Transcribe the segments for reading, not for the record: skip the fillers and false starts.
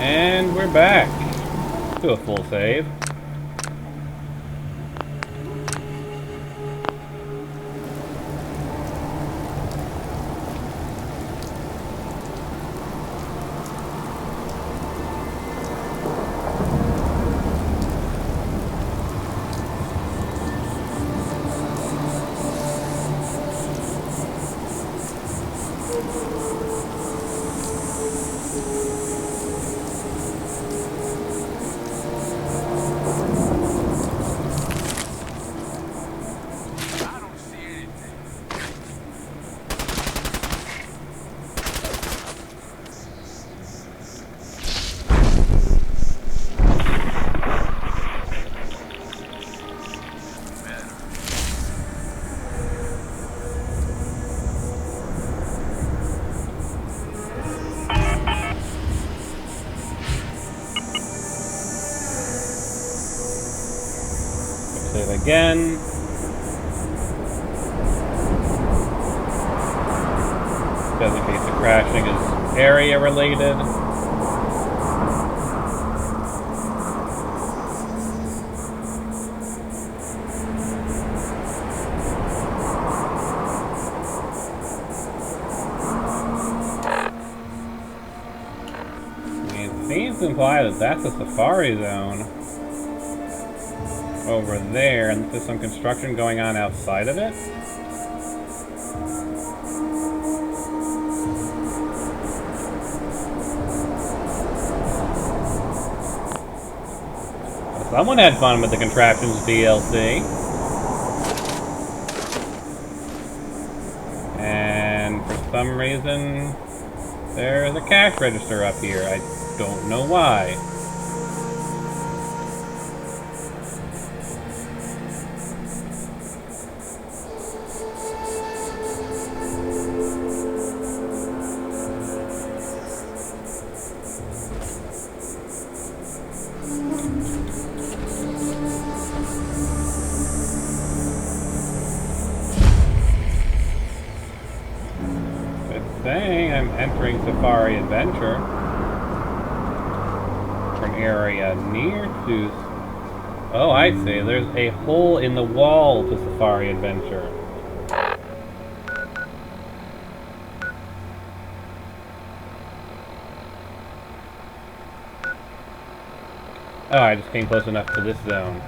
And we're back to a full save. Save again. Just in case the crashing is area related. It seems to imply that that's a safari zone over there, and there's some construction going on outside of it. Someone had fun with the Contraptions DLC. And for some reason, there's a cash register up here. I don't know why. I'm entering Safari Adventure. From area near to... Oh, I see. There's a hole in the wall to Safari Adventure. Oh, I just came close enough to this zone.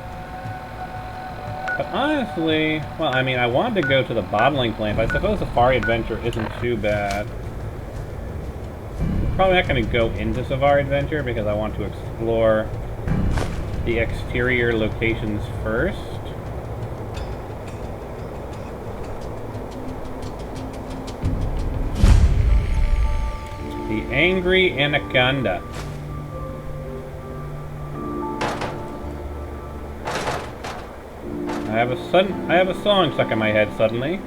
But honestly, well, I mean, I wanted to go to the bottling plant, but I suppose Safari Adventure isn't too bad. Probably not going to go into Safari Adventure because I want to explore the exterior locations first. The Angry Anaconda. I have a song stuck in my head suddenly.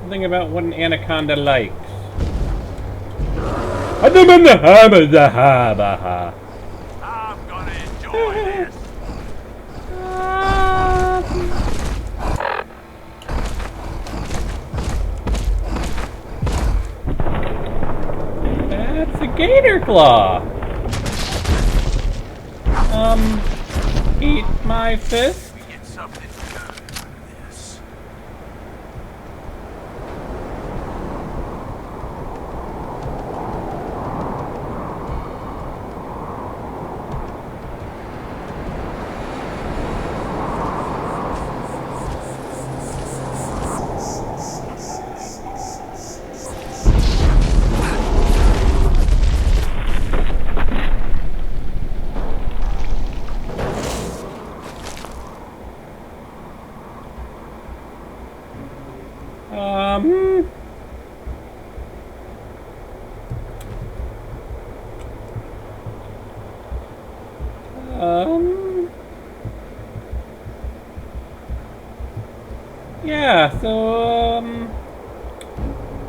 Something about what an anaconda likes. I'm gonna enjoy this. That's a gator claw. Eat my fist. We get something good out of this. Yeah, so,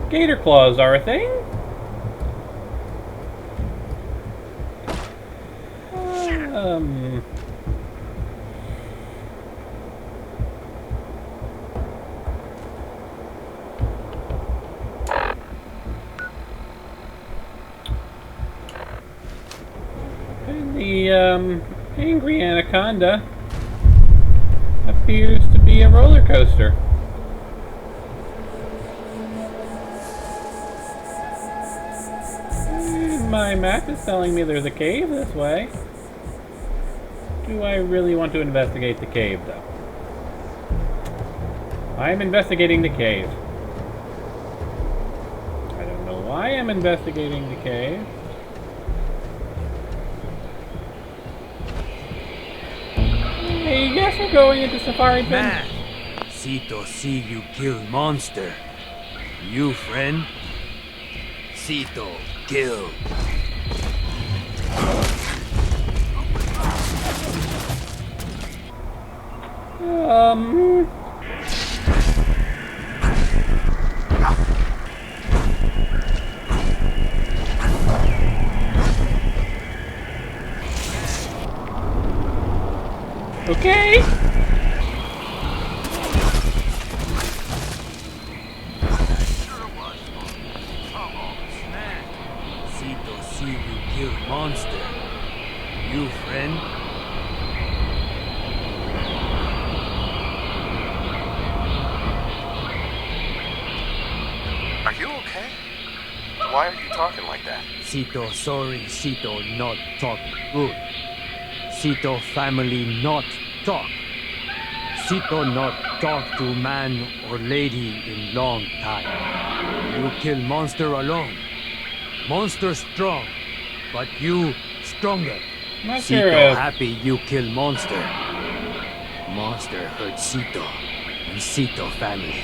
gator claws are a thing? The, angry anaconda appears to be a roller coaster. My map is telling me there's a cave this way. Do I really want to investigate the cave, though? I am investigating the cave. I don't know why I'm investigating the cave. I guess we're going into Safari Pen. Man, Sito see you kill monster. You friend? Sito kill. Okay. Man, Sito see you kill monster. You friend? Are you okay? Why are you talking like that? Sito sorry, Sito not talk good. Sito family not talk. Sito not talk to man or lady in long time. You kill monster alone. Monster strong, but you stronger. Not sure Sito if... happy you kill monster. Monster hurt Sito and Sito family.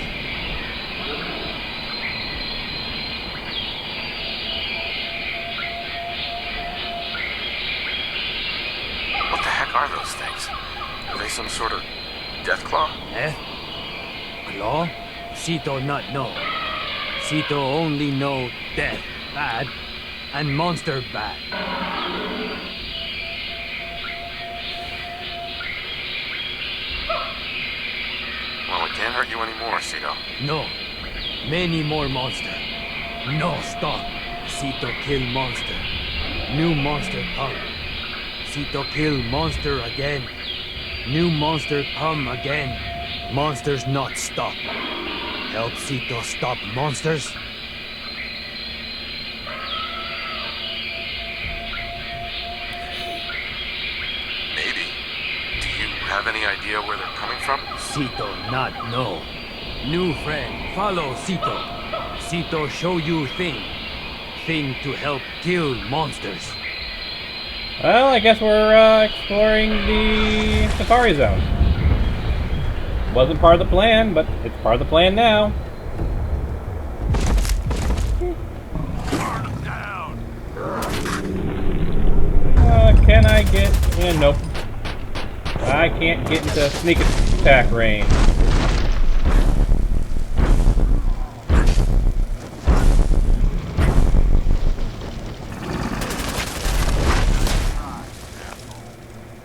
What the heck are those things? Are they some sort of death claw? Eh? Claw? Sito not know. Sito only know death bad and monster bad. Well, it can't hurt you anymore, Cito. No. Many more monster. No stop. Sito kill monster. New monster come. Sito kill monster again. New monster come again. Monsters not stop. Help Sito stop monsters? Maybe. Do you have any idea where they're coming from? Sito not know. New friend, follow Sito. Sito show you thing. Thing to help kill monsters. Well, I guess we're exploring the Safari Zone. Wasn't part of the plan, but it's part of the plan now. Can I get in? Nope. I can't get into sneak attack range.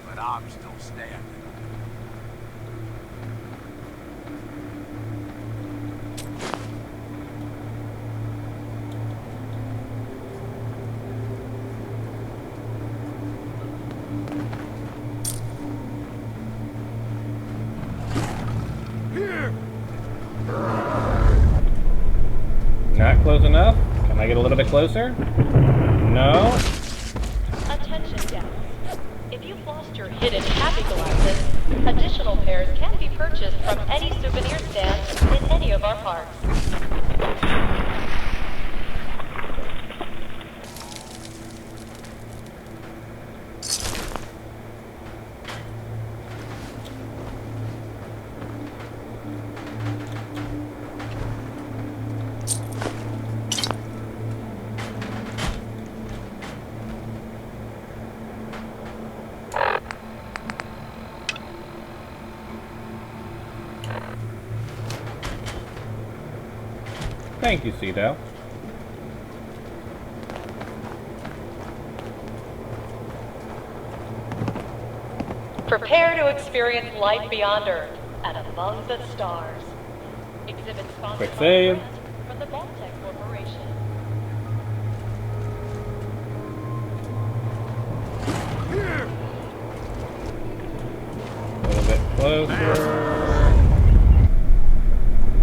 But I'm still standing. Not close enough. Can I get a little bit closer? No. Attention guests. If you've lost your hidden happy glasses, additional pairs can be purchased from any souvenir stand in any of our parks. Thank you, Cito. Prepare to experience life beyond Earth and among the stars. Exhibit sponsored Quick by save. grant from the Baltech Corporation.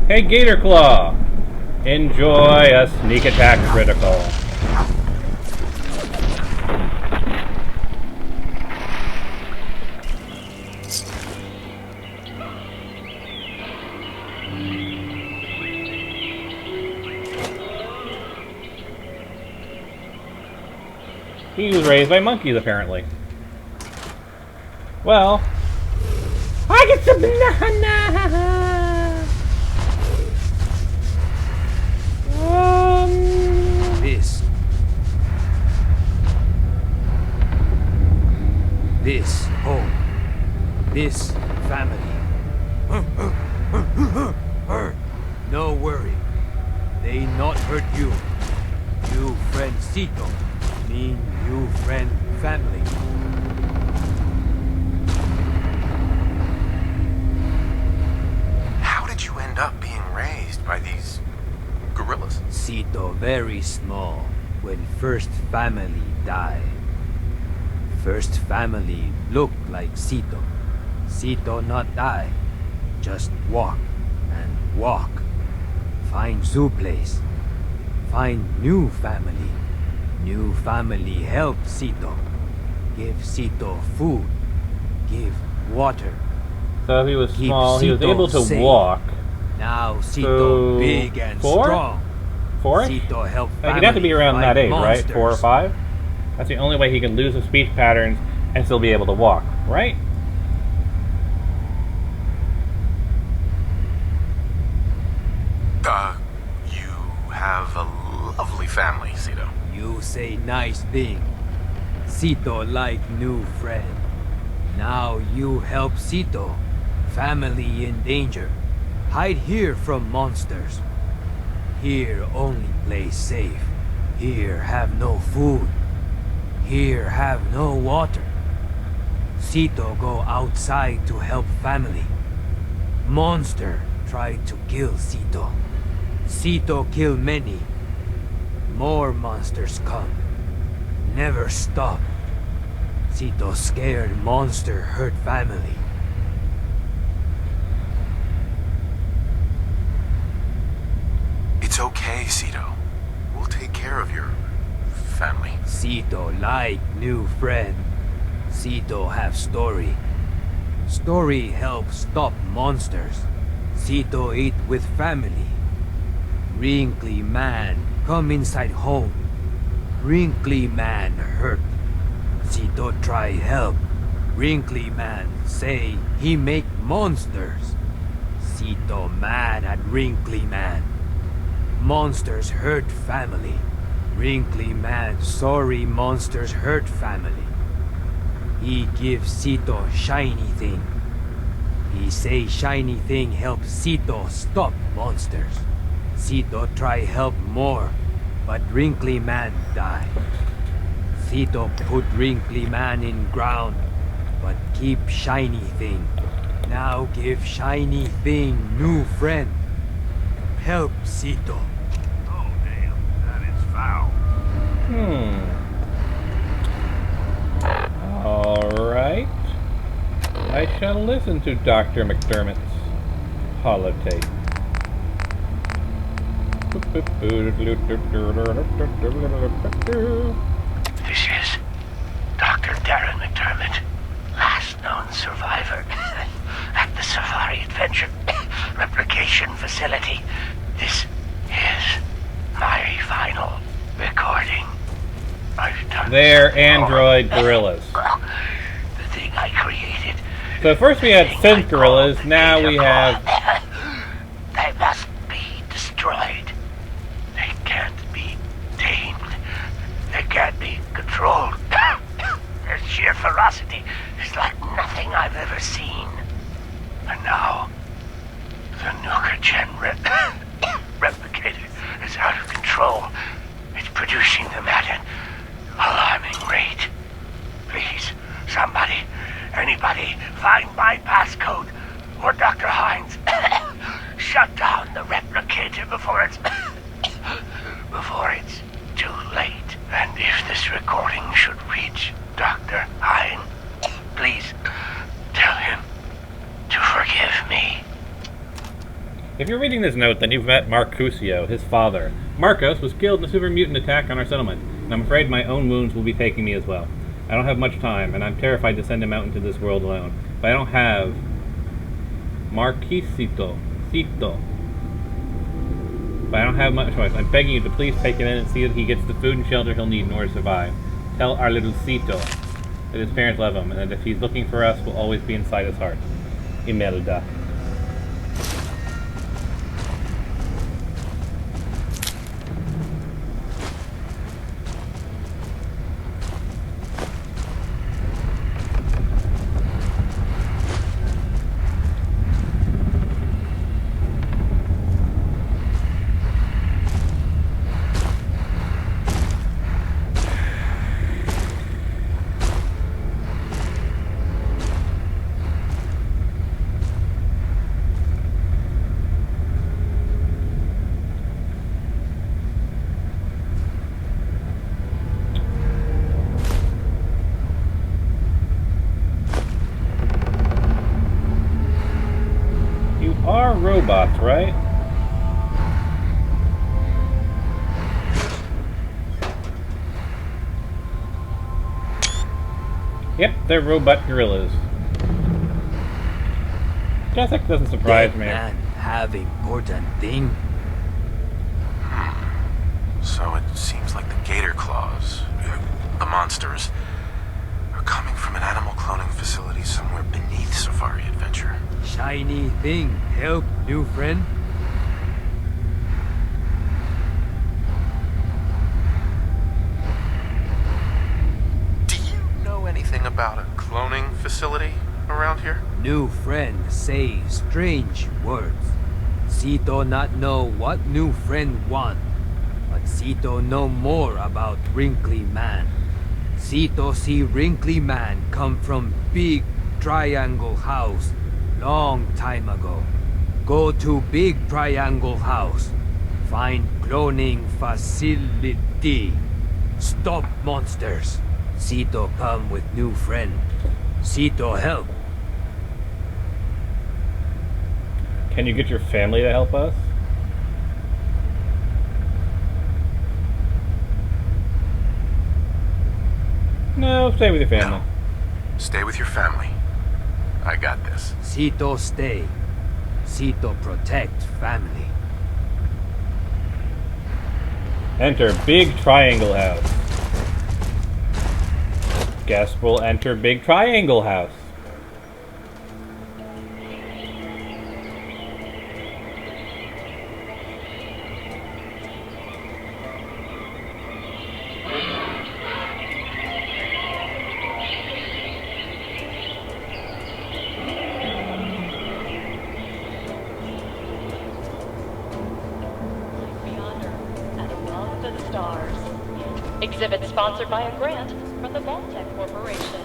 Hey, Gator Claw! Enjoy a sneak attack critical. He was raised by monkeys, apparently. Well, I get some banana. This home, this family. No worry, they not hurt you. You friend Cito, mean you friend family. How did you end up being raised by these gorillas? Cito very small when first family die. First family look like Cito. Cito not die, just walk and walk. Find zoo place. Find new family. New family help Cito. Give Cito food. Give water. So if he was Keep small, he was Cito able to safe. walk. Now Cito So, big and 4? strong. 4? Cito help Like, family he'd have to be around fight that age, right? monsters. 4 or 5? That's the only way he can lose his speech patterns and still be able to walk, right? You have a lovely family, Cito. You say nice thing. Cito like new friend. Now you help Cito. Family in danger. Hide here from monsters. Here only play safe. Here have no food. Here have no water. Cito go outside to help family. Monster try to kill Cito. Cito kill many. More monsters come. Never stop. Cito scared monster hurt family. It's okay, Cito. We'll take care of your family. Cito like new friend. Cito have story. Story help stop monsters. Cito eat with family. Wrinkly man come inside home. Wrinkly man hurt. Cito try help. Wrinkly man say he make monsters. Cito mad at Wrinkly man. Monsters hurt family. Wrinkly man sorry monsters hurt family. He give Cito shiny thing. He say shiny thing help Cito stop monsters. Cito try help more, but Wrinkly man die. Cito put Wrinkly man in ground, but keep shiny thing. Now give shiny thing new friend. Help Cito. Oh, damn. That is foul. Alright. I shall listen to Dr. McDermott's holotape. This is Dr. Darren McDermott, last known survivor at the Safari Adventure Replication Facility. This is my final recording. I've done They're some android more. gorillas. Well, the thing I created. So first we had the thing I synth gorillas, called now data we core. have... They must be destroyed. They can't be tamed. They can't be controlled. Their sheer ferocity is like nothing I've ever seen. And now, the Nuka Gen replicator is out of control. It's producing them at an alarming rate. Please, somebody, anybody, find my passcode, or Dr. Hines. Shut down the replicator before it's too late. And if this recording should reach Dr. Hines, please tell him to forget. If you're reading this note, then you've met Marcusio, his father. Marcos was killed in a super mutant attack on our settlement, and I'm afraid my own wounds will be taking me as well. I don't have much time, and I'm terrified to send him out into this world alone. But I don't have... Marquisito. Cito. But I don't have much choice. I'm begging you to please take him in and see that he gets the food and shelter he'll need in order to survive. Tell our little Cito that his parents love him, and that if he's looking for us, we'll always be inside his heart. Imelda. Are robots, right? Yep, they're robot gorillas. Jessica doesn't surprise Dead me. man have important thing. So it seems like the gator claws, the monsters, are coming from an animal cloning facility somewhere beneath Safari Adventure. Shiny thing help new friend. Do you know anything about a cloning facility around here? New friend say strange words. Cito not know what new friend want, but Cito know more about Wrinkly Man. Cito see Wrinkly Man come from big triangle house long time ago. Go to big triangle house. Find cloning facility. Stop monsters. Cito come with new friend. Cito help. Can you get your family to help us? No, stay with your family. No. Stay with your family. I got this. Cito stay. Cito protect family. Enter Big Triangle House. Guest will enter Big Triangle House. Exhibit sponsored by a grant from the Vault-Tec Corporation.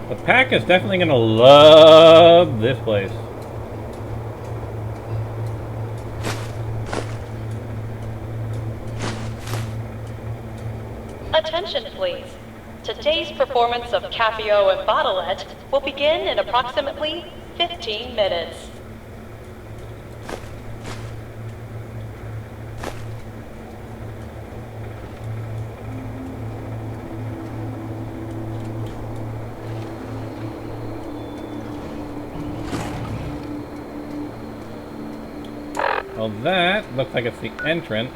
The pack is definitely gonna love this place. Attention, please. Today's performance of Capio and Bottleette will begin in approximately 15 minutes. Well, that looks like it's the entrance.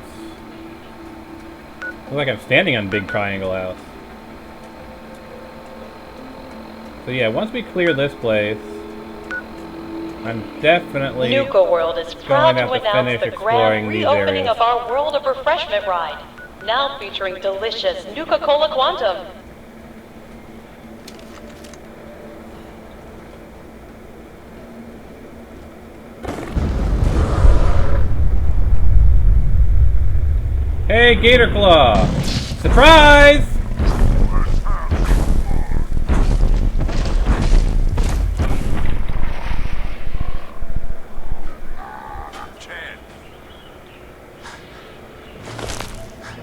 Looks like I'm standing on Big Triangle House. So yeah, once we clear this place, I'm definitely Nuka World is proud to have to announce finish the exploring grand these reopening areas. of our World of Refreshment ride, now featuring delicious Nuka-Cola Quantum. Hey, Gator Claw! Surprise!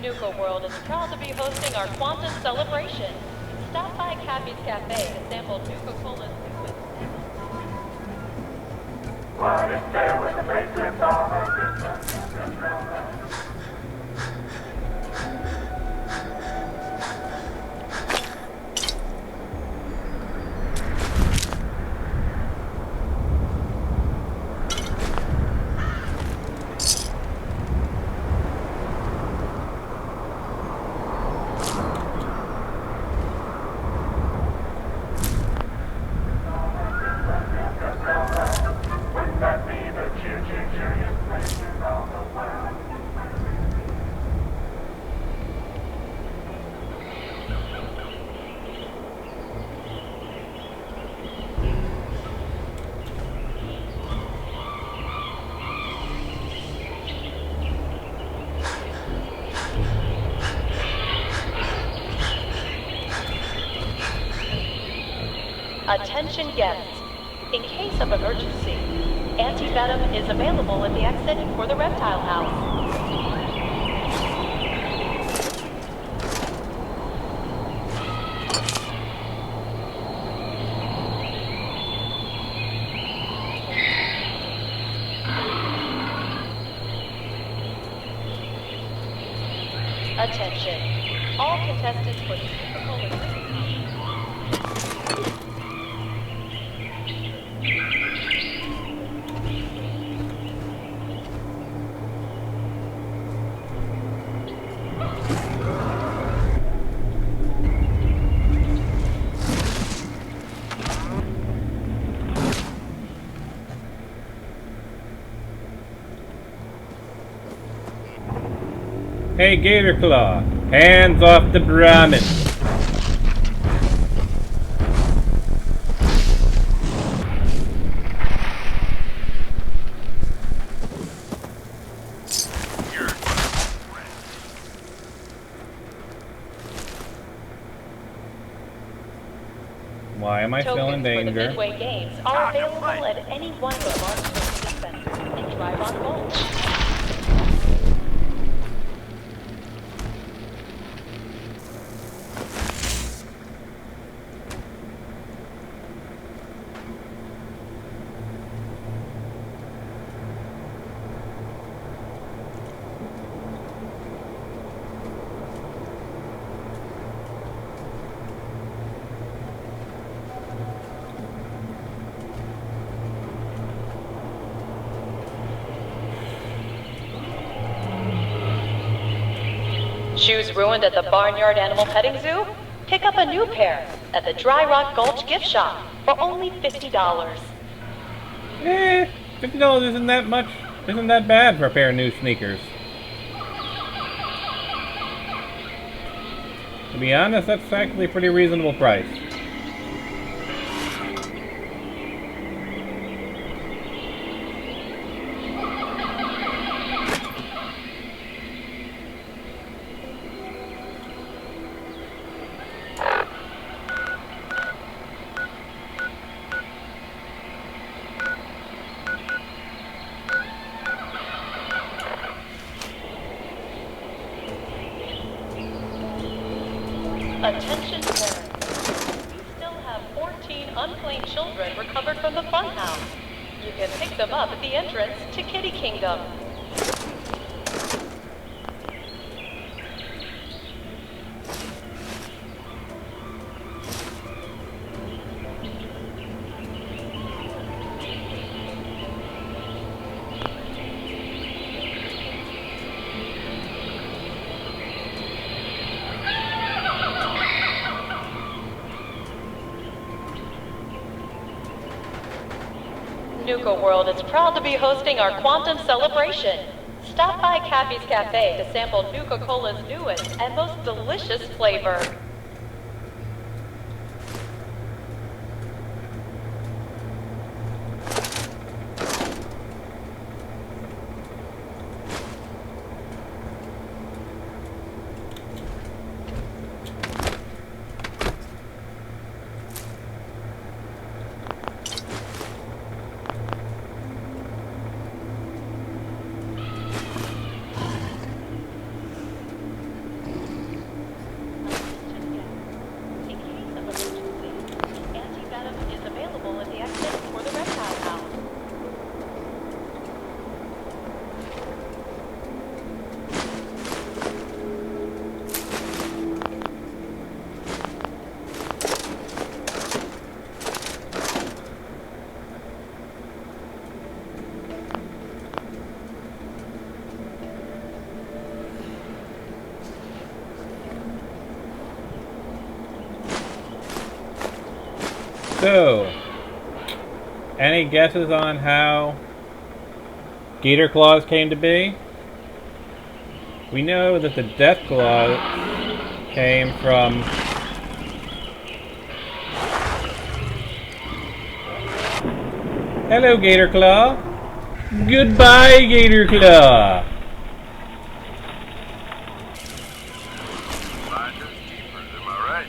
Nuka World is proud to be hosting our Quantum Celebration. Stop by Cappy's Cafe to sample Nuka Cola's newest. What is there with the faceless armor? Attention guests. In case of emergency, anti-venom is available at the exit for the reptile house. Attention. All contestants for the Super Bowl Hey, Gator Claw, hands off the Brahmin. Why am I still in Tokens for the danger? Midway Games are available at any one of the large dispensers in Dry Rock Gulch. Shoes ruined at the Barnyard Animal Petting Zoo? Pick up a new pair at the Dry Rock Gulch gift shop for only $50. $50 isn't that much. Isn't that bad for a pair of new sneakers. To be honest, that's actually a pretty reasonable price. Attention parents. We still have 14 unclaimed children recovered from the funhouse. You can pick them up at the entrance to Kitty Kingdom. Nuka World is proud to be hosting our Quantum Celebration. Stop by Cappy's Cafe to sample Nuka Cola's newest and most delicious flavor. So, any guesses on how gator claws came to be? We know that the death claw came from hello, Gator Claw. Goodbye, Gator Claw. Am I right?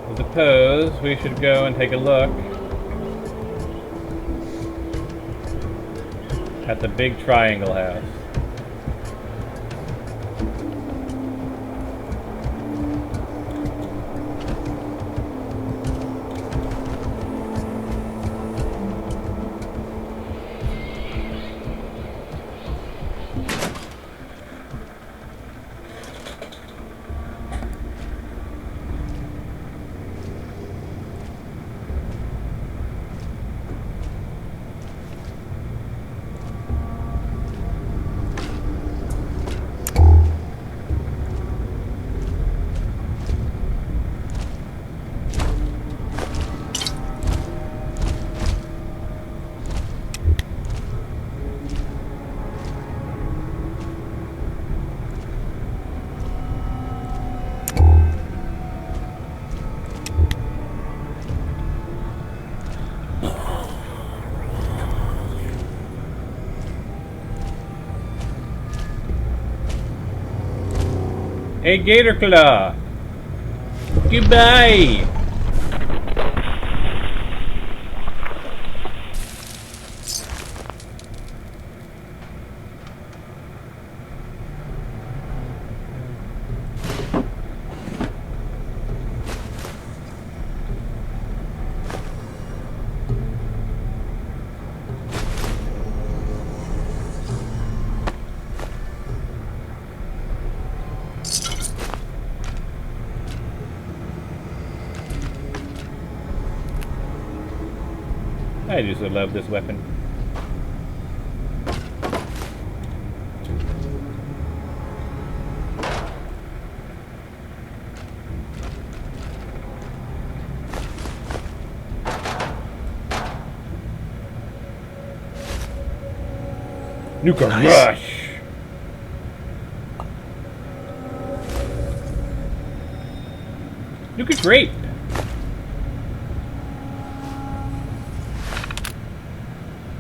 I suppose we should go and take a look at the big triangle house. Hey, Gator Claw! Goodbye! I just love this weapon. Nuka Rush! Nuka Grape!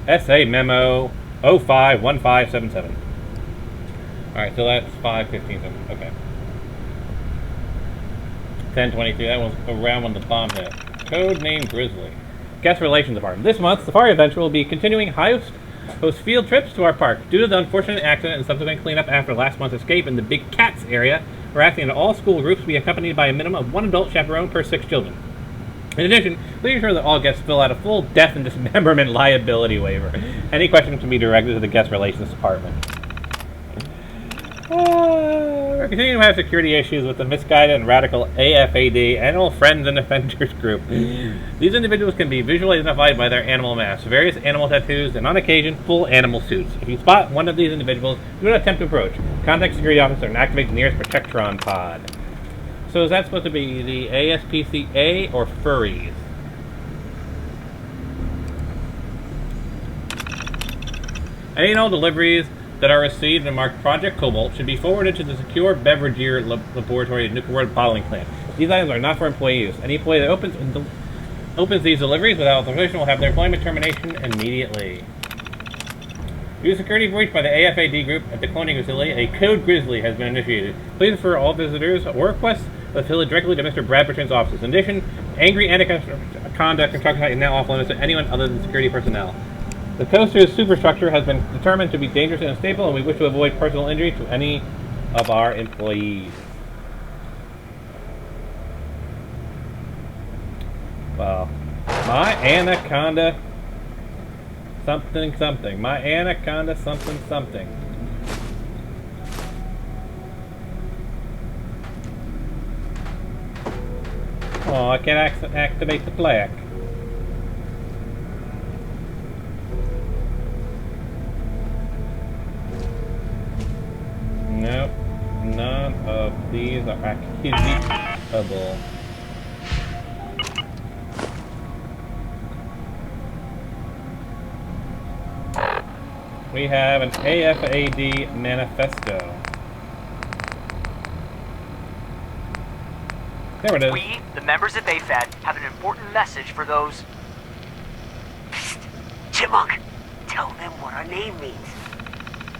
SA memo 051577. Alright, so that's 515. Okay. 1023. That was around when the bomb hit. Code name Grizzly. Guest Relations Department. This month, Safari Adventure will be continuing host field trips to our park. Due to the unfortunate accident and subsequent cleanup after last month's escape in the Big Cats area, we're asking that all school groups be accompanied by a minimum of one adult chaperone per 6 children. In addition, please ensure that all guests fill out a full death and dismemberment liability waiver. Any questions can be directed to the Guest Relations Department. We're continuing to have security issues with the misguided and radical AFAD, Animal Friends and Offenders Group. These individuals can be visually identified by their animal masks, various animal tattoos, and on occasion, full animal suits. If you spot one of these individuals, do not attempt to approach. Contact security officer and activate the nearest Protectron pod. So is that supposed to be the ASPCA or furries? Any and all deliveries that are received and marked Project Cobalt should be forwarded to the Secure Beverage Year Laboratory at Nuka World Bottling Plant. These items are not for employee use. Any employee that opens these deliveries without authorization will have their employment termination immediately. Due to security breach by the AFAD group at the cloning facility, a Code Grizzly has been initiated. Please refer all visitors or requests of the facility directly to Mr. Bradberton's office. In addition, angry anti-conduct instructions is now off limits to anyone other than security personnel. The coaster's superstructure has been determined to be dangerous and unstable, and we wish to avoid personal injury to any of our employees. Well, my anaconda something something. My anaconda something something. Oh, I can't activate the plaque. Nope. None of these are activable. We have an AFAD manifesto. There it is. We, the members of AFAD, have an important message for those... Chipmunk, tell them what our name means.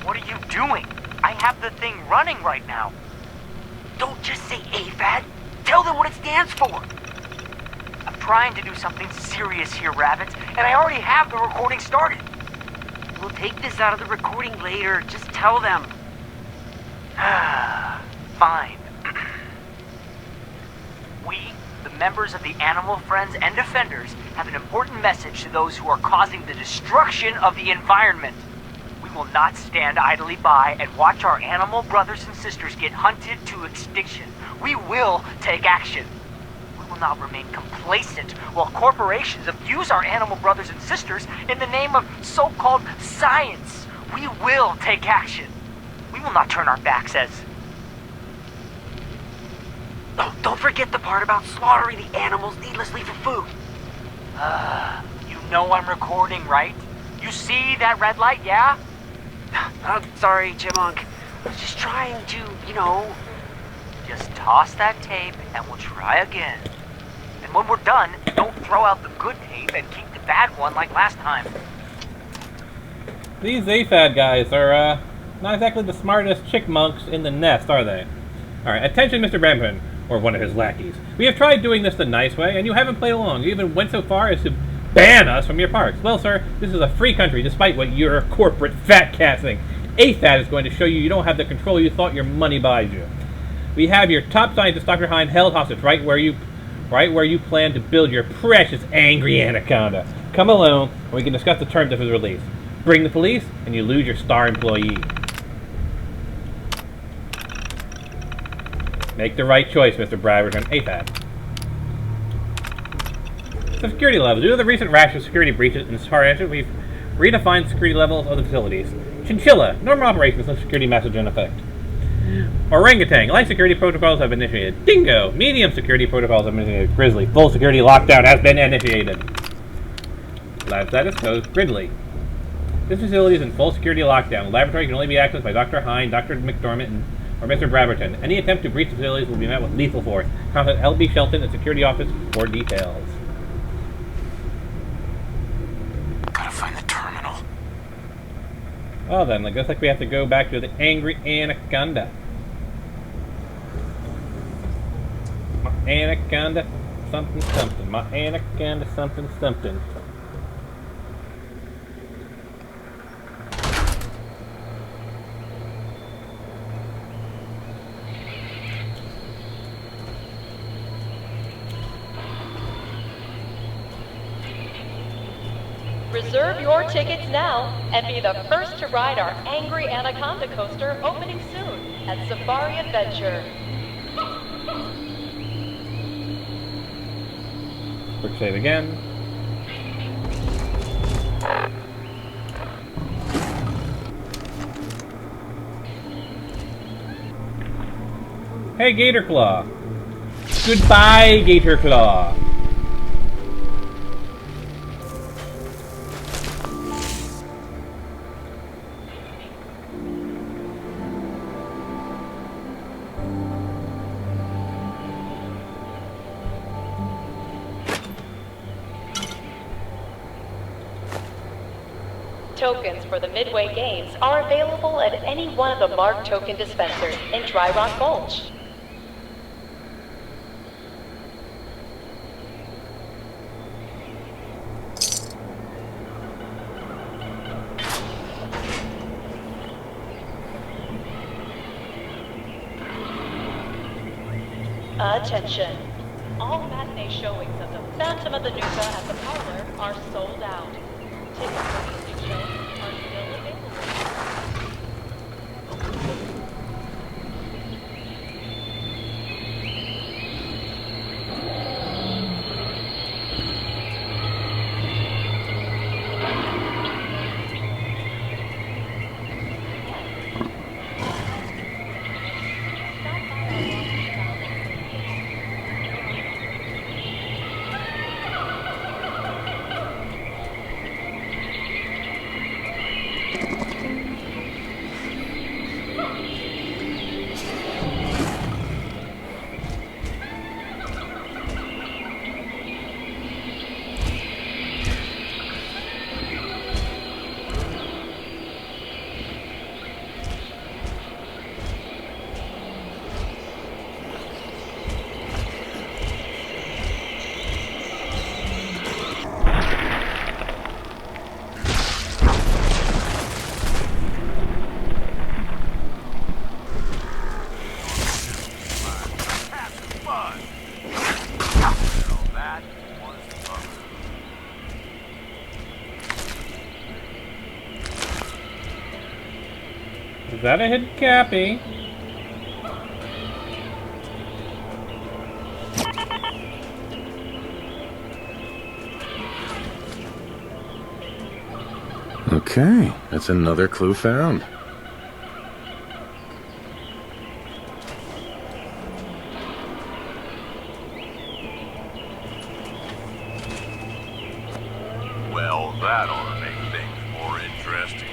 What are you doing? I have the thing running right now. Don't just say AFAD. Tell them what it stands for. I'm trying to do something serious here, Rabbit, and I already have the recording started. We'll take this out of the recording later. Just tell them. Fine. We, the members of the Animal Friends and Defenders, have an important message to those who are causing the destruction of the environment. We will not stand idly by and watch our animal brothers and sisters get hunted to extinction. We will take action. We will not remain complacent while corporations abuse our animal brothers and sisters in the name of so-called science. We will take action. We will not turn our backs as... Oh, don't forget the part about slaughtering the animals needlessly for food. You know I'm recording, right? You see that red light, yeah? I'm sorry, Chipmunk. I was just trying to, you know... Just toss that tape and we'll try again. And when we're done, don't throw out the good tape and keep the bad one like last time. These AFAD guys are, not exactly the smartest chickmunks in the nest, are they? Alright, attention Mr. Brampton, or one of his lackeys. We have tried doing this the nice way, and you haven't played along. You even went so far as to ban us from your parks. Well, sir, this is a free country, despite what your corporate fat cat think. AFAD is going to show you don't have the control you thought your money buys you. We have your top scientist, Dr. Hind, held hostage right where you plan to build your precious angry anaconda. Come alone, and we can discuss the terms of his release. Bring the police, and you lose your star employee. Make the right choice, Mr. Bradford. AFAD. The security levels. Due to the recent rash of security breaches in Sargent, we've redefined security levels of the facilities. Chinchilla. Normal operations, no security message in effect. Orangutan. Light security protocols have been initiated. Dingo. Medium security protocols have been initiated. Grizzly. Full security lockdown has been initiated. Lab status code. Gridley. This facility is in full security lockdown. The laboratory can only be accessed by Dr. Hind, Dr. McDormand, or Mr. Braverton. Any attempt to breach the facilities will be met with lethal force. Contact L.B. Shelton at Security Office for details. Gotta find the terminal. Well then, it looks like we have to go back to the angry anaconda. My anaconda something something. My anaconda something something. Reserve your tickets now and be the first to ride our Angry Anaconda coaster opening soon at Safari Adventure. Quick save again. Hey, Gator Claw. Goodbye, Gator Claw. Tokens for the Midway Games are available at any one of the marked token dispensers in Dry Rock Gulch. Attention. All matinee showings of The Phantom of the Nuka at the Parlor are sold out. Tickets for evening shows are still available. Is that a hidden Cappy? Okay, that's another clue found. Well, that ought to make things more interesting.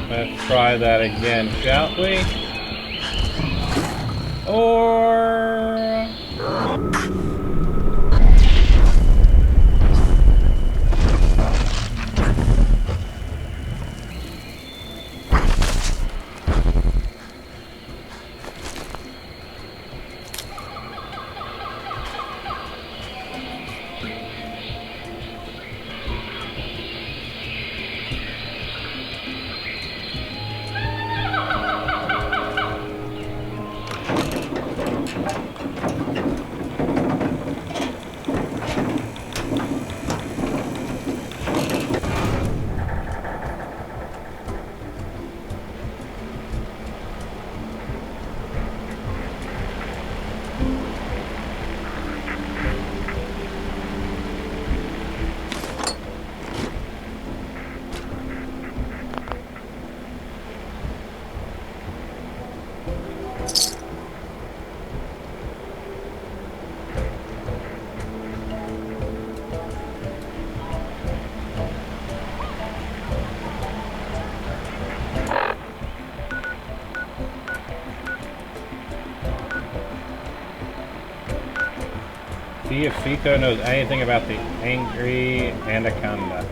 Let's try that again, shall we? Or... See if Sito knows anything about the angry anaconda.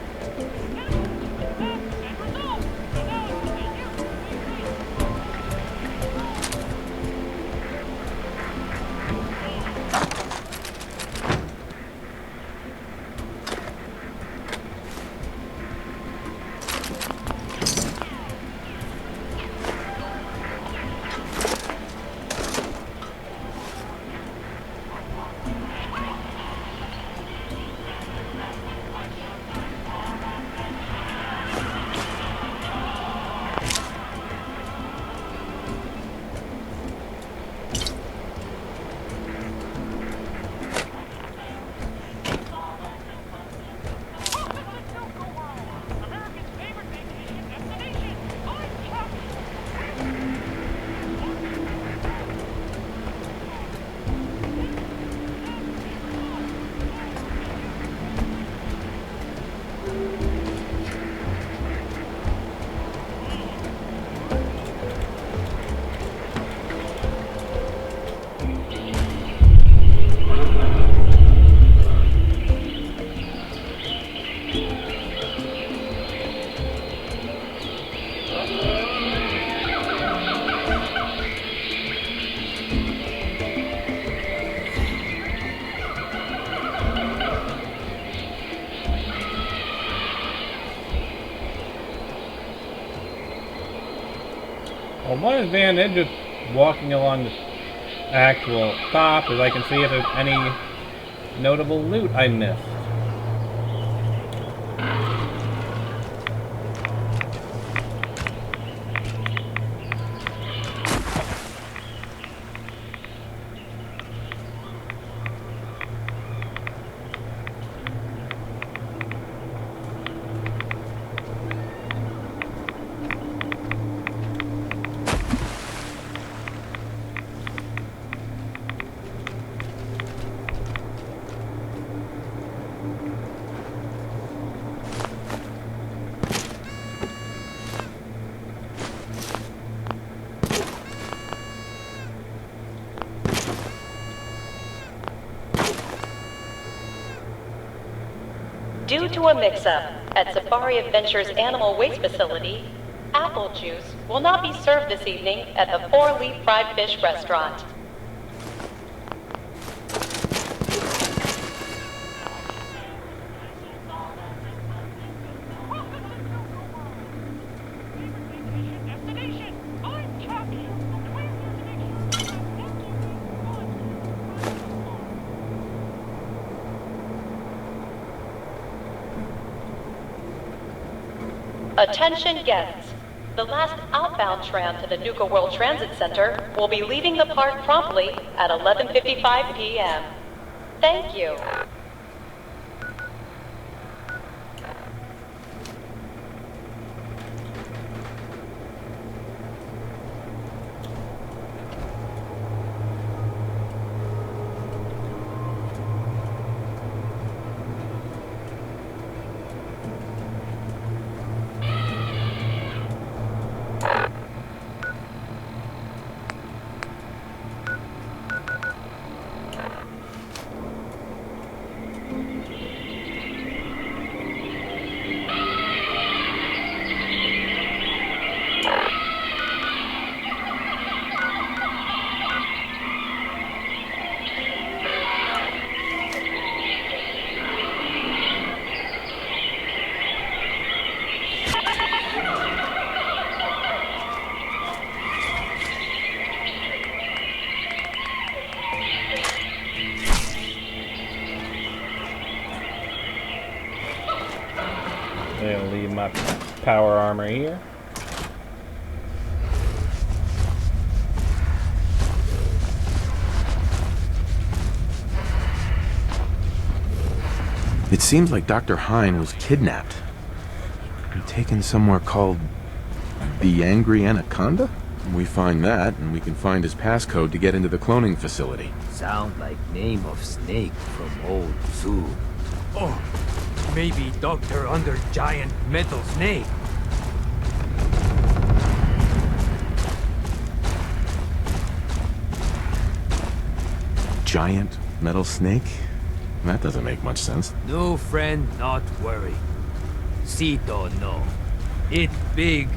Well, why is Van Ed just walking along the actual top as I can see if there's any notable loot I missed? Due to a mix-up at Safari Adventures Animal Waste Facility, apple juice will not be served this evening at the Four Leaf Fried Fish restaurant. Attention guests. The last outbound tram to the Nuka World Transit Center will be leaving the park promptly at 11:55 p.m. Thank you. I'll leave my power armor here. It seems like Dr. Hine was kidnapped and taken somewhere called the Angry Anaconda? We find that, and we can find his passcode to get into the cloning facility. Sound like name of snake from old zoo. Oh, maybe Doctor under giant metal snake. Giant metal snake? That doesn't make much sense. No friend, not worry. Sito no. It big.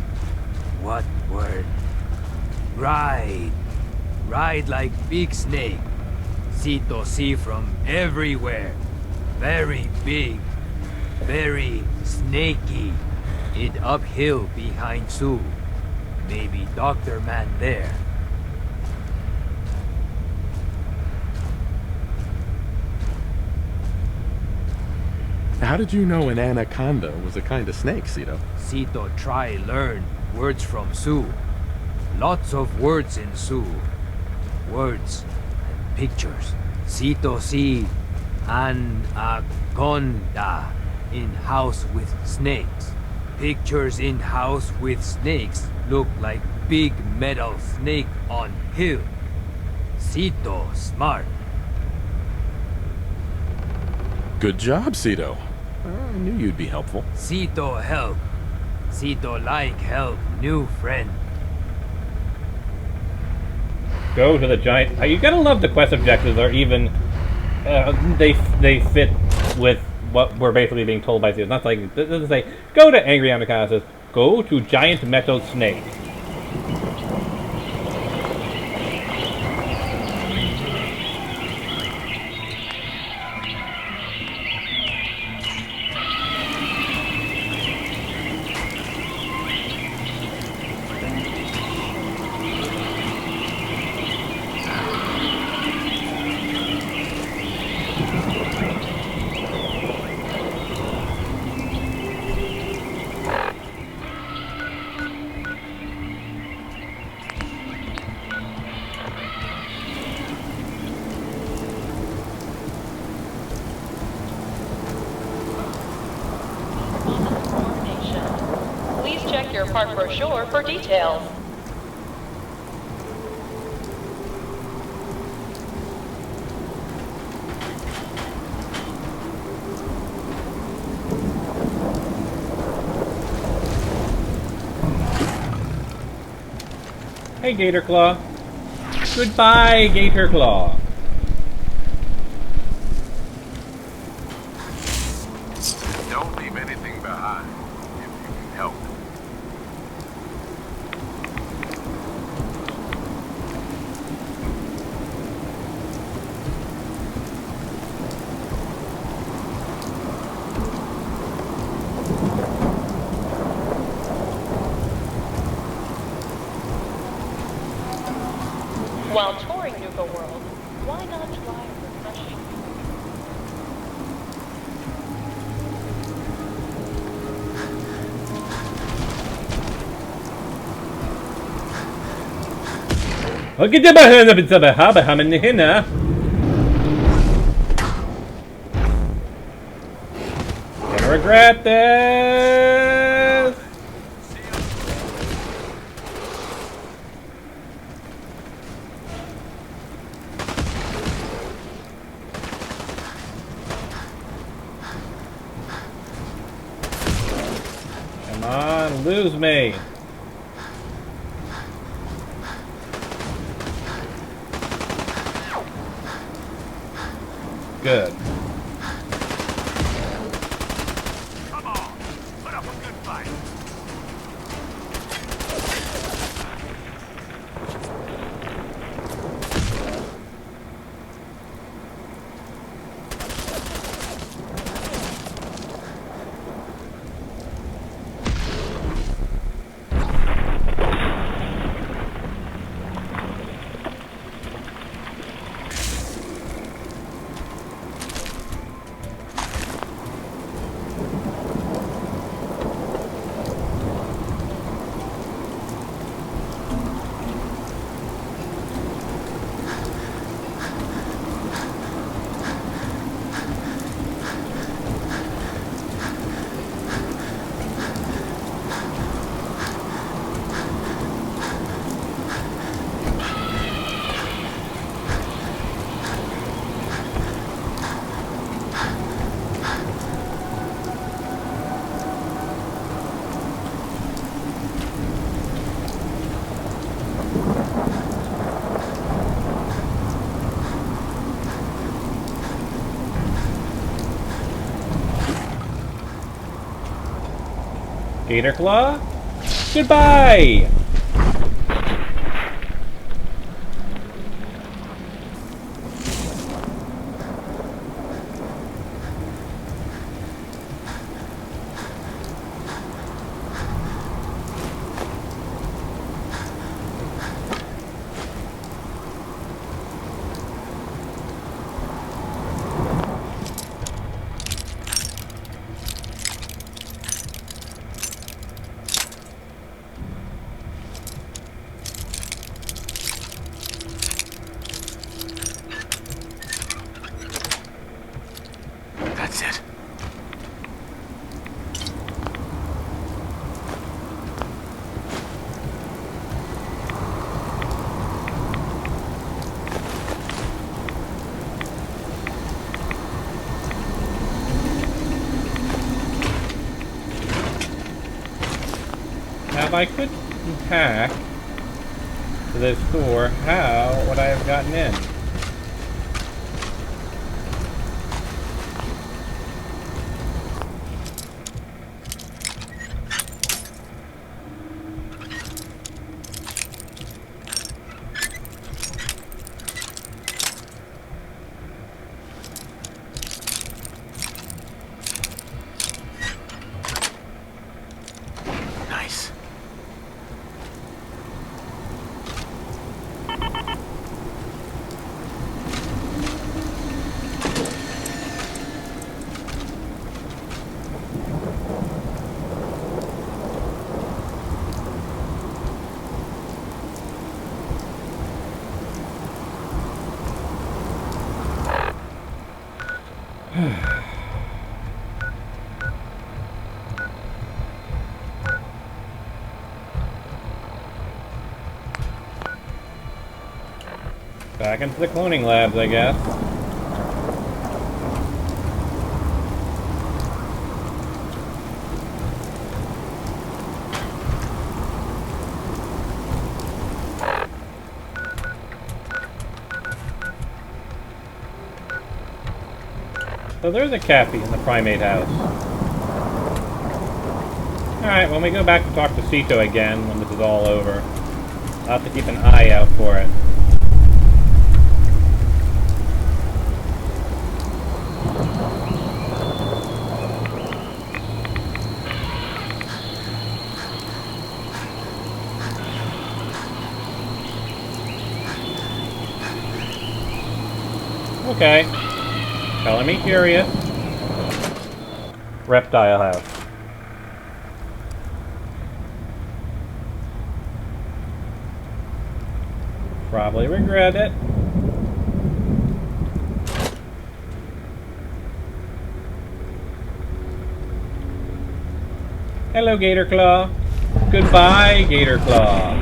What word? Ride. Ride like big snake. Sito see from everywhere. Very big. Very snaky. It uphill behind Sue. Maybe Dr. Man there. How did you know an anaconda was a kind of snake, Cito? Sito try learn words from Sue. Lots of words in Sue. Words and pictures. Sito see anaconda in house with snakes. Pictures in house with snakes look like big metal snake on hill. Sito smart. Good job, Cito. I knew you'd be helpful. Sito help. Sito like help new friend. Go to the giant. You gotta love the quest objectives are even. They fit with what we're basically being told by Zeus. Not like it doesn't say go to Angry Anaconda. It says go to giant metal snake. Please check your park brochure for details. Hey, Gator Claw. Goodbye, Gator Claw. Don't leave anything behind if you can help it. While touring Nuka World, why not try refreshing? Look at the harbor in the hinna. Gonna regret this. Come on, lose me. Good. Come on, put up a good fight. Gator Claw? Goodbye! That's it. Now, if I could hack to this door, how would I have gotten in? Nice. Back into the cloning labs, I guess. So there's a cafe in the primate house. Alright, when we go back to talk to Sito again, when this is all over, I'll have to keep an eye out for it. Okay. Telling me curious. Reptile house. Probably regret it. Hello, Gator Claw. Goodbye, Gator Claw.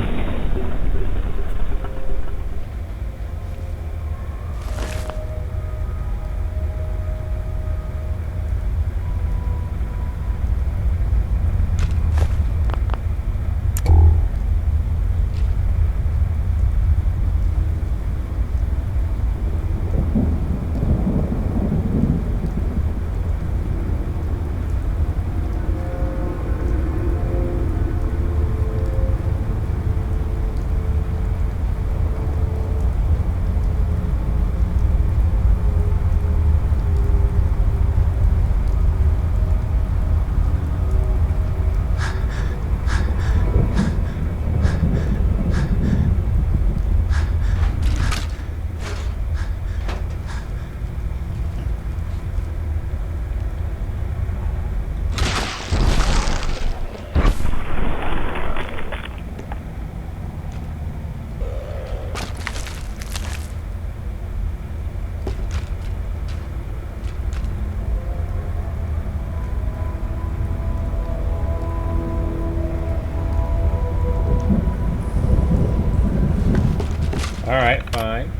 Alright, fine.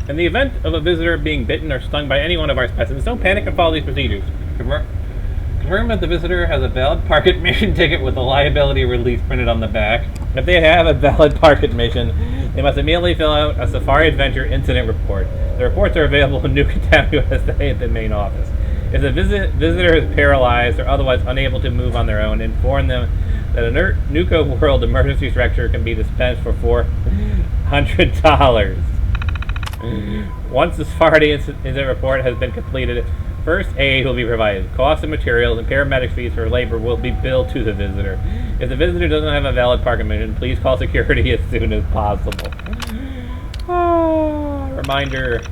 In the event of a visitor being bitten or stung by any one of our specimens, don't panic and follow these procedures. Confirm that the visitor has a valid park admission ticket with a liability release printed on the back. If they have a valid park admission, they must immediately fill out a Safari Adventure incident report. The reports are available in Nuka USA at the main office. If If the visitor is paralyzed or otherwise unable to move on their own, inform them that a Nuka World emergency stretcher can be dispensed for $400. Once the Sparty incident report has been completed, first aid will be provided. Cost of materials and paramedic fees for labor will be billed to the visitor. If the visitor doesn't have a valid parking permission, please call security as soon as possible. Reminder.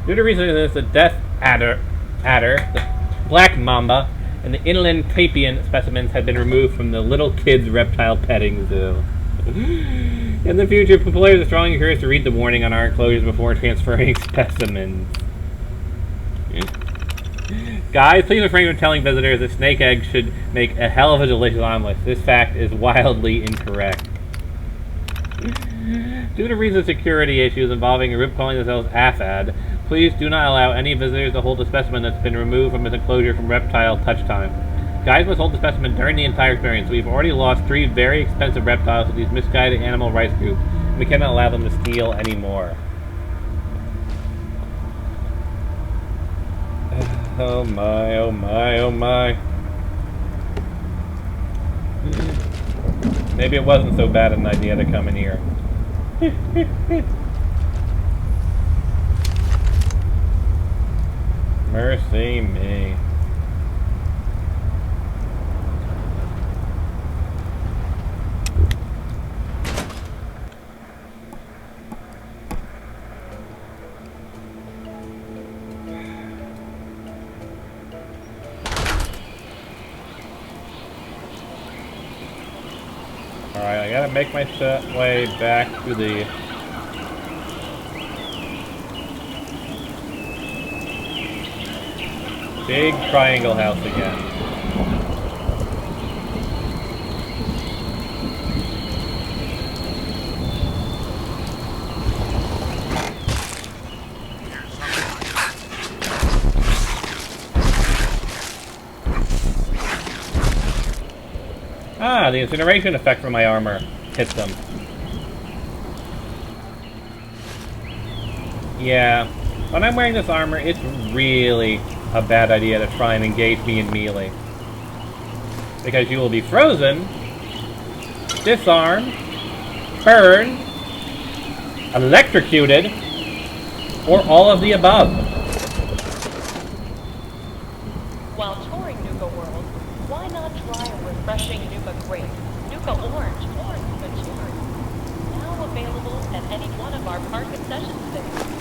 Due to reason this, the death adder, the black mamba, and the inland tapian specimens have been removed from the little kids reptile petting zoo. In the future, players are strongly encouraged to read the warning on our enclosures before transferring specimens. Guys, please refrain from telling visitors that snake eggs should make a hell of a delicious omelet. This fact is wildly incorrect. Due to recent security issues involving a group calling themselves AFAD, please do not allow any visitors to hold a specimen that's been removed from its enclosure from reptile touch time. Guys must hold the specimen during the entire experience. We've already lost 3 very expensive reptiles to these misguided animal rights groups. We cannot allow them to steal anymore. Oh my, oh my, oh my. Maybe it wasn't so bad an idea to come in here. Mercy me. Alright, I gotta make my way back to the... big triangle house again. Ah, the incineration effect from my armor hits them. Yeah, when I'm wearing this armor, it's really a bad idea to try and engage me in melee. Because you will be frozen, disarmed, burned, electrocuted, or all of the above. While touring Nuka World, why not try a refreshing Nuka Grape, Nuka Orange, or Nuka Cherry? Now available at any one of our park concession stands.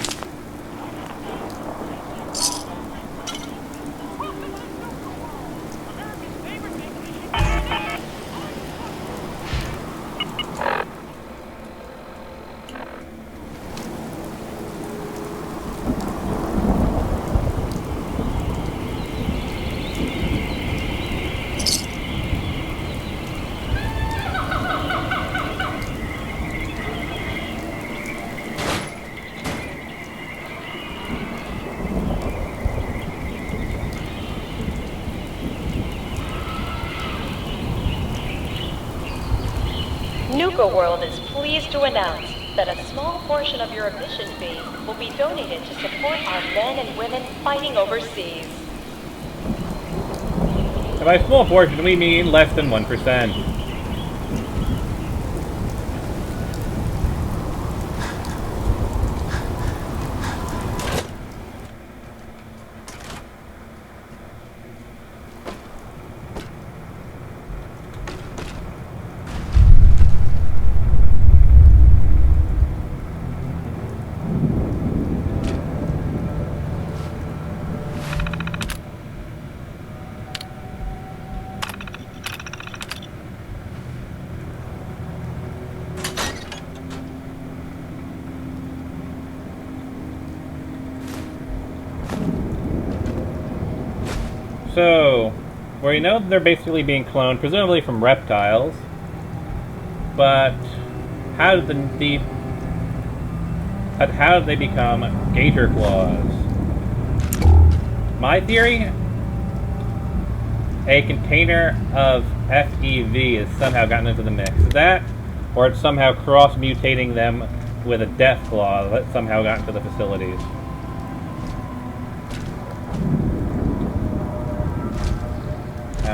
Nuka World is pleased to announce that a small portion of your admission fee will be donated to support our men and women fighting overseas. And by small portion, we mean less than 1%. So, we know that they're basically being cloned, presumably from reptiles, but how did how did they become gator claws? My theory: a container of FEV has somehow gotten into the mix. That, or it's somehow cross-mutating them with a death claw that somehow got into the facilities.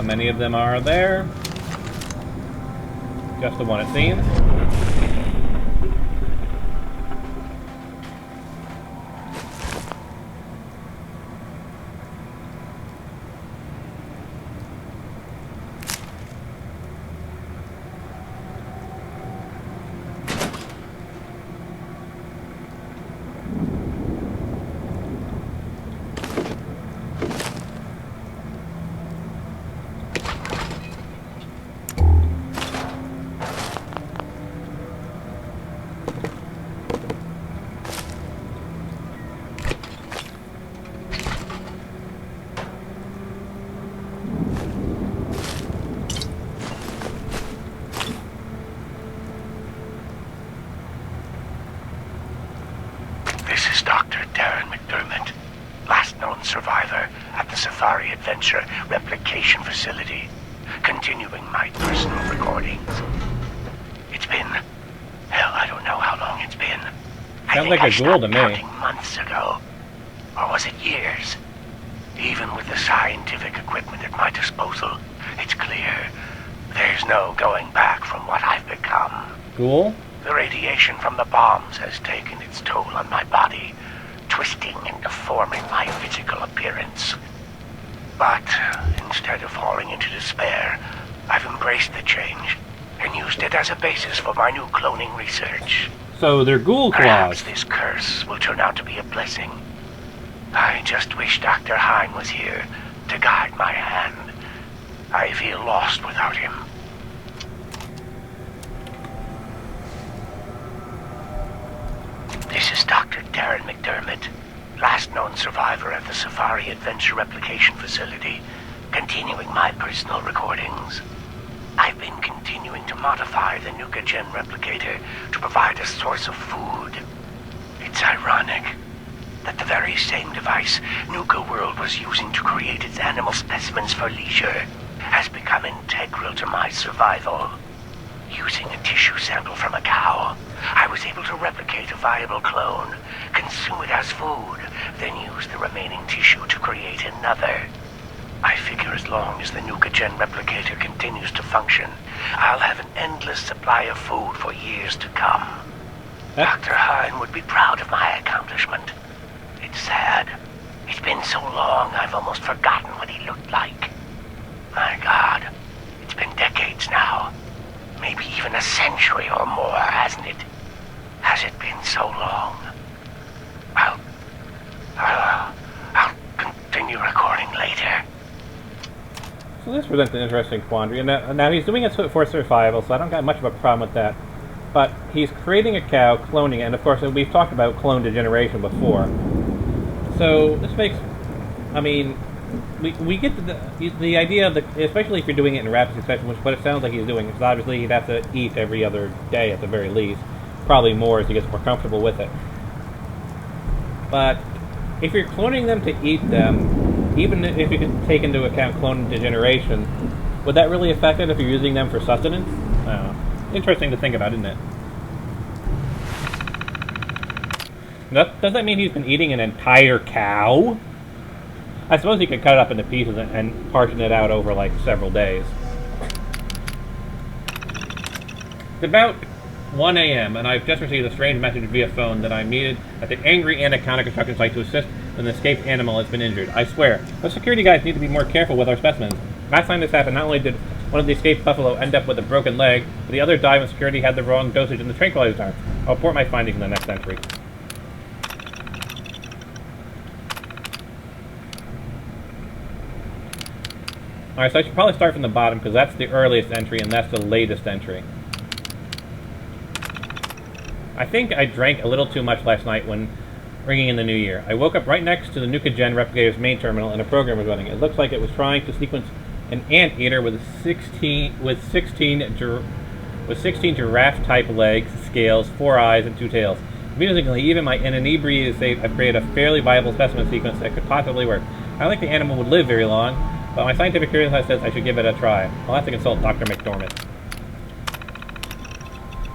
How many of them are there? Just the one, it seems. This is Dr. Darren McDermott, last known survivor at the Safari Adventure Replication Facility, continuing my personal recordings. It's been... hell, I don't know how long it's been. Sounds like a ghoul to me. Counting months ago. Or was it years? Even with the scientific equipment at my disposal, it's clear there's no going back from what I've become. Ghoul? The radiation from the bombs has taken its toll on my body, twisting and deforming my physical appearance. But instead of falling into despair, I've embraced the change and used it as a basis for my new cloning research. So they're ghoul Perhaps claws. this curse will turn out to be a blessing. I just wish Dr. Hine was here to guide my hand. I feel lost without him. This is Dr. Darren McDermott, last known survivor at the Safari Adventure Replication Facility, continuing my personal recordings. I've been continuing to modify the Nuka Gen replicator to provide a source of food. It's ironic that the very same device Nuka World was using to create its animal specimens for leisure has become integral to my survival. Using a tissue sample from a cow, I was able to replicate a viable clone, consume it as food, then use the remaining tissue to create another. I figure as long as the Nuka Gen replicator continues to function, I'll have an endless supply of food for years to come. Dr. Hine would be proud of my accomplishment. It's sad. It's been so long I've almost forgotten what he looked like. My God, it's been decades now. Maybe even a century or more, hasn't it? Has it been so long? I'll continue recording later. So this presents an interesting quandary. And now he's doing it for survival, so I don't got much of a problem with that. But he's creating a cow, cloning it, and of course we've talked about clone degeneration before. So this makes, I mean, we get the idea of especially if you're doing it in rapid succession, which what it sounds like he's doing, because obviously he'd have to eat every other day at the very least, probably more as he gets more comfortable with it. But if you're cloning them to eat them, even if you can take into account clone degeneration, would that really affect it if you're using them for sustenance? I don't know. Interesting to think about, isn't it? Does that mean he's been eating an entire cow? I suppose he could cut it up into pieces and portion it out over like several days. It's about 1 a.m. and I've just received a strange message via phone that I'm needed at the Angry Anaconda construction site to assist when an escaped animal has been injured. I swear, those security guys need to be more careful with our specimens. Last time this happened, not only did one of the escaped buffalo end up with a broken leg, but the other died when security had the wrong dosage in the tranquilizer dart. I'll report my findings in the next entry. Alright, so I should probably start from the bottom, because that's the earliest entry, and that's the latest entry. I think I drank a little too much last night when ringing in the new year. I woke up right next to the Nuka Gen replicator's main terminal, and a program was running. It looks like it was trying to sequence an anteater with 16 giraffe-type legs, scales, 4 eyes, and 2 tails. Amusingly, even in an inebriated state, I've created a fairly viable specimen sequence that could possibly work. I don't think the animal would live very long, but my scientific curiosity says I should give it a try. I'll have to consult Dr. McDermott.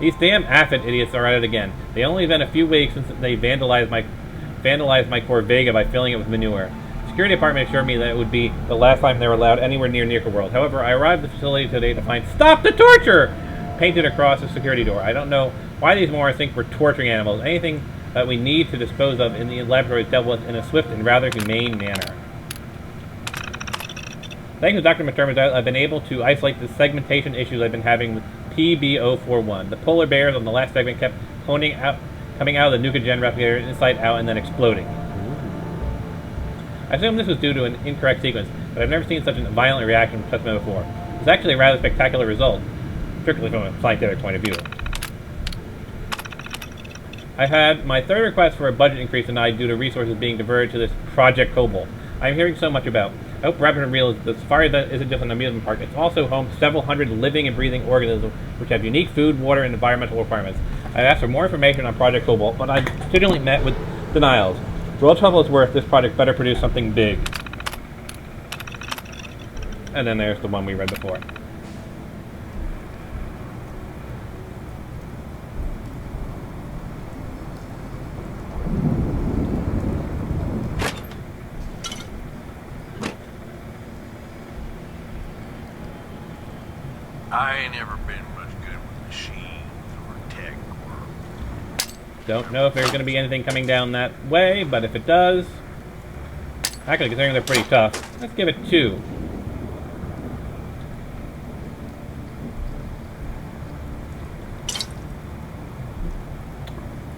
These damn aphid idiots are at it again. They only been a few weeks since they vandalized my Corvega by filling it with manure. security department assured me that it would be the last time they were allowed anywhere near Nuka World. However, I arrived at the facility today to find "Stop the Torture!" painted across the security door. I don't know why these morons think we're torturing animals. Anything that we need to dispose of in the laboratory is dealt with in a swift and rather humane manner. Thanks to Dr. McDermott, I've been able to isolate the segmentation issues I've been having with PB041. The polar bears on the last segment kept coming out of the Nuka Gen replicator inside out and then exploding. I assume this was due to an incorrect sequence, but I've never seen such a violent reaction from specimen before. It's actually a rather spectacular result, strictly from a scientific point of view. I had my third request for a budget increase denied due to resources being diverted to this Project Cobalt I'm hearing so much about. I hope Rapid realizes that the safari isn't just an amusement park, it's also home to several hundred living and breathing organisms which have unique food, water, and environmental requirements. I've asked for more information on Project Cobalt, but I've continually met with denials. For all trouble it's worth, this project better produce something big. And then there's the one we read before. I ain't never been much good with machines or tech work. Don't know if there's going to be anything coming down that way, but if it does... Actually, considering they're pretty tough, let's give it 2.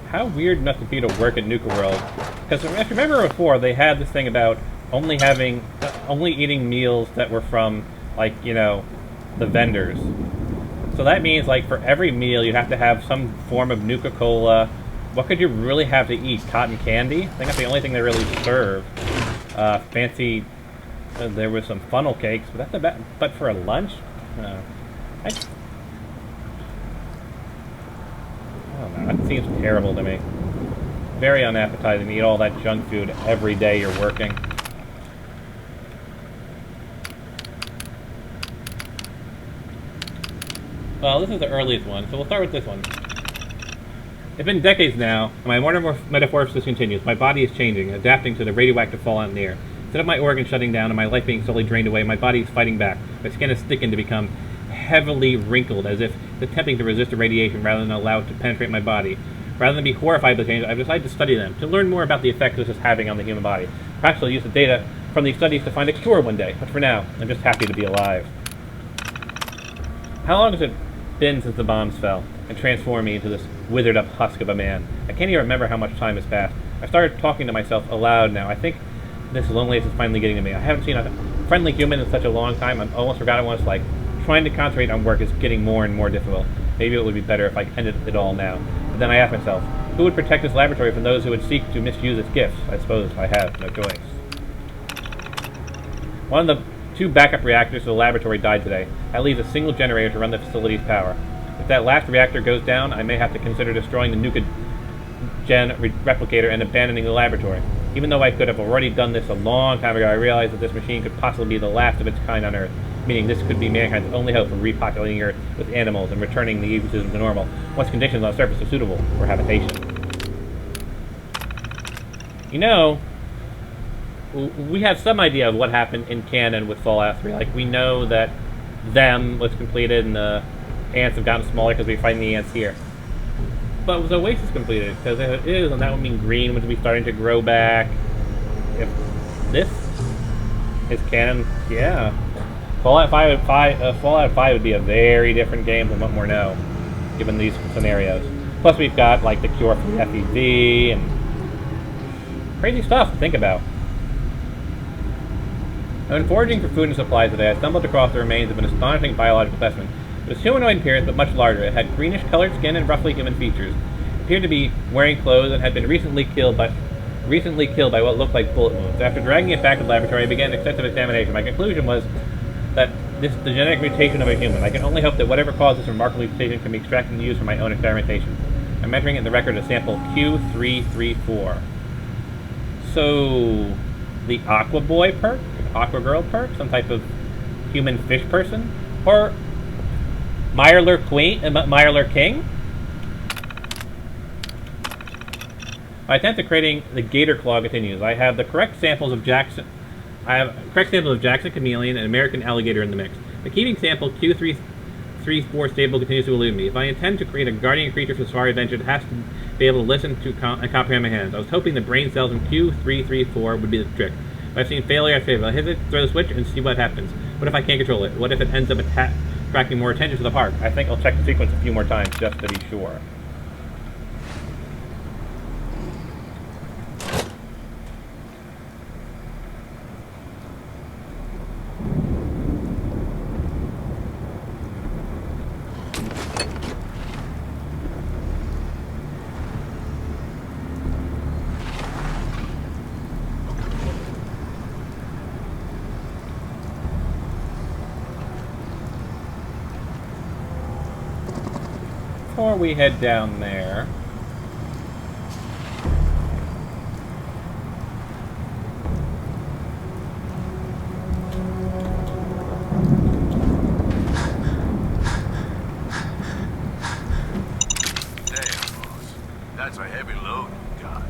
How weird must it be to work at Nuka World? Because if you remember before, they had this thing about only eating meals that were from, like, you know, the vendors. So that means, like, for every meal you have to have some form of Nuka-Cola. What could you really have to eat? Cotton candy? I think that's the only thing they really serve. Fancy... there was some funnel cakes, but that's about... But for a lunch? I don't know, that seems terrible to me. Very unappetizing to eat all that junk food every day you're working. Well, this is the earliest one, so we'll start with this one. It's been decades now, and my modern metamorphosis continues. My body is changing, adapting to the radioactive fallout in the air. Instead of my organs shutting down and my life being slowly drained away, my body is fighting back. My skin is thickened to become heavily wrinkled, as if attempting to resist the radiation rather than allow it to penetrate my body. Rather than be horrified by the change, I've decided to study them, to learn more about the effects this is having on the human body. Perhaps I'll use the data from these studies to find a cure one day, but for now, I'm just happy to be alive. How long has it been since the bombs fell and transformed me into this withered up husk of a man? I can't even remember how much time has passed. I started talking to myself aloud now. I think this loneliness is finally getting to me. I haven't seen a friendly human in such a long time. I've almost forgotten what it's like. Trying to concentrate on work is getting more and more difficult. Maybe it would be better if I ended it all now. But then I asked myself, who would protect this laboratory from those who would seek to misuse its gifts? I suppose I have no choice. One of the 2 backup reactors to the laboratory died today. That leaves a single generator to run the facility's power. If that last reactor goes down, I may have to consider destroying the Nuka Gen replicator and abandoning the laboratory. Even though I could have already done this a long time ago, I realized that this machine could possibly be the last of its kind on Earth, meaning this could be mankind's only hope for repopulating Earth with animals and returning the ecosystem to normal, once conditions on the surface are suitable for habitation. You know, we have some idea of what happened in canon with Fallout 3. Like, we know that Them was completed and the ants have gotten smaller because we're fighting the ants here. But was Oasis completed? Because if it is, then that would mean green would be starting to grow back. If this is canon, yeah. Fallout 5 would be a very different game than what we know, given these scenarios. Plus we've got, like, the cure for the FEV and crazy stuff to think about. I've been foraging for food and supplies today. I stumbled across the remains of an astonishing biological specimen. It was humanoid in appearance, but much larger. It had greenish-colored skin and roughly human features. It appeared to be wearing clothes and had been recently killed by what looked like bullet wounds. After dragging it back to the laboratory, I began extensive examination. My conclusion was that this is the genetic mutation of a human. I can only hope that whatever caused this remarkable mutation can be extracted and used for my own experimentation. I'm entering it in the record as sample Q334. So, the Aqua Boy perk? Aqua Girl perk? Some type of human fish person? Or Myrler King? My attempt at creating the Gator Claw continues. I have the correct samples of I have a correct sample of Jackson chameleon and American alligator in the mix. The keeping sample Q334 stable continues to elude me. If I intend to create a guardian creature for Safari Adventure, it has to be able to listen to and comprehend my hands. I was hoping the brain cells in Q334 would be the trick. But I've seen failure after failure. I'll hit it, throw the switch, and see what happens. What if I can't control it? What if it ends up attracting more attention to the park? I think I'll check the sequence a few more times just to be sure. Before we head down there, Damn, boss. That's a heavy load you got.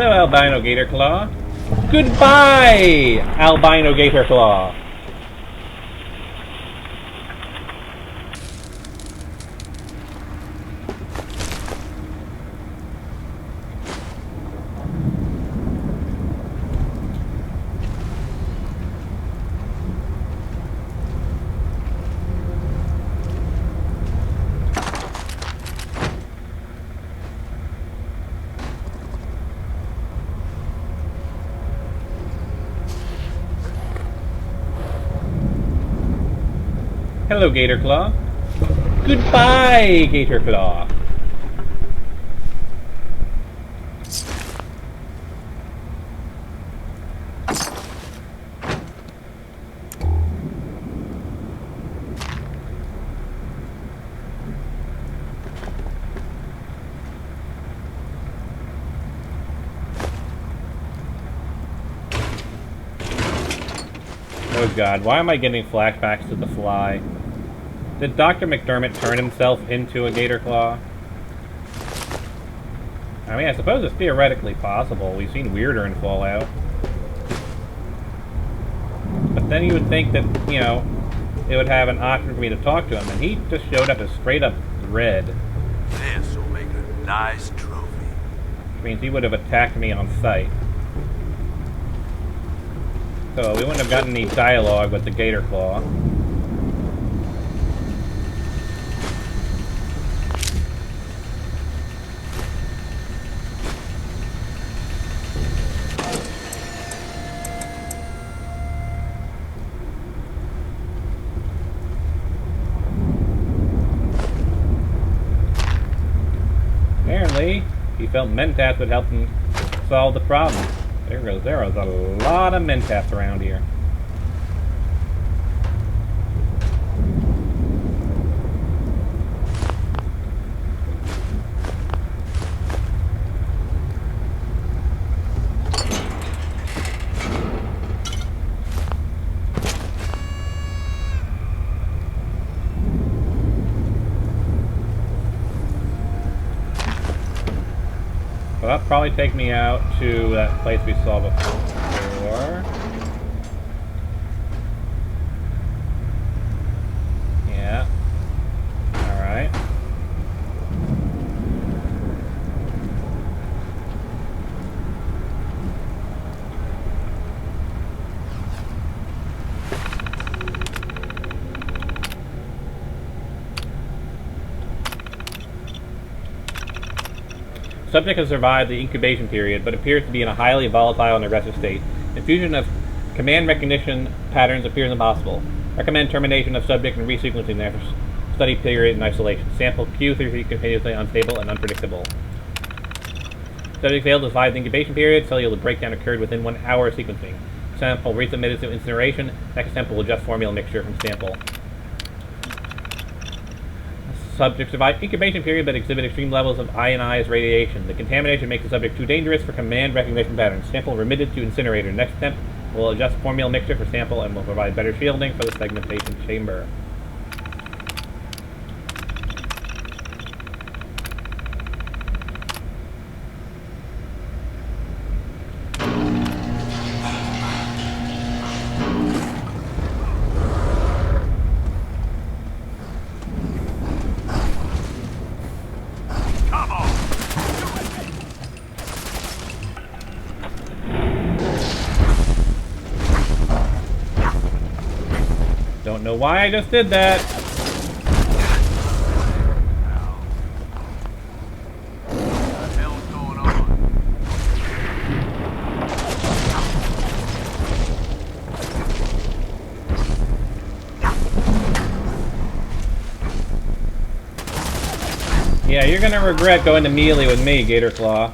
hello, Albino Gator Claw. Goodbye, Albino Gator Claw. Hello, Gator Claw. Goodbye, Gator Claw. Oh god, why am I getting flashbacks to the fly? Did Dr. McDermott turn himself into a Gator Claw? I mean, I suppose it's theoretically possible. We've seen weirder in Fallout. But then you would think that, you know, it would have an option for me to talk to him, and he just showed up as straight up red. This will make a nice trophy. Which means he would have attacked me on sight. So we wouldn't have gotten any dialogue with the Gator Claw. Apparently, he felt Mentats would help him solve the problem. There was a lot of Mentats around here. So that'll probably take me out to that place we saw before. Yeah. Alright. Subject has survived the incubation period, but appears to be in a highly volatile and aggressive state. Infusion of command recognition patterns appears impossible. Recommend termination of subject and resequencing after study period in isolation. Sample Q33 continuously unstable and unpredictable. Subject failed to survive the incubation period. Cellular breakdown occurred within 1 hour of sequencing. Sample resubmitted to incineration. Next sample will adjust formula mixture from sample. Subject survived incubation period but exhibit extreme levels of ionized radiation. The contamination makes the subject too dangerous for command recognition patterns. Sample remitted to incinerator. Next step will adjust formula mixture for sample and will provide better shielding for the segmentation chamber. Don't know why I just did that. What the hell's going on? Yeah, you're gonna regret going to melee with me, Gator Claw.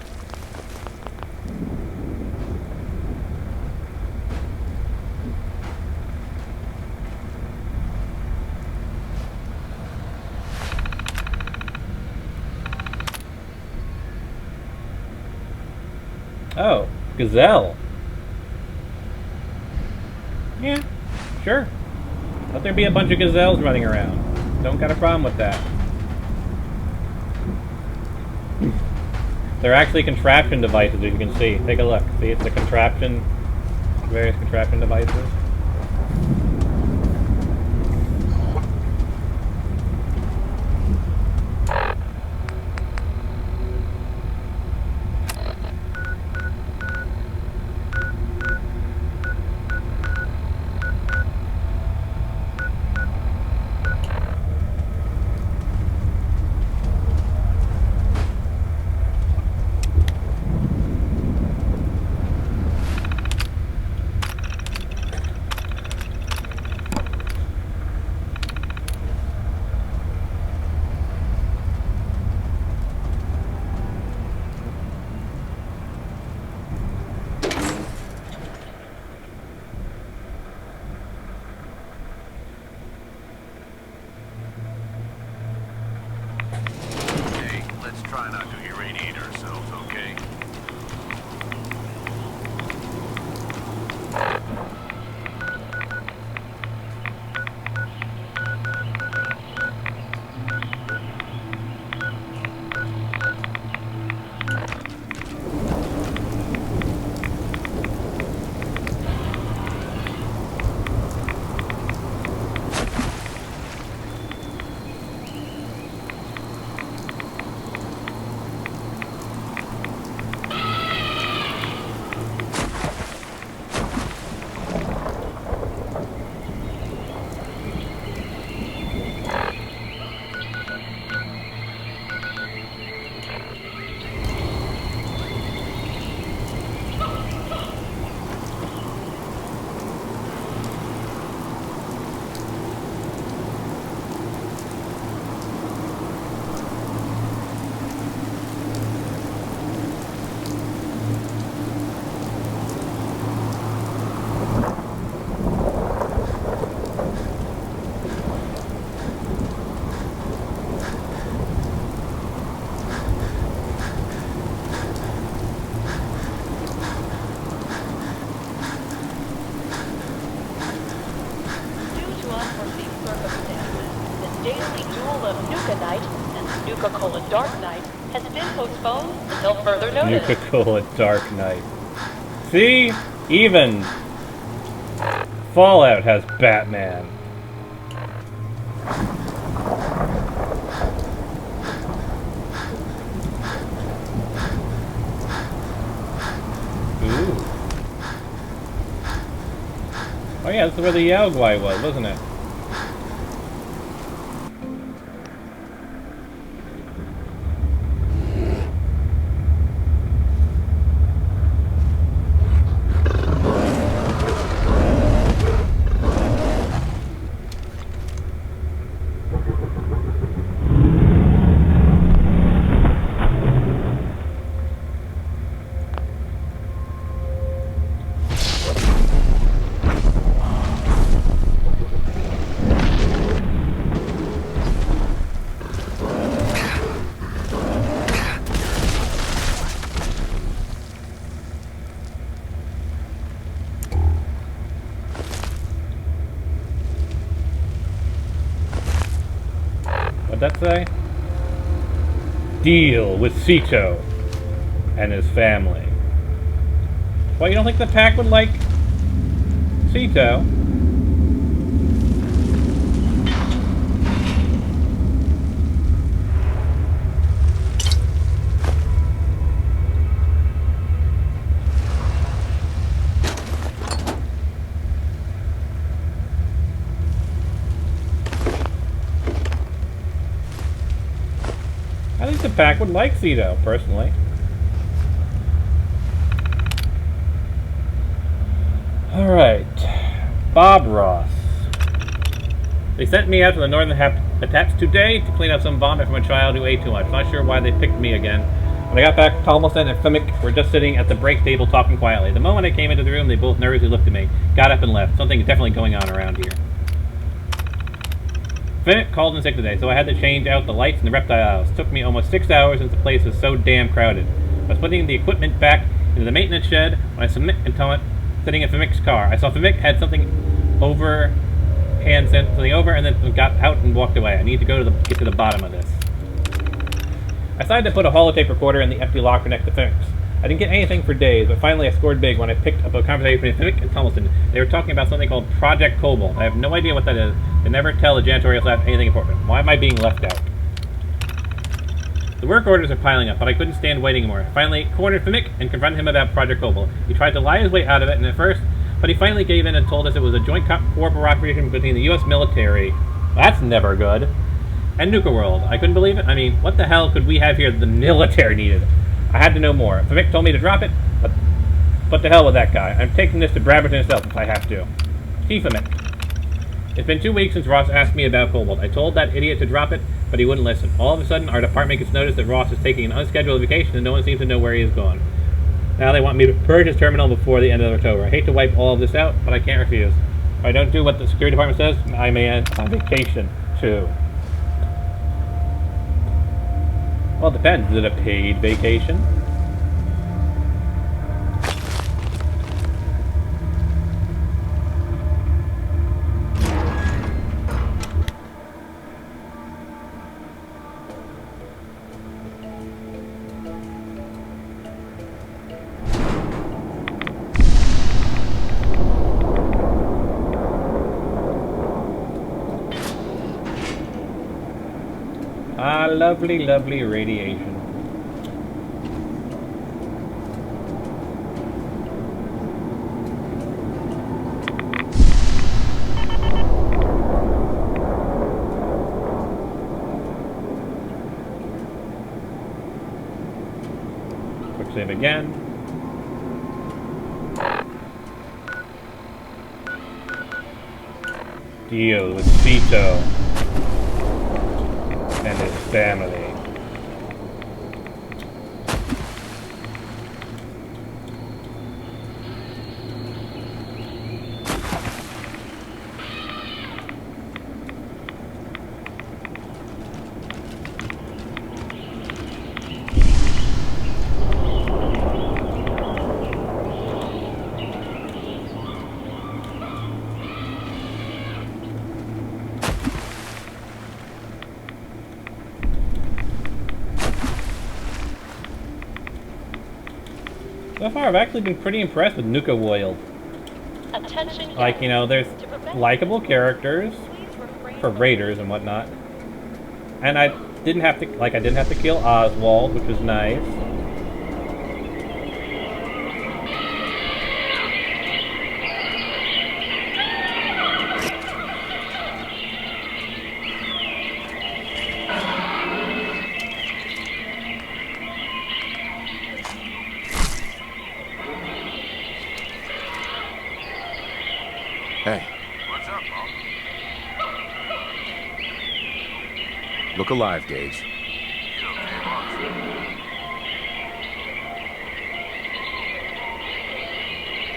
Oh, gazelle. Yeah, sure. Let there be a bunch of gazelles running around. Don't got a problem with that. They're actually contraption devices, as you can see. Take a look. See, it's the contraption, various contraption devices. Hey, let's try not to irradiate ourselves, okay? Due to unforeseen circumstances, the daily duel of Nuka Knight and Nuka Dark Knight has been postponed until further notice. Nuka-Cola Dark Knight. See? Even Fallout has Batman. Ooh. Oh yeah, this is where the Yao Guai was, wasn't it? What'd that say? Deal with Sito and his family. Well, you don't think the pack would like Sito? I think the pack would like Sito, personally. Alright. Bob Ross. They sent me out to the northern habitats today to clean up some vomit from a child who ate too much. Not sure why they picked me again. When I got back, Tomlinson and Fimick were just sitting at the break table talking quietly. The moment I came into the room, they both nervously looked at me, got up and left. Something is definitely going on around here. Fimick called in sick today, so I had to change out the lights in the reptiles. It took me almost 6 hours since the place was so damn crowded. I was putting the equipment back into the maintenance shed when I saw Mick and Tom sitting in Fimick's car. I saw Fimick had something over, and sent something over, and then got out and walked away. I need to go to get to the bottom of this. I decided to put a holotape recorder in the empty locker next to Fimick's. I didn't get anything for days, but finally I scored big when I picked up a conversation between Fimick and Tomlinson. They were talking about something called Project Cobalt. I have no idea what that is. They never tell the janitorial staff anything important. Why am I being left out? The work orders are piling up, but I couldn't stand waiting anymore. I finally cornered Fimick and confronted him about Project Cobalt. He tried to lie his way out of it, and at first, but he finally gave in and told us it was a joint cooperation between the U.S. military. That's never good. And Nuka World. I couldn't believe it. I mean, what the hell could we have here that the military needed? I had to know more. Fimick told me to drop it, but to hell with that guy. I'm taking this to Brabberton himself if I have to. See, Fimick. It's been 2 weeks since Ross asked me about Cobalt. I told that idiot to drop it, but he wouldn't listen. All of a sudden, our department gets notice that Ross is taking an unscheduled vacation and no one seems to know where he is gone. Now they want me to purge his terminal before the end of October. I hate to wipe all of this out, but I can't refuse. If I don't do what the security department says, I may end on vacation, too. Well, it depends. Is it a paid vacation? Ah, lovely, lovely radiation. Quick save again. Deal with Sito and his family. So far, I've actually been pretty impressed with Nuka World. Attention Like, you know, there's To prevent- likable characters Please refrain for from- raiders and whatnot. And I didn't have to kill Oswald, which was nice. Hey, What's up, Mom? look alive, Gage. You okay, boss?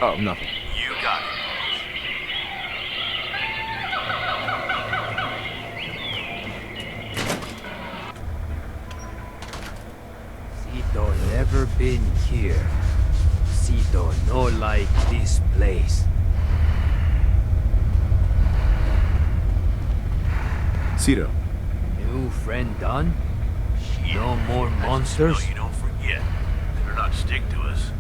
Oh, nothing. You got it, boss. Sito never been here. Sito no like this place. Cito, New friend done? Shit. No more I just monsters? know you don't forget. Better not stick to us.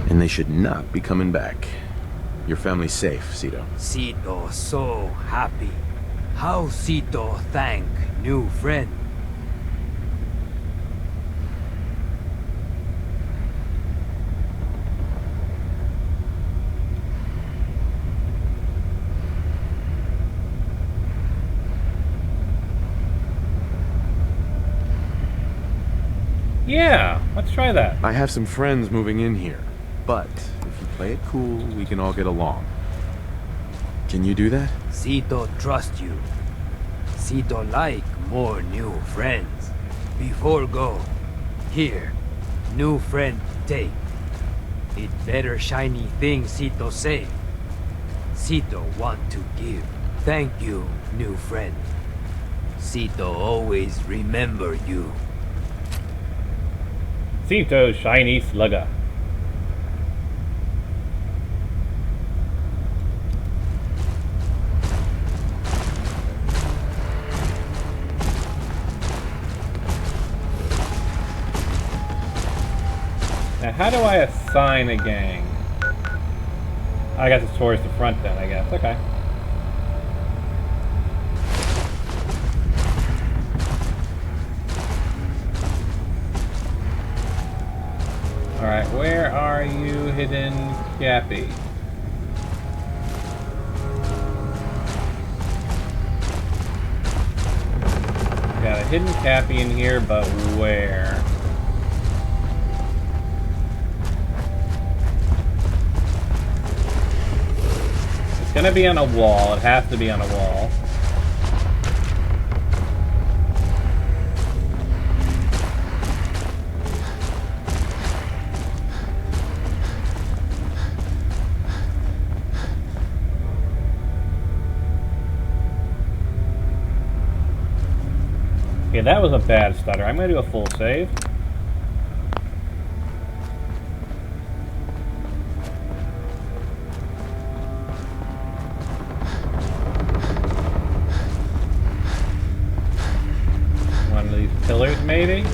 and they should not be coming back. Your family's safe, Cito. Sito so happy. How Sito thank new friend. Yeah, let's try that. I have some friends moving in here, but if you play it cool, we can all get along. Can you do that? Sito trust you. Sito like more new friends. Before go, here, new friend take. It better shiny thing Sito say. Sito want to give. Thank you, new friend. Sito always remember you. Cito's shiny slugger. Now, how do I assign a gang? I guess it's towards the front then, I guess. Okay. Alright, where are you, hidden Cappy? Got a hidden Cappy in here, but where? It's gonna be on a wall. It has to be on a wall. Okay, that was a bad stutter. I'm gonna do a full save. One of these pillars, maybe?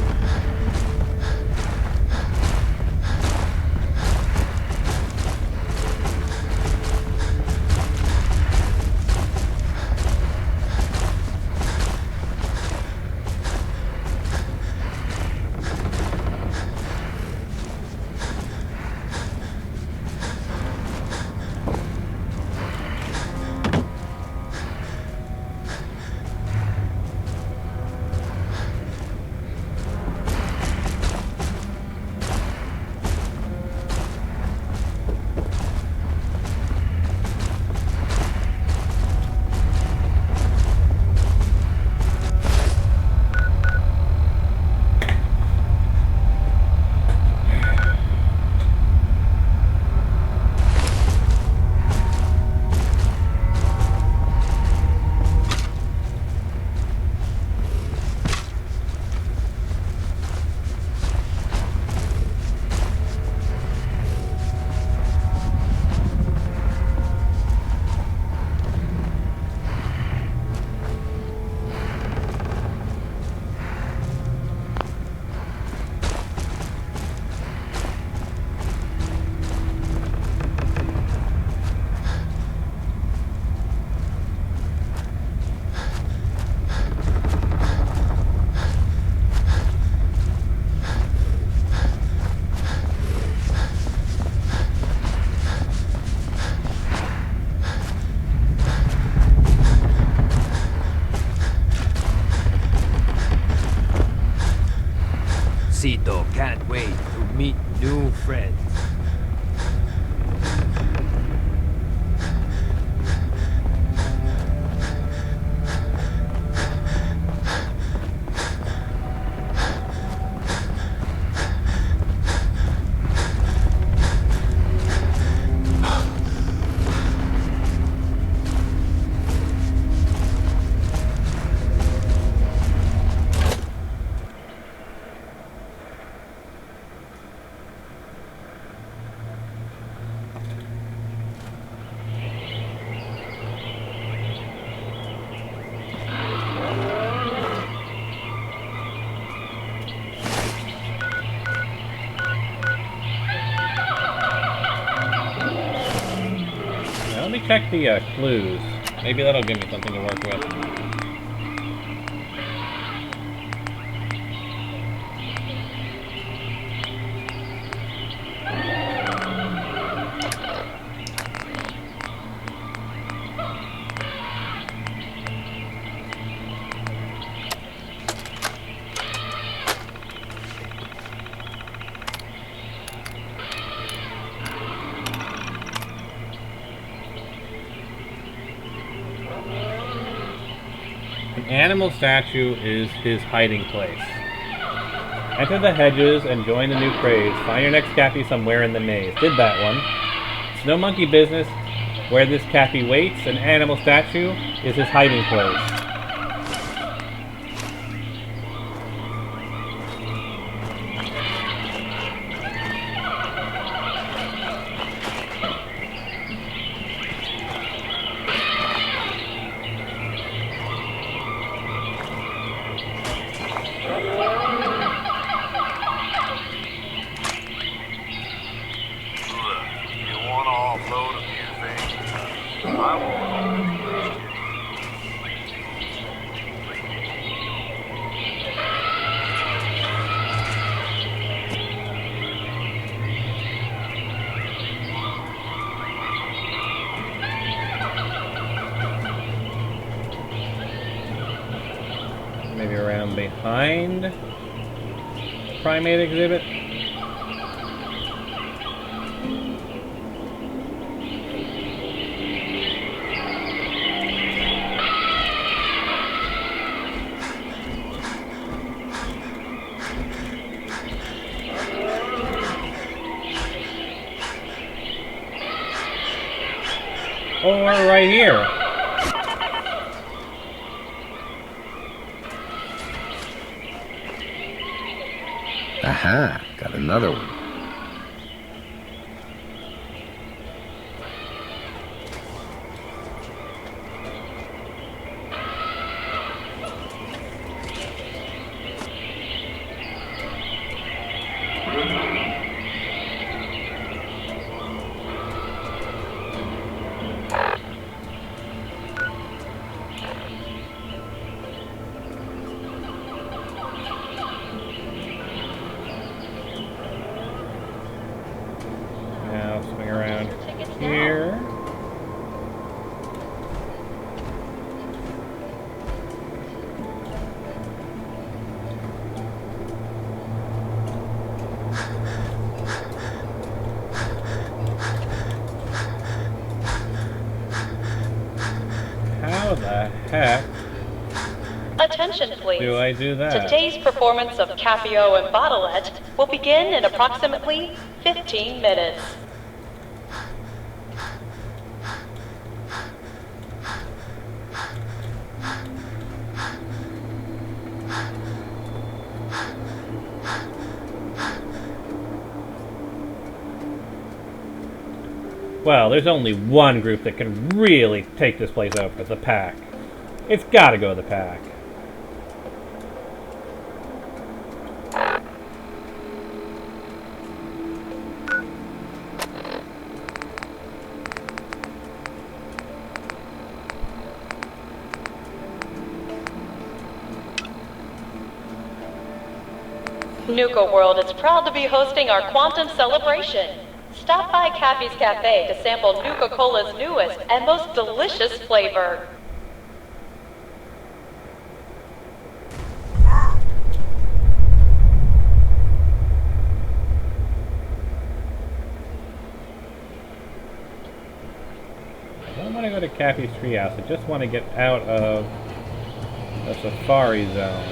Sito can't wait to meet new friends. Now, let me check the clues. Maybe that'll give me something to work with. An animal statue is his hiding place. Enter the hedges and join the new craze. Find your next Cappy somewhere in the maze. Did that one. It's no monkey business. Where this Cappy waits, an animal statue is his hiding place. You want to offload a few things? I won't. Maybe around behind primate exhibit. Or right here. Aha, got another one. Now swing around here. How the heck Attention, please. do I do that? Today's performance of Capio and Bottlette will begin in approximately 15 minutes. Well, there's only one group that can really take this place over, the Pack. It's gotta go the Pack. Nuka World is proud to be hosting our Quantum Celebration. Stop by Cappy's Cafe to sample Nuka Cola's newest and most delicious flavor. Cappy's treehouse. I just want to get out of the safari zone.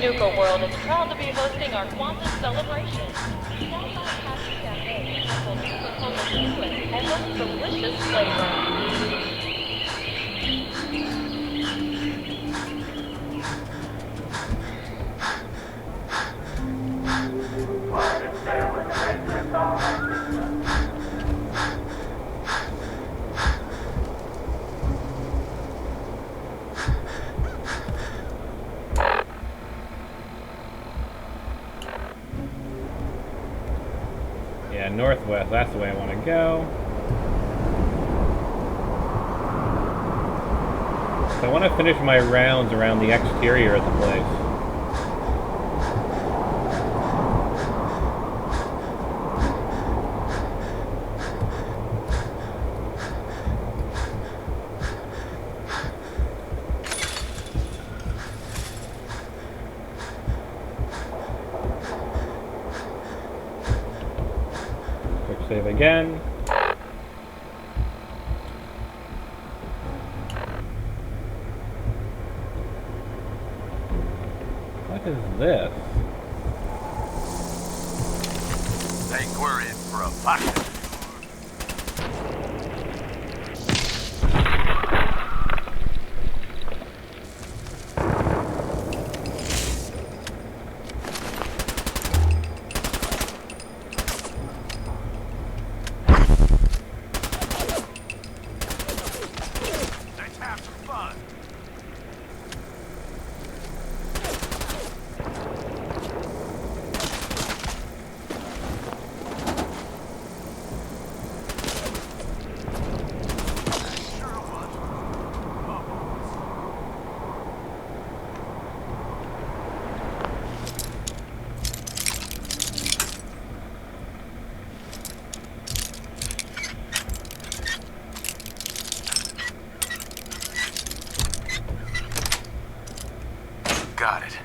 Nuka World is proud to be hosting our Kwanzaa celebration. Southside Happy Cafe assembled Nuka Public Twist and hosts delicious playgrounds. Yeah, northwest, that's the way I want to go. So I want to finish my rounds around the exterior of the place. Save again. What is this? Think we're in for a fight. Got it.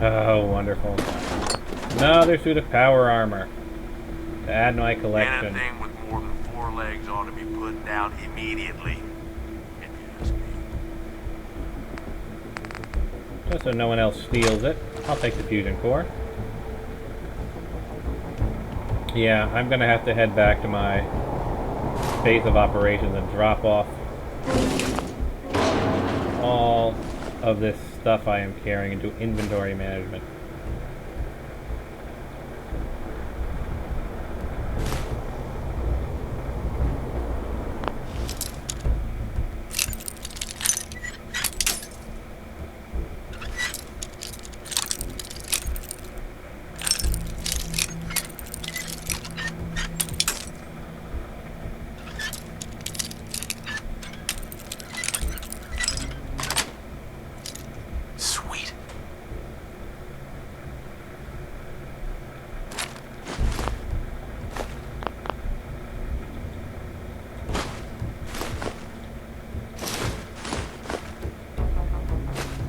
Oh, wonderful. Another suit of power armor to add to my collection. Anything with more than 4 legs ought to be put down immediately. If you ask me. Just so no one else steals it, I'll take the fusion core. Yeah, I'm gonna have to head back to my base of operations and drop off all of this stuff I am carrying into inventory management.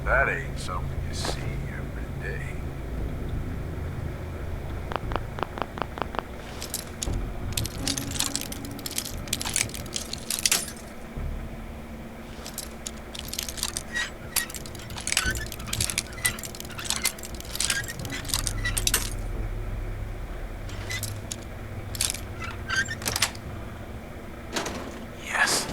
That ain't something you see every day. Yes.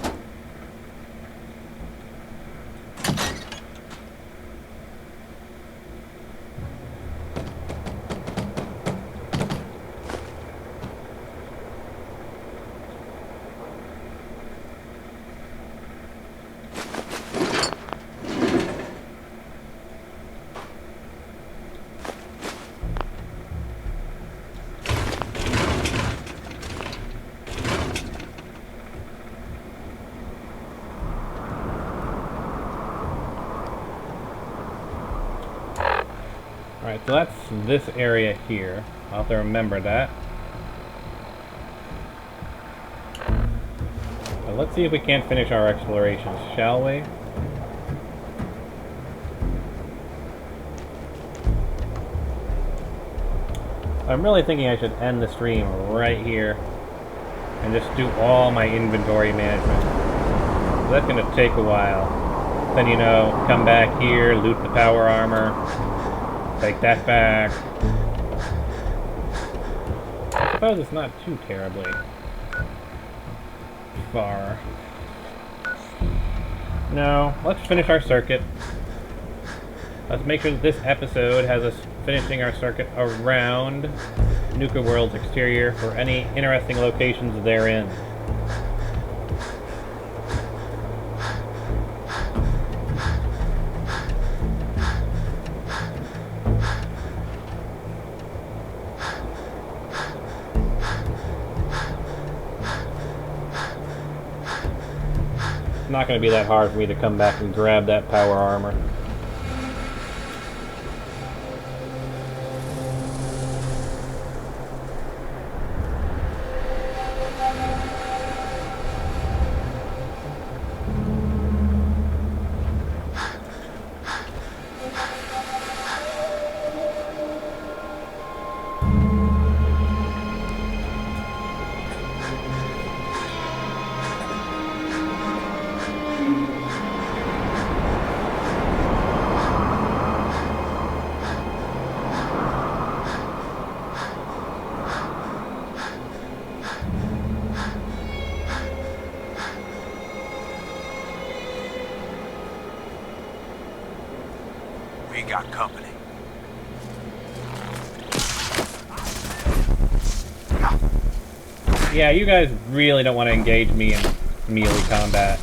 Alright, so that's this area here. I'll have to remember that. But let's see if we can't finish our explorations, shall we? I'm really thinking I should end the stream right here and just do all my inventory management. So that's going to take a while. Then, you know, come back here, loot the power armor, take that back. I suppose it's not too terribly far. No, let's finish our circuit. Let's make sure that this episode has us finishing our circuit around Nuka World's exterior for any interesting locations therein. It's not going to be that hard for me to come back and grab that power armor. We got company. Yeah, you guys really don't want to engage me in melee combat.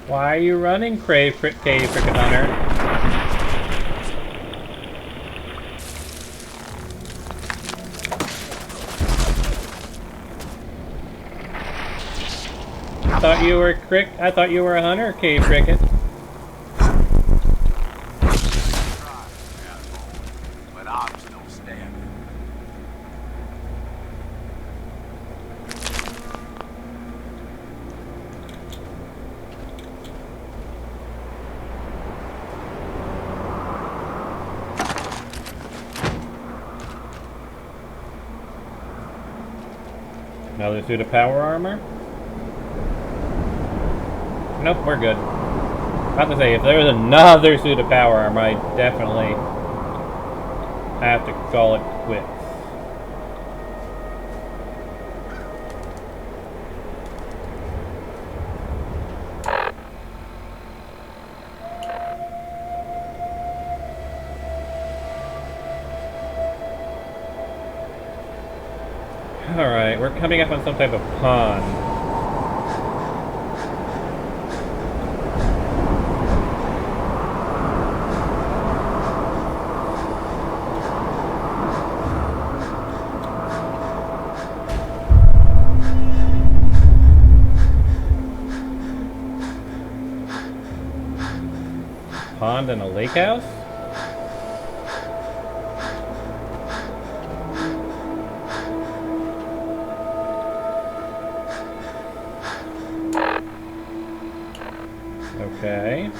Why are you running, Cave Cricket Hunter? I thought you were a hunter, Cave Cricket. But I'm still standing. Another suit of power armor? Nope, we're good. About to say, if there was another suit of power armor, I'd definitely have to call it quits. Alright, we're coming up on some type of pond. Pond and a lake house? Okay.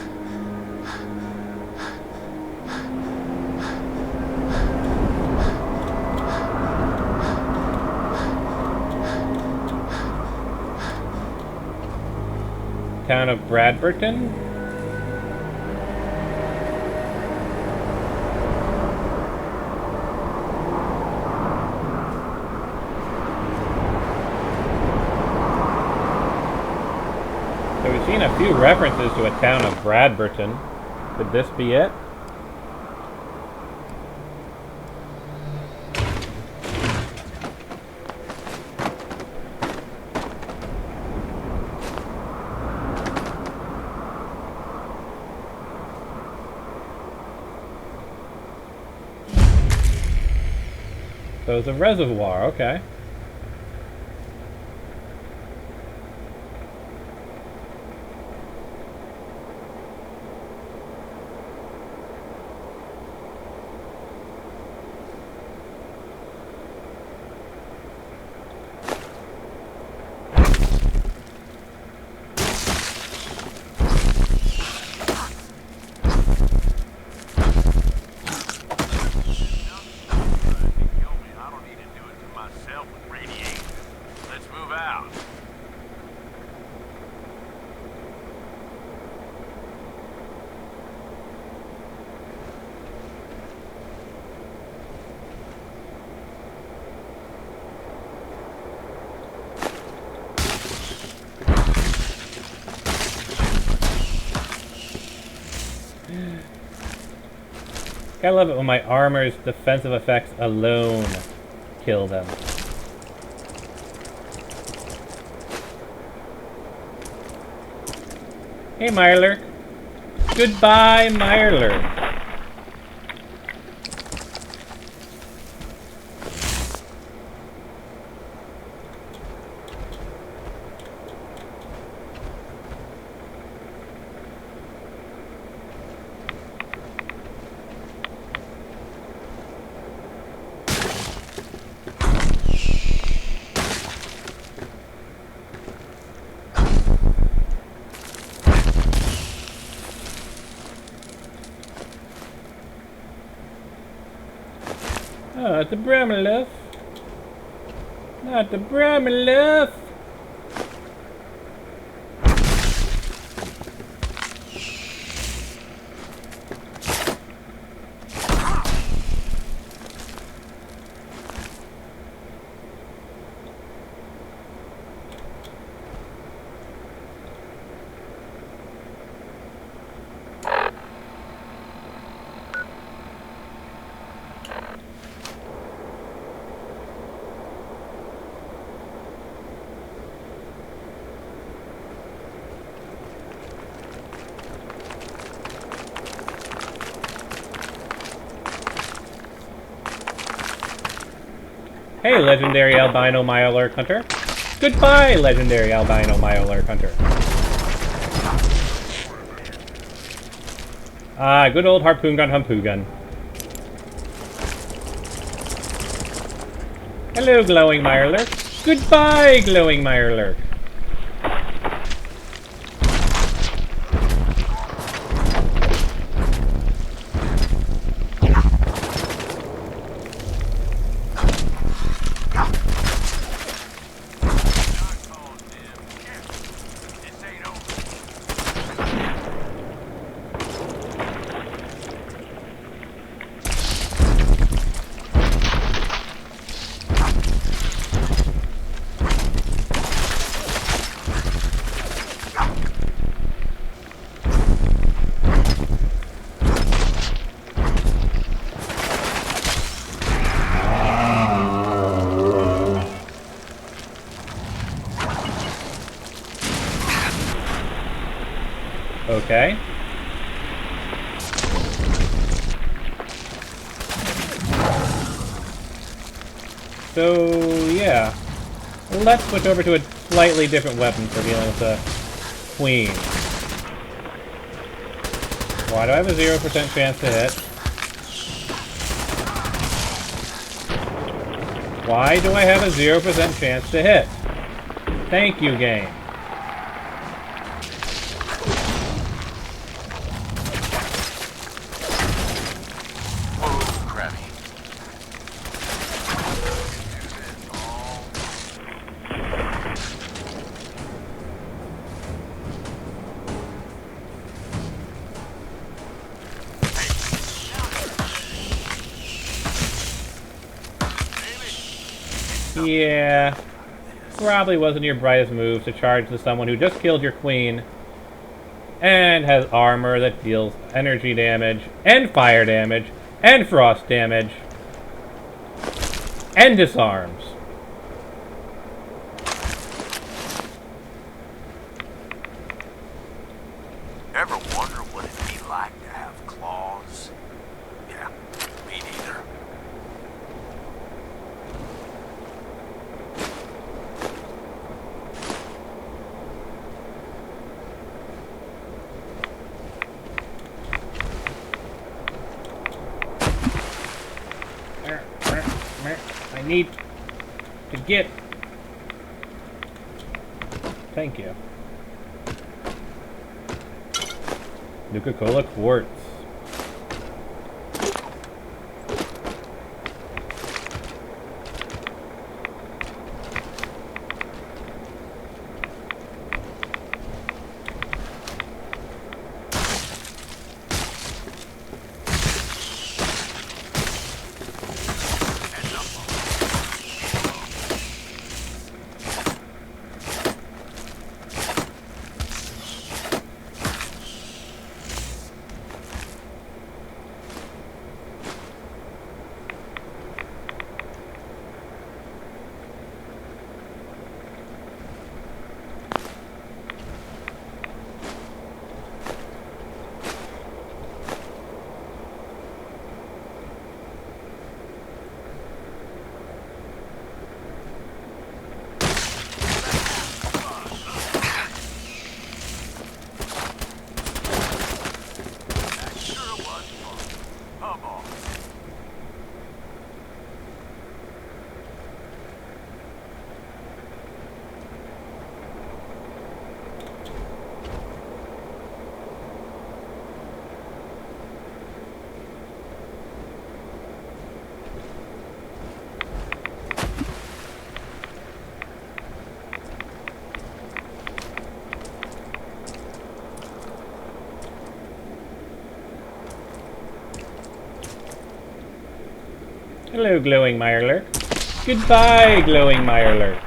Town of Bradburton? So we've seen a few references to a town of Bradburton. Could this be it? So it's a reservoir, okay. I love it when my armor's defensive effects alone kill them. Hey, Mirelurk. Goodbye, Mirelurk. Oh, not the Bramaloff. Not the Bramaloff. Hey, legendary albino Mirelurk hunter. Goodbye, legendary albino Mirelurk hunter. Ah, good old harpoon gun, humpoo gun. Hello, glowing Mirelurk. Goodbye, glowing Mirelurk. Okay. So, yeah. Let's switch over to a slightly different weapon for dealing with the Queen. Why do I have a 0% chance to hit? Why do I have a 0% chance to hit? Thank you, game. Yeah, probably wasn't your brightest move to charge to someone who just killed your queen and has armor that deals energy damage and fire damage and frost damage and disarms. Ever wonder what it'd be like to have claws? Yeah, me neither. I need to get... Thank you. Nuka-Cola Quartz. Hello, glowing Mirelurk. Goodbye, glowing Mirelurk.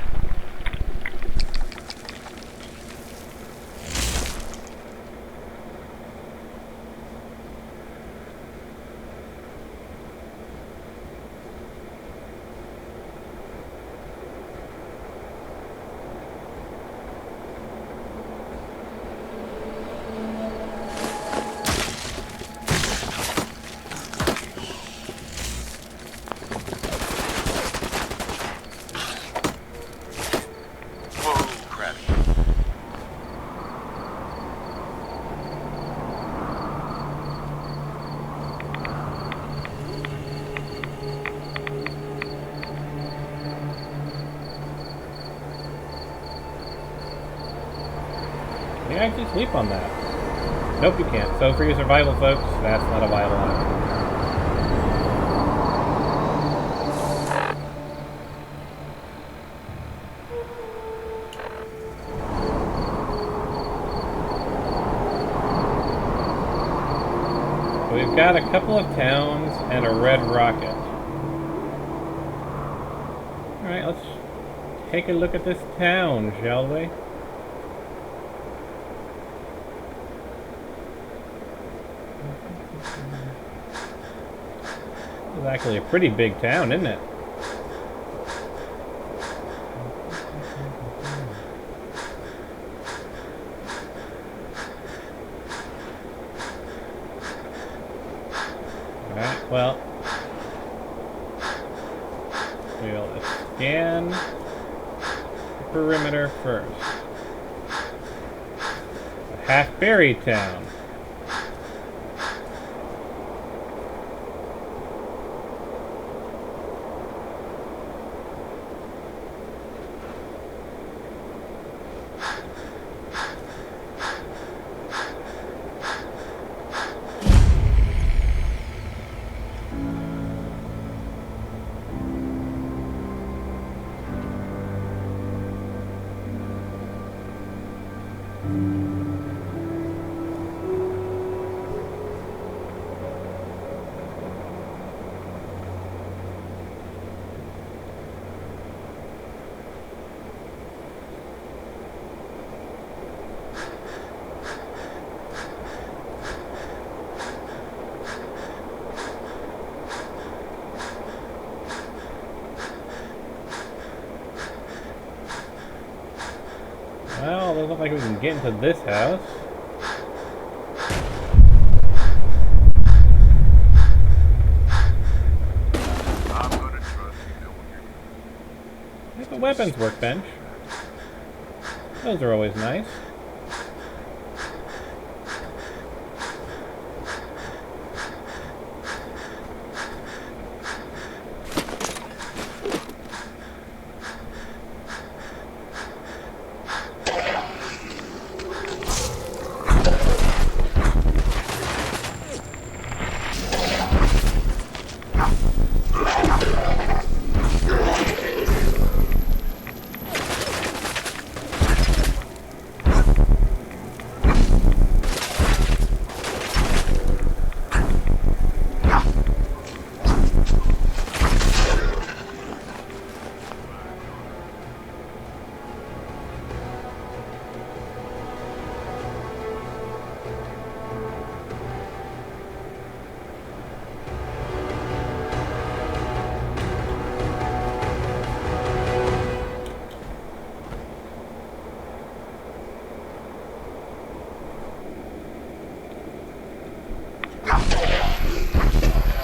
Whoa, crap. Can you actually sleep on that? Nope, you can't. So for your survival, folks, that's not a vital option. We've got a couple of towns and a red rocket. Alright, let's take a look at this town, shall we? This is actually a pretty big town, isn't it? Alright, well, we'll scan the perimeter first. A half-buried town. Well, it doesn't look like we can get into this house. I'm gonna trust you know what you're doing. There's a weapons workbench. Those are always nice.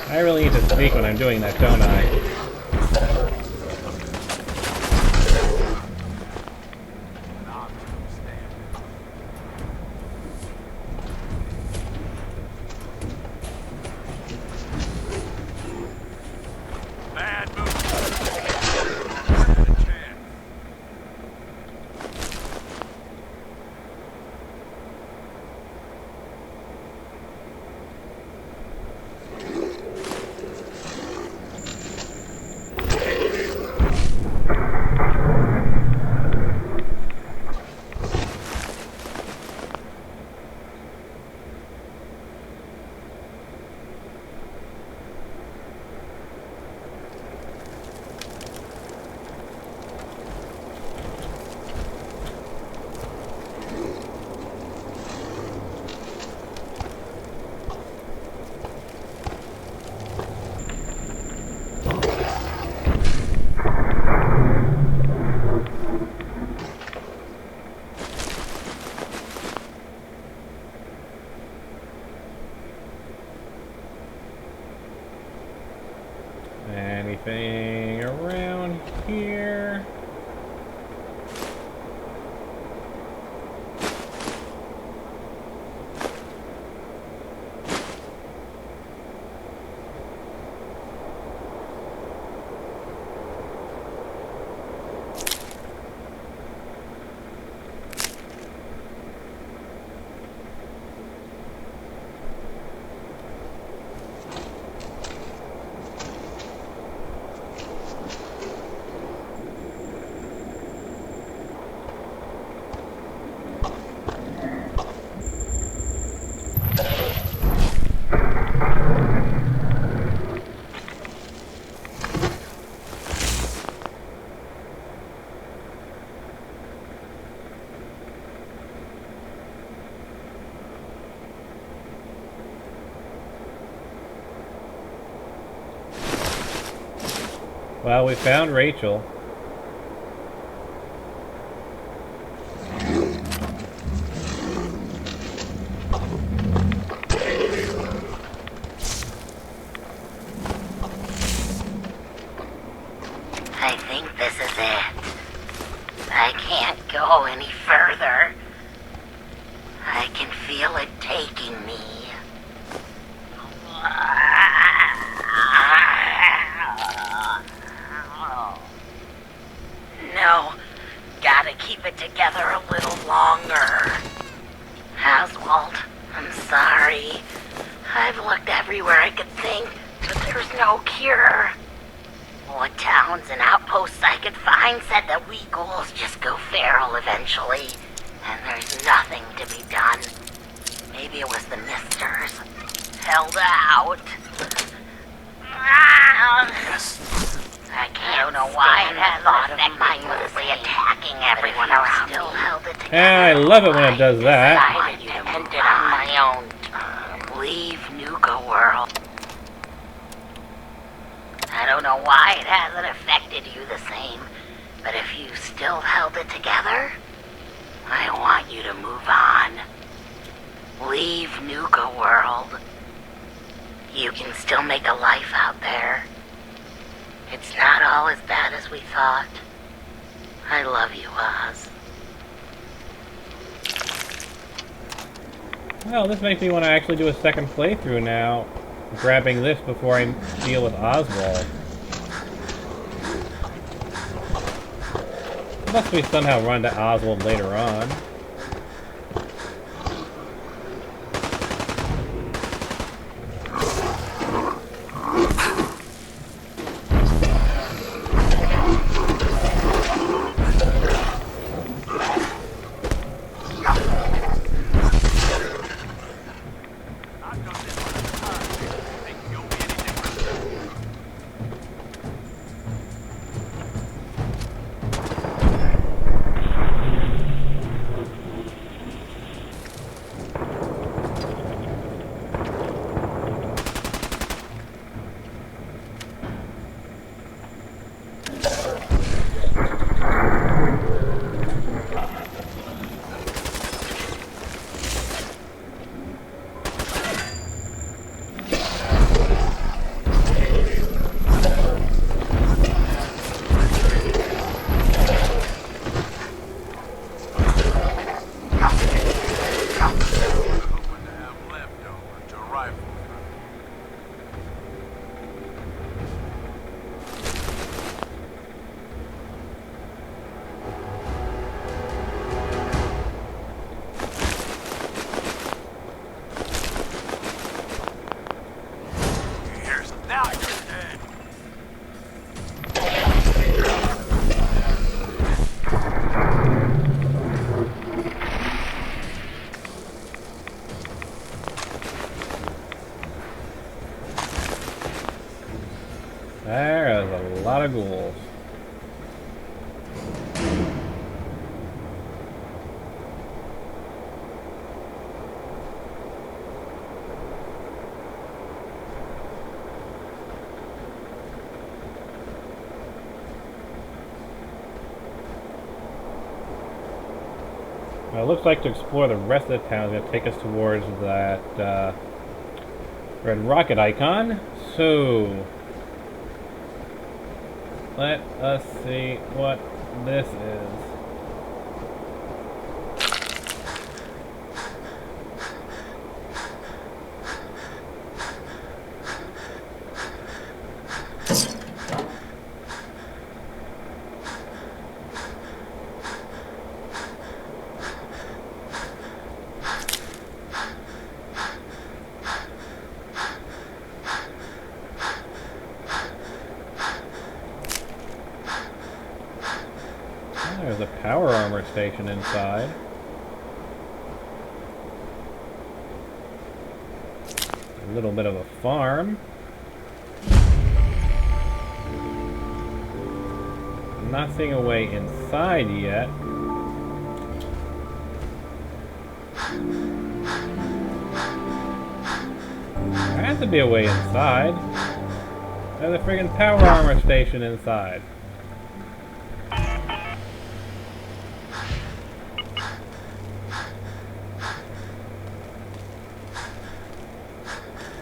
I really need to speak when I'm doing that, don't I? Bad move. Not a chance. Anything around here? Well, we found Rachel. I think this is it. I can't go any further. I can feel it taking me. No, gotta keep it together a little longer. Oswald, I'm sorry. I've looked everywhere I could think, but there's no cure. What towns and outposts I could find said that we ghouls just go feral eventually, and there's nothing to be done. Maybe it was the misters. Held out. I don't know why I thought of mindlessly attacking everyone around still held it together. I love it when it does that. I decided to end it on my own terms. Leave Nuka World. I don't know why it hasn't affected you the same, but if you still held it together, I want you to move on. Leave Nuka World. You can still make a life out there. It's not all as bad as we thought. I love you, Oz. Well, this makes me want to actually do a second playthrough now. Grabbing this before I deal with Oswald. Unless we somehow run to Oswald later on. There's a lot of ghouls. Well, it looks like to explore the rest of the town is going to take us towards that red rocket icon. So, Let us see what this is. There's a power armor station inside. A little bit of a farm. Nothing away inside yet. There has to be a way inside. There's a friggin' power armor station inside.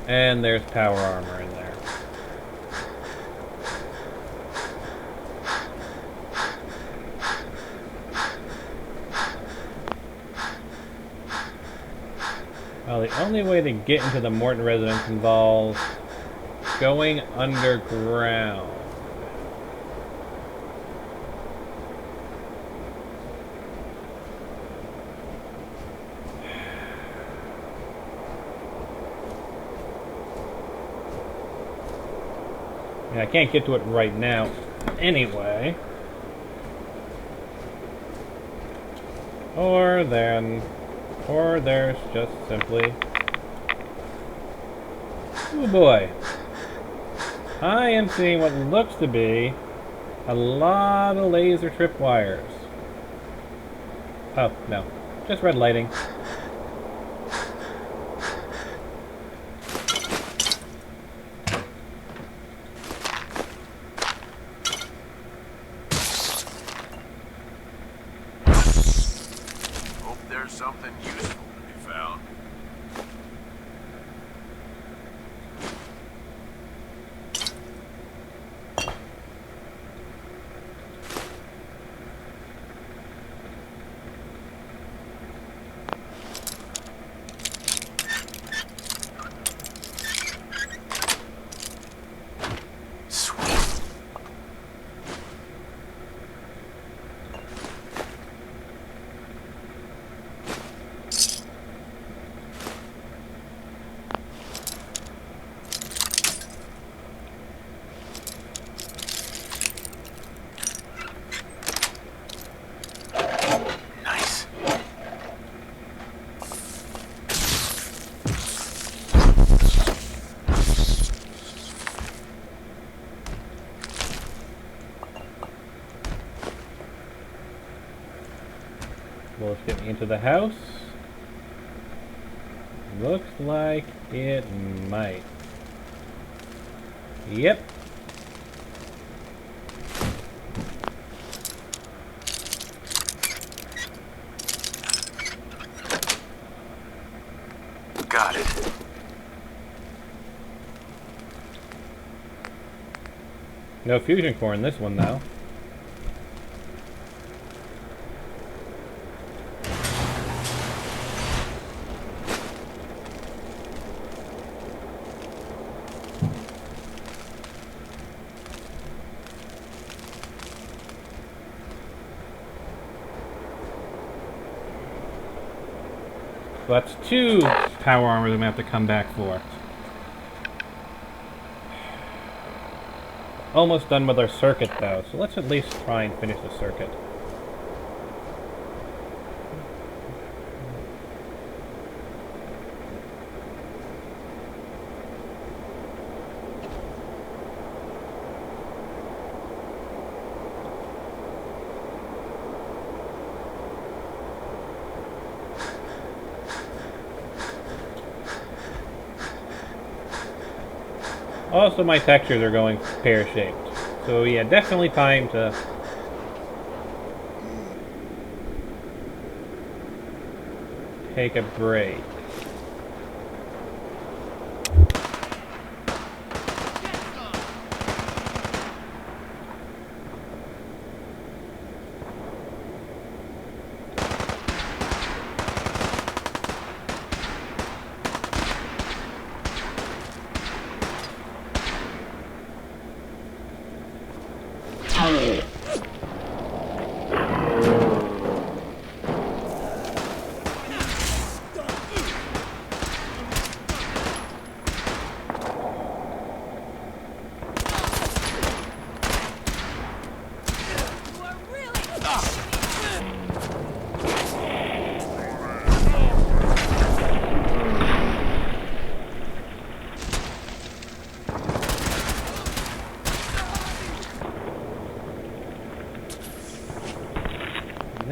And there's power armor in there. Well, the only way to get into the Morton residence involves going underground. Yeah, I can't get to it right now anyway. Or there's just simply... Oh boy. I am seeing what looks to be a lot of laser tripwires. Oh, no. Just red lighting. Hope there's something useful to be found. Well, let's get into the house. Looks like it might. Yep. Got it. No fusion core in this one, though. So that's 2 power armors I'm going to have to come back for. Almost done with our circuit, though, so let's at least try and finish the circuit. Also, my textures are going pear-shaped. So yeah, definitely time to take a break.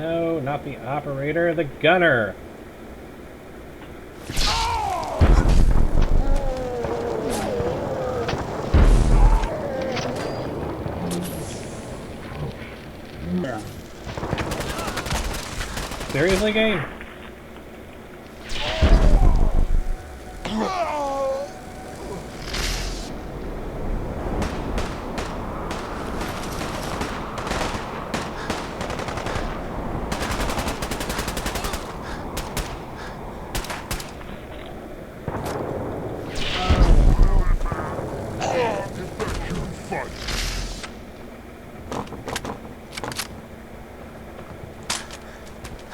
No, not the operator, the gunner. Seriously, game?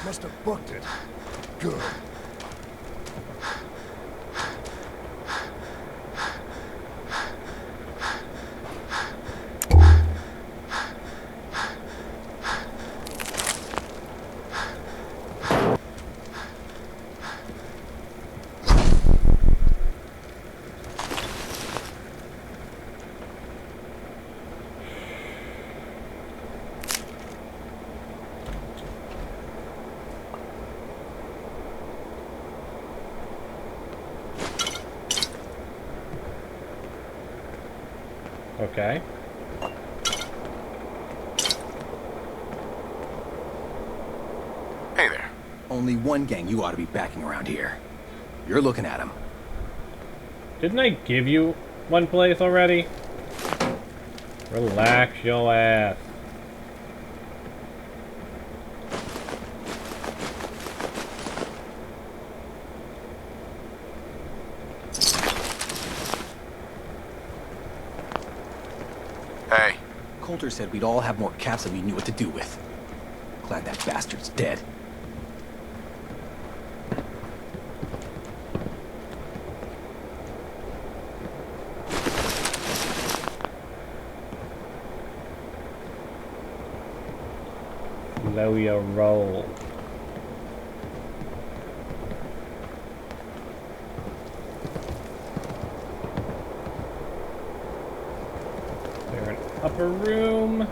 Must have booked it. Good. Okay. Hey there. Only one gang you ought to be backing around here. You're looking at him. Didn't I give you one place already? Relax your ass. Hey. Coulter said we'd all have more caps than we knew what to do with. Glad that bastard's dead. Slow your roll. There an upper room.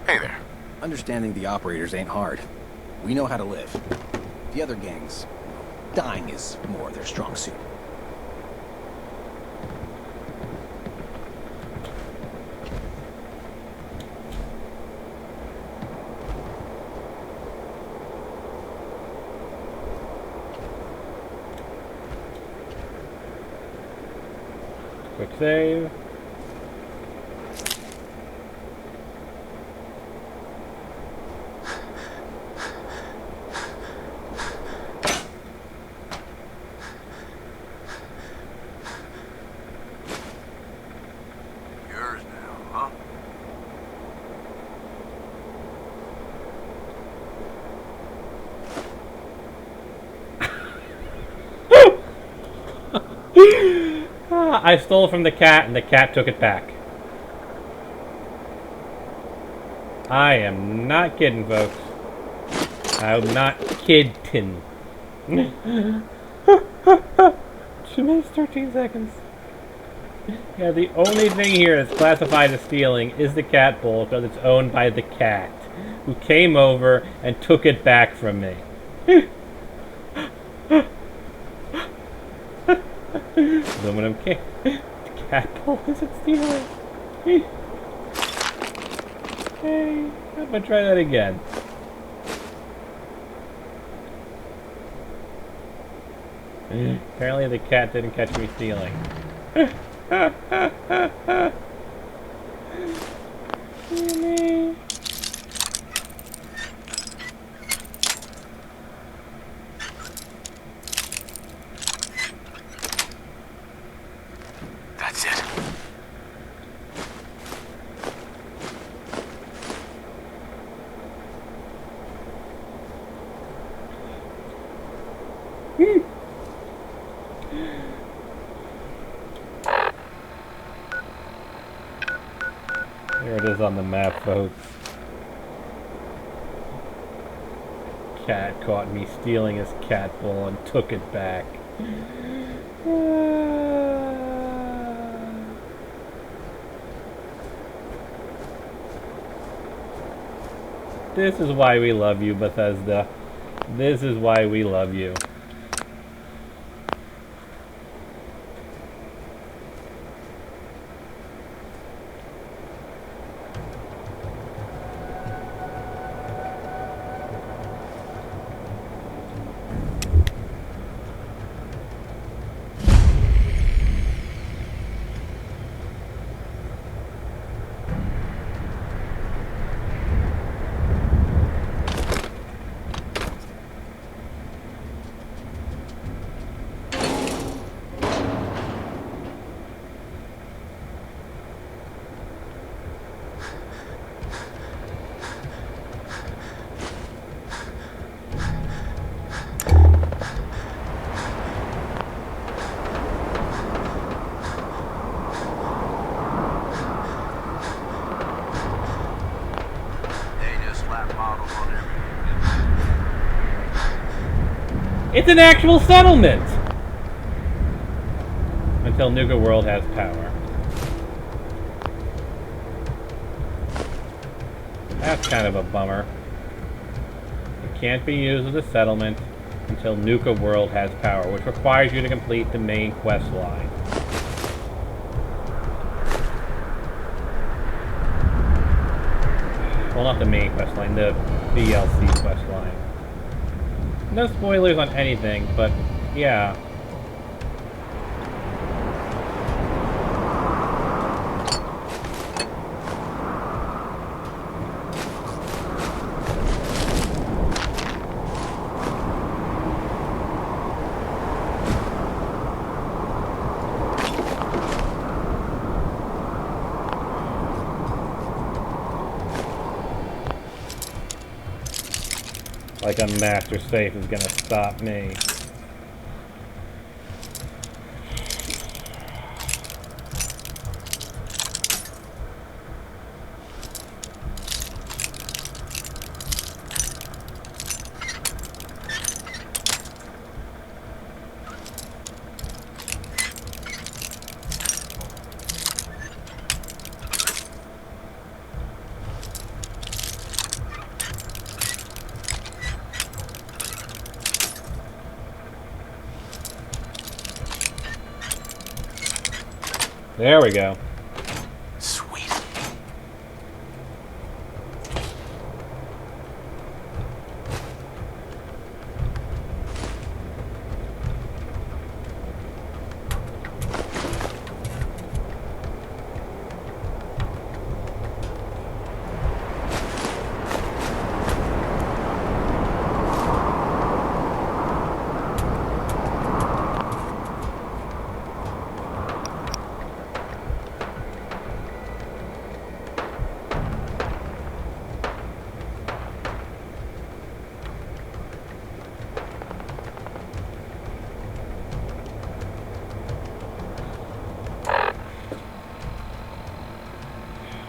Hey there. Understanding the operators ain't hard. We know how to live. The other gangs, dying is more their strong suit. Quick save. Yours now, huh? I stole from the cat and the cat took it back. I am not kidding, folks. I'm not kidding. 2 minutes, 13 seconds. Yeah, the only thing here that's classified as stealing is the cat bowl because it's owned by the cat, who came over and took it back from me. Aluminum can. The cat bowl isn't stealing. Okay, I'm gonna try that again. Apparently the cat didn't catch me stealing. Me. That's it. There it is on the map, folks. Cat caught me stealing his cat bowl and took it back. This is why we love you, Bethesda. This is why we love you. It's an actual settlement! Until Nuka World has power. That's kind of a bummer. It can't be used as a settlement until Nuka World has power, which requires you to complete the main quest line. Well, not the main quest line, the DLC quest line. No spoilers on anything, but yeah. Like a master safe is gonna stop me. There we go. Sweet.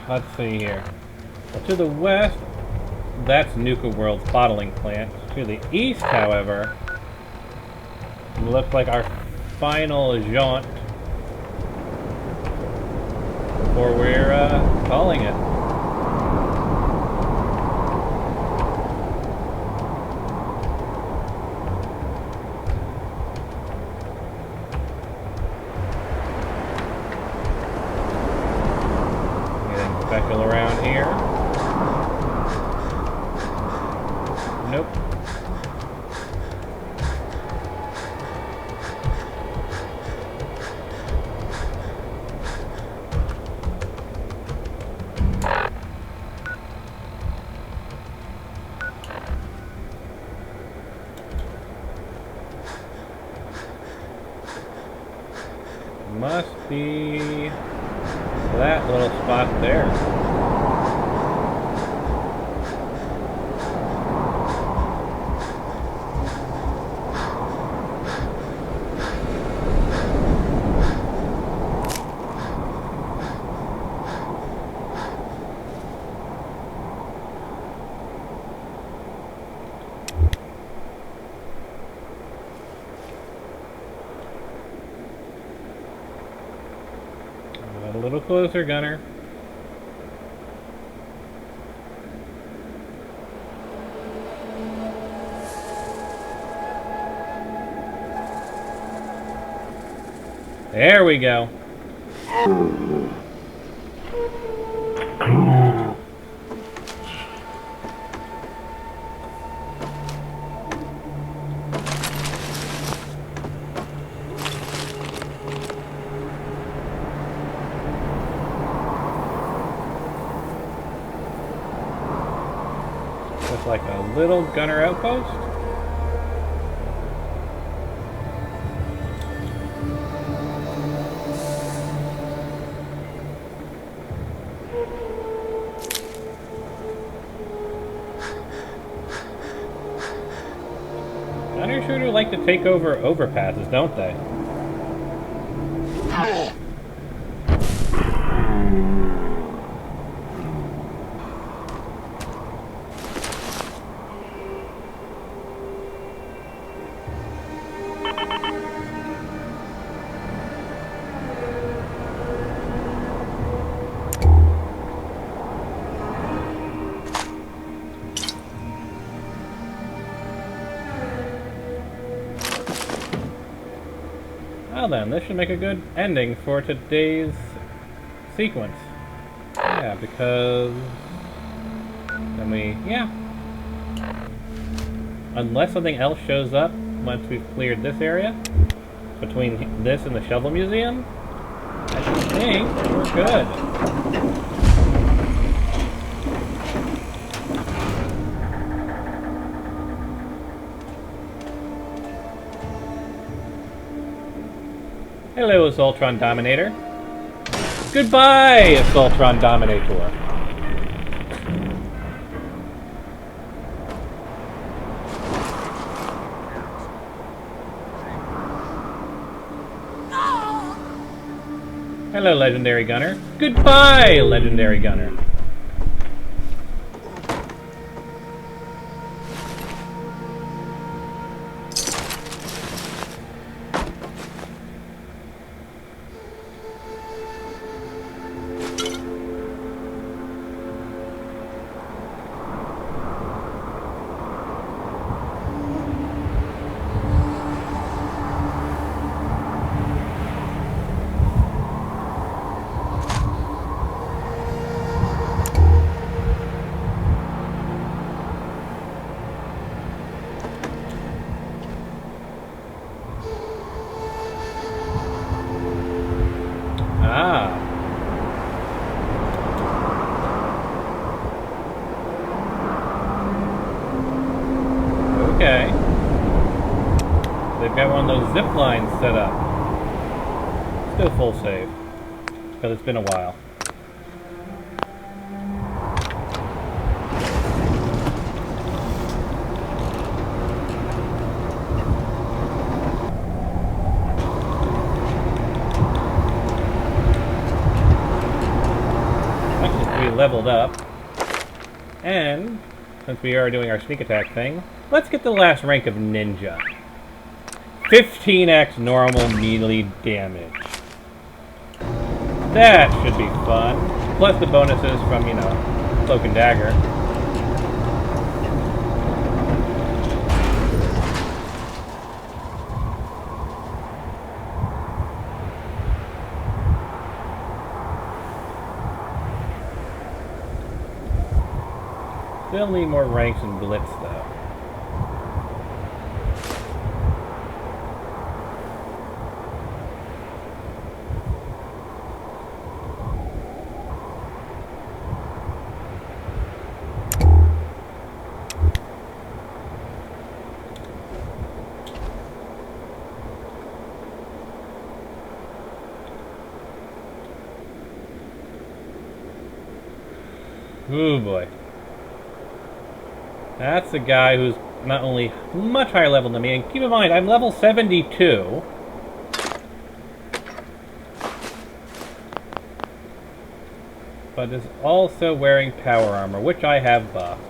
Let's see here. Well, to the west, that's Nuka World's bottling plant. To the east, however, looks like our final jaunt before we're calling it. Special around here? Nope. Must be that little spot there. A little closer, Gunner. There we go. Just like a little gunner outpost. Gunner shooter like to take over overpasses, don't they? Well then, this should make a good ending for today's sequence. Yeah, because... yeah. Unless something else shows up once we've cleared this area, between this and the Shovel Museum, I think we're good. Hello, Assaultron Dominator. Goodbye, Assaultron Dominator. Hello, Legendary Gunner. Goodbye, Legendary Gunner. Ah. Okay. They've got one of those zip lines set up. Still full save. Because it's been a while. Leveled up, and since we are doing our sneak attack thing, let's get the last rank of ninja. 15x normal melee damage. That should be fun. Plus the bonuses from, you know, Cloak and Dagger. Still need more ranks and blitz, though. Ooh boy. That's a guy who's not only much higher level than me, and keep in mind, I'm level 72. But is also wearing power armor, which I have buffed.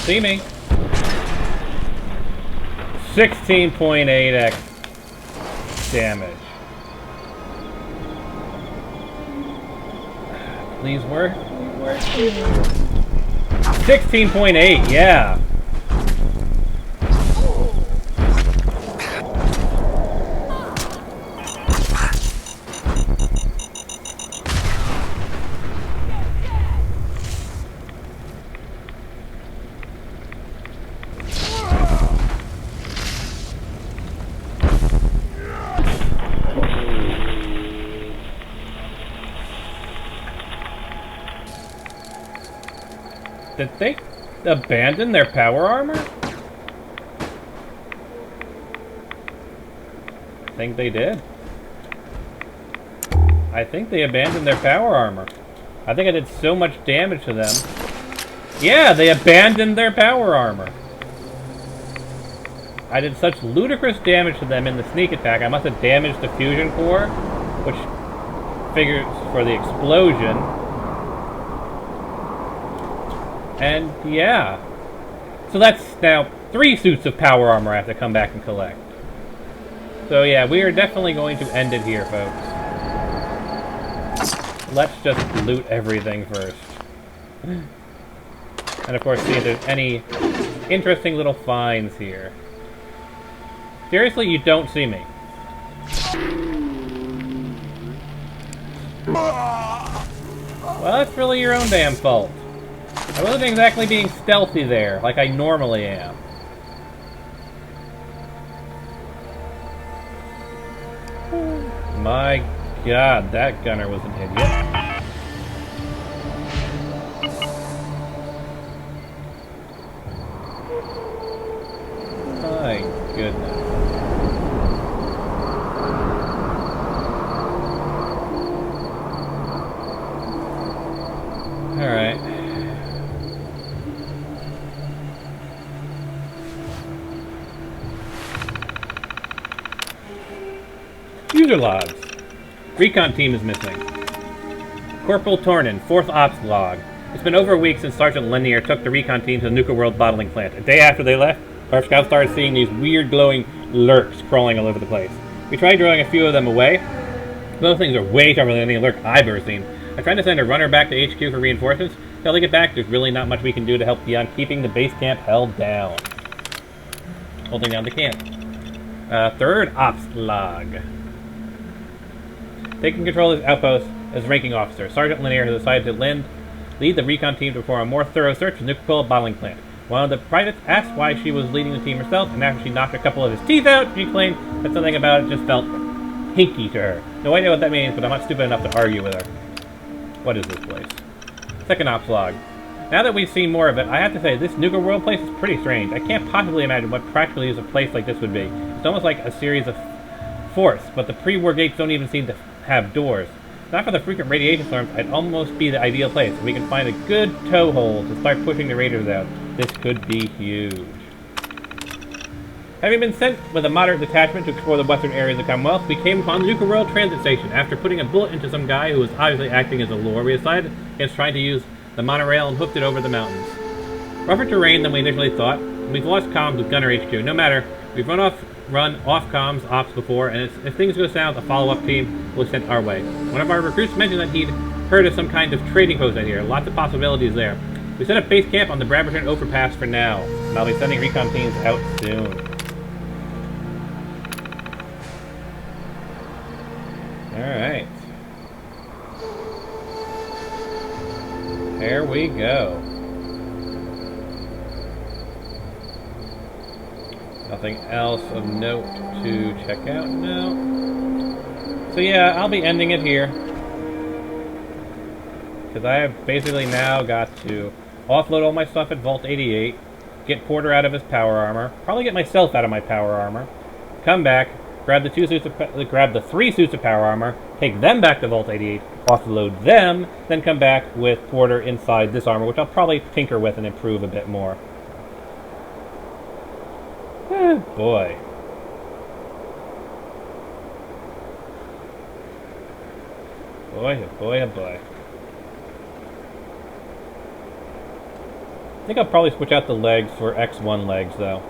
see me. 16.8x damage. Please work. Please work. 16.8, yeah. Did they abandon their power armor? I think they did. I think they abandoned their power armor. I think I did so much damage to them. Yeah, they abandoned their power armor. I did such ludicrous damage to them in the sneak attack. I must have damaged the fusion core, which figures for the explosion. And yeah. So that's now 3 suits of power armor I have to come back and collect. So yeah, we are definitely going to end it here, folks. Let's just loot everything first. And of course see if there's any interesting little finds here. Seriously, you don't see me. Well, that's really your own damn fault. I wasn't exactly being stealthy there, like I normally am. My god, that gunner was an idiot. My goodness. Alright. User logs. Recon team is missing. Corporal Tornin, 4th Ops log. It's been over a week since Sergeant Lanier took the recon team to the Nuka World bottling plant. A day after they left, our scouts started seeing these weird glowing lurks crawling all over the place. We tried drawing a few of them away. Those things are way tougher than any lurk I've ever seen. I tried to send a runner back to HQ for reinforcements. Until they get back, there's really not much we can do to help beyond keeping the base camp held down. Holding down the camp. 3rd Ops log. Taking control of his outpost as ranking officer, Sergeant Lanier has decided to lead the recon team to perform a more thorough search of the Nuka bottling plant. One of the privates asked why she was leading the team herself, and after she knocked a couple of his teeth out, she claimed that something about it just felt hinky to her. No idea what that means, but I'm not stupid enough to argue with her. What is this place? 2nd Ops log. Now that we've seen more of it, I have to say, this Nuka World place is pretty strange. I can't possibly imagine what practically is a place like this would be. It's almost like a series of forts, but the pre-war gates don't even seem to have doors. Not for the frequent radiation storms, I'd almost be the ideal place. If we can find a good toehold to start pushing the raiders out, this could be huge. Having been sent with a moderate detachment to explore the western areas of the Commonwealth, we came upon the Nuka World transit station. After putting a bullet into some guy who was obviously acting as a lure, we decided against trying to use the monorail and hooked it over the mountains. Rougher terrain than we initially thought. We've lost comms with Gunner HQ. No matter, we've run off comms ops before, and if things go south, a follow-up team will be sent our way. One of our recruits mentioned that he'd heard of some kind of trading post out here. Lots of possibilities there. We set up base camp on the Braberton overpass for now, and I'll be sending recon teams out soon. Alright. There we go. Nothing else of note to check out now. So yeah, I'll be ending it here. Because I have basically now got to offload all my stuff at Vault 88, get Porter out of his power armor, probably get myself out of my power armor, come back, grab the 3 suits of power armor, take them back to Vault 88, offload them, then come back with Porter inside this armor, which I'll probably tinker with and improve a bit more. Oh boy. Boy, oh boy, oh boy. I think I'll probably switch out the legs for X1 legs, though.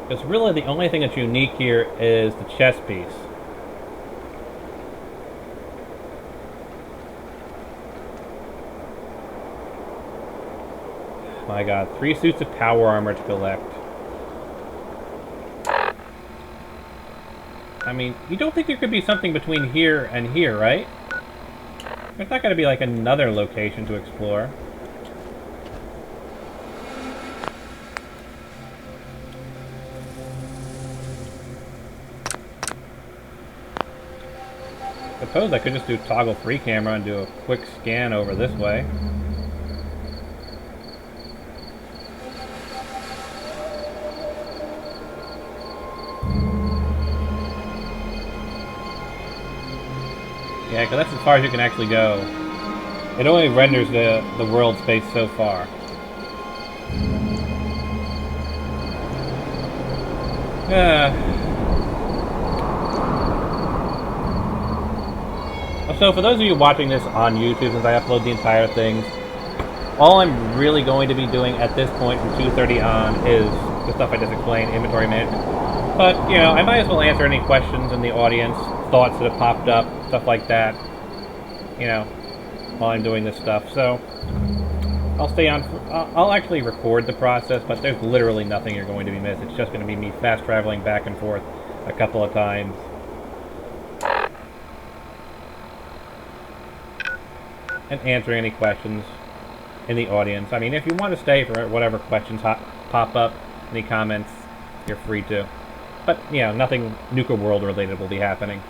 Because really the only thing that's unique here is the chest piece. My god, 3 suits of power armor to collect. I mean, you don't think there could be something between here and here, right? There's not going to be like another location to explore. Suppose I could just do toggle free camera and do a quick scan over this way. Yeah, because that's as far as you can actually go. It only renders the world space so far. So for those of you watching this on YouTube, since I upload the entire things, all I'm really going to be doing at this point from 2:30 on is the stuff I just explained, inventory management. But, you know, I might as well answer any questions in the audience, thoughts that have popped up, stuff like that, you know, while I'm doing this stuff. So, I'll stay on, I'll actually record the process, but there's literally nothing you're going to be missing. It's just going to be me fast traveling back and forth a couple of times. And answering any questions in the audience. I mean, if you want to stay for whatever questions pop up, any comments, you're free to. But, you know, nothing Nuka World related will be happening.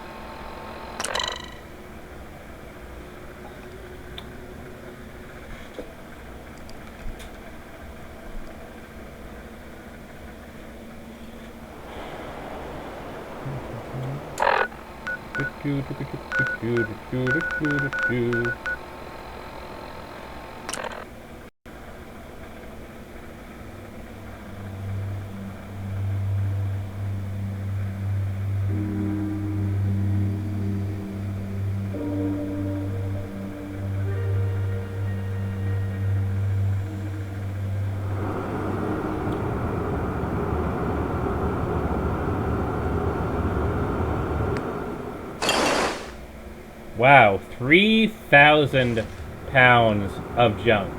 Wow, 3,000 pounds of junk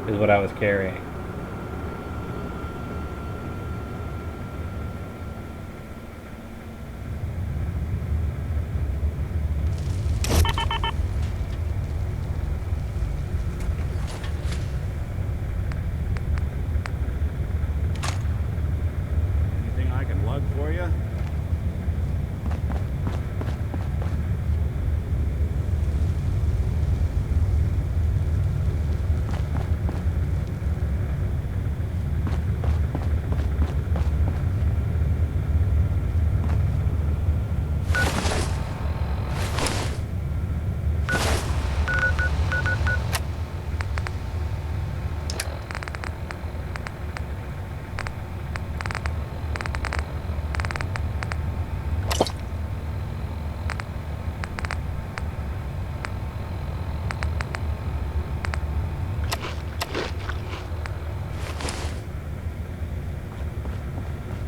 is what I was carrying. Anything I can lug for you?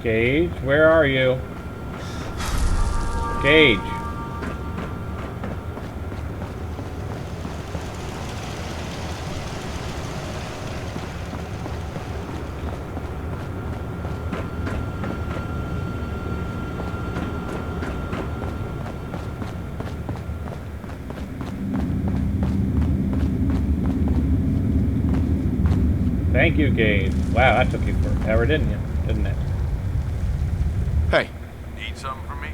Gage, where are you? Gage. Thank you, Gage. Wow, that took you forever, didn't it? Hey, Need something from me?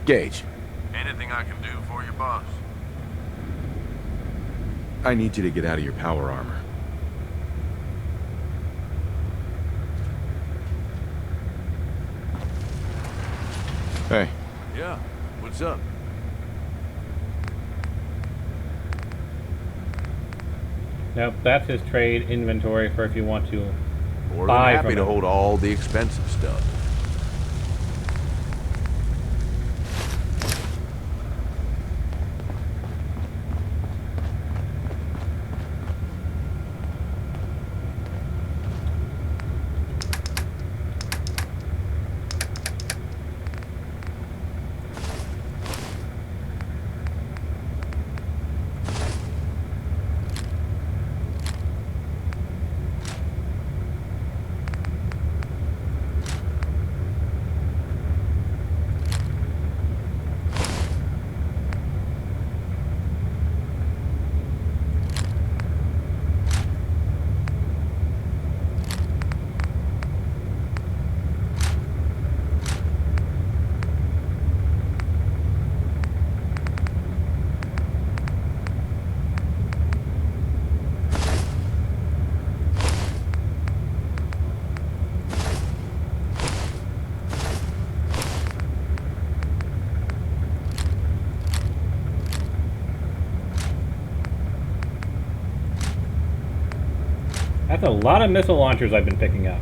Gage, Anything I can do for you, boss? I need you to get out of your power armor. Hey. Yeah. What's up? Nope, that's his trade inventory for if you want to More than buy happy from to him. hold all the expensive stuff. That's a lot of missile launchers I've been picking up.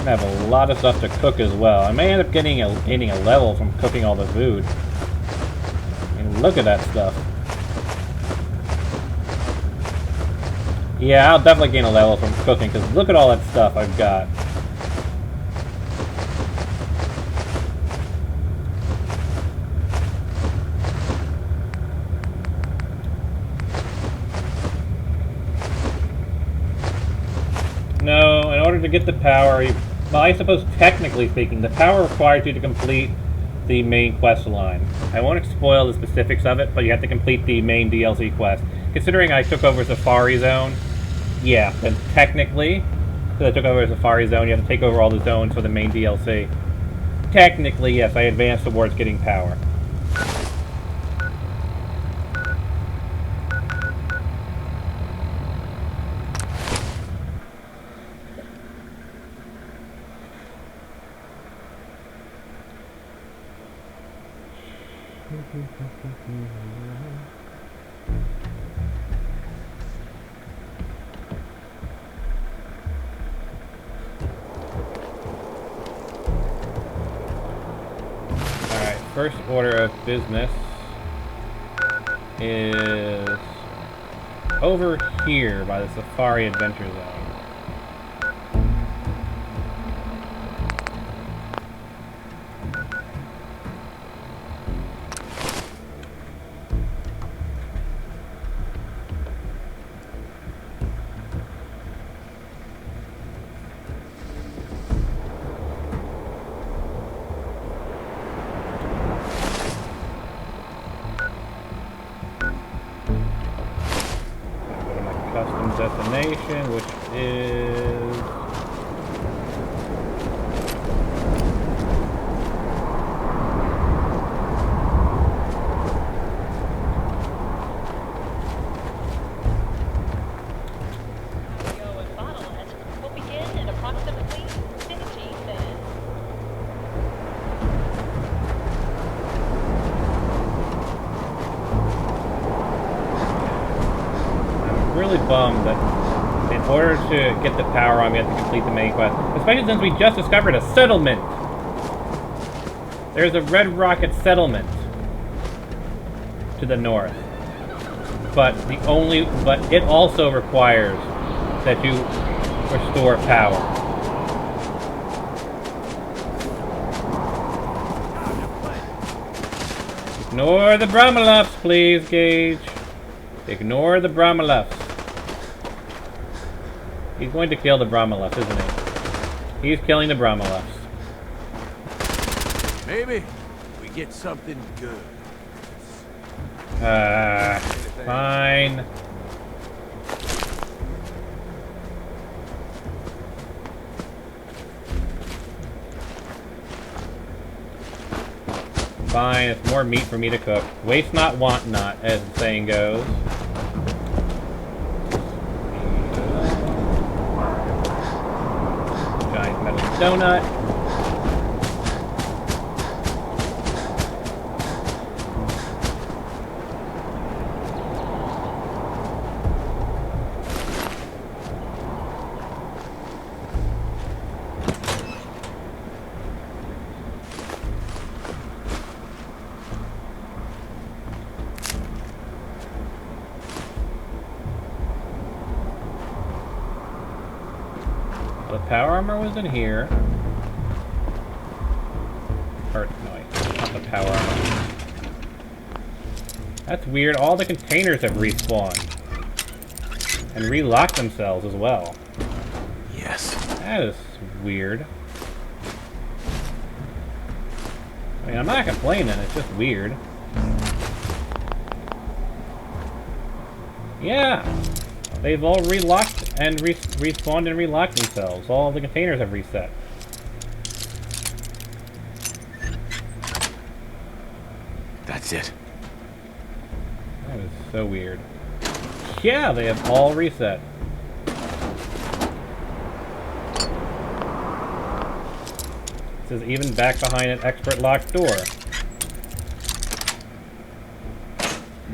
I have a lot of stuff to cook as well. I may end up gaining a level from cooking all the food. And look at that stuff. Yeah, I'll definitely gain a level from cooking, because look at all that stuff I've got. No, in order to get the power, well, I suppose technically speaking, the power requires you to complete the main quest line. I won't spoil the specifics of it, but you have to complete the main DLC quest. Considering I took over Safari Zone, yeah, then technically, because I took over Safari Zone, you have to take over all the zones for the main DLC. Technically, yes, I advanced towards getting power. Alright, first order of business is over here by the Safari Adventure Zone. Destination, which is Audio and bottlenet will begin in approximately 15 minutes. I'm really bummed that in order to get the power on, we have to complete the main quest. Especially since we just discovered a settlement. There's a Red Rocket settlement to the north. But it also requires that you restore power. Ignore the Brahmaluffs, please, Gage. Ignore the Brahmaluffs. He's going to kill the Brahmaluffs, isn't he? He's killing the Brahmaluffs. Maybe we get something good. Fine. Fine, it's more meat for me to cook. Waste not, want not, as the saying goes. Giant metal donut. The power armor was in here. Or, no, wait, not the power armor. That's weird. All the containers have respawned. And relocked themselves as well. Yes. That is weird. I mean, I'm not complaining, it's just weird. Yeah! They've all relocked and respawned and relocked themselves. All the containers have reset. That's it. That is so weird. Yeah, they have all reset. This is even back behind an expert locked door.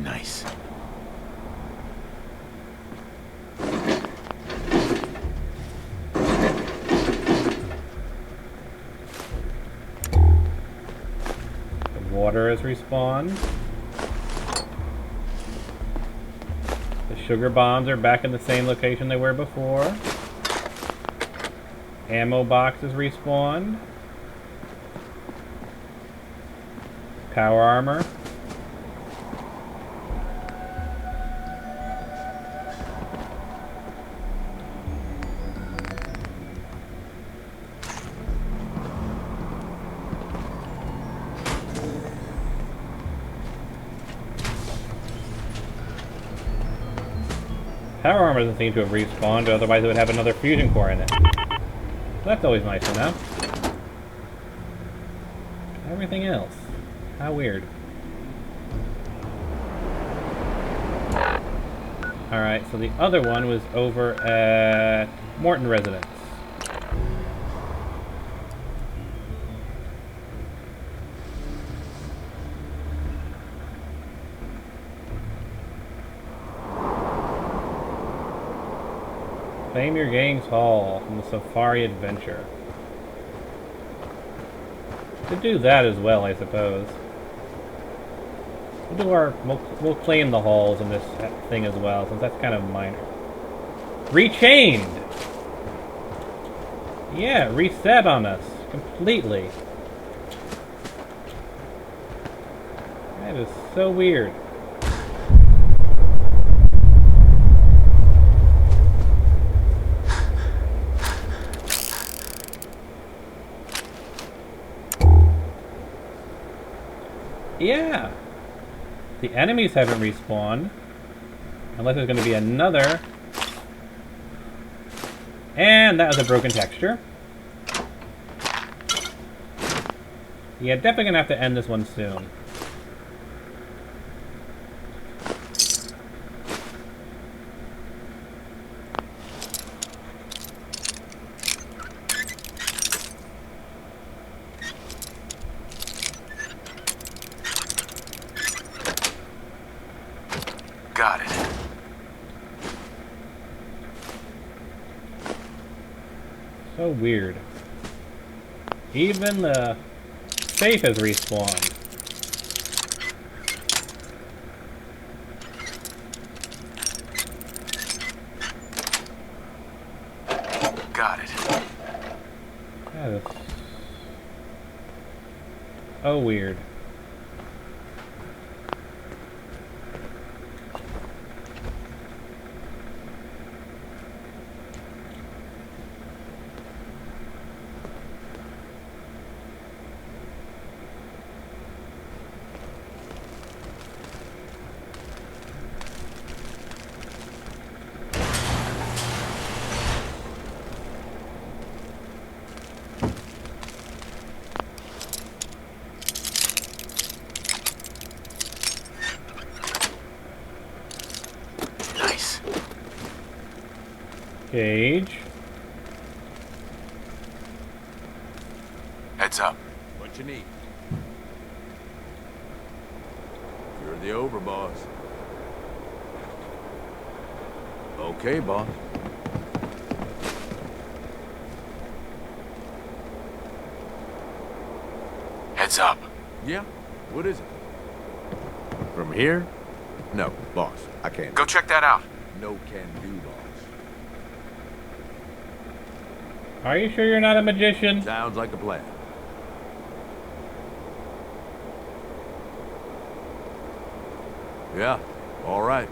Nice. The water has respawned. The sugar bombs are back in the same location they were before. Ammo box is respawned. Power armor. Power armor doesn't seem to have respawned, otherwise it would have another fusion core in it. So that's always nice to know. Everything else. How weird. Alright, so the other one was over at Morton Residence. Claim your gang's haul from the Safari Adventure. Could do that as well, I suppose. We'll claim the halls in this thing as well, since that's kind of minor. Rechained! Yeah, reset on us completely. That is so weird. Yeah! The enemies haven't respawned. Unless there's going to be another. And that was a broken texture. Yeah, definitely going to have to end this one soon. Got it. So weird. Even the safe has respawned. Got it. That is so weird. Cage. Heads up. What you need? You're the overboss. Okay, boss. Heads up. Yeah? What is it? From here? No, boss. I can't. Go check that out. No can do, boss. Are you sure you're not a magician? Sounds like a plan. Yeah, all right.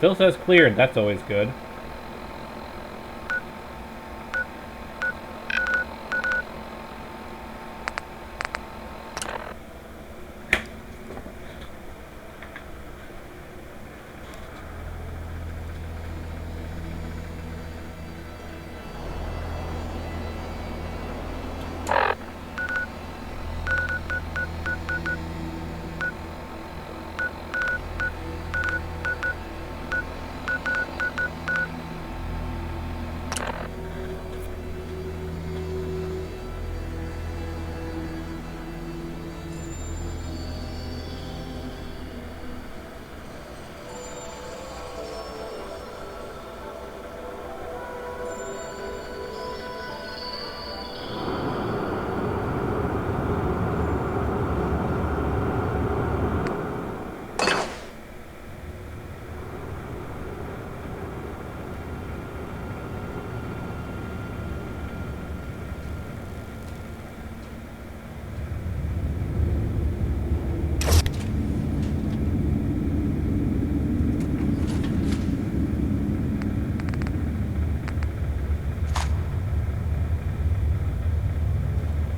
Still says cleared, that's always good.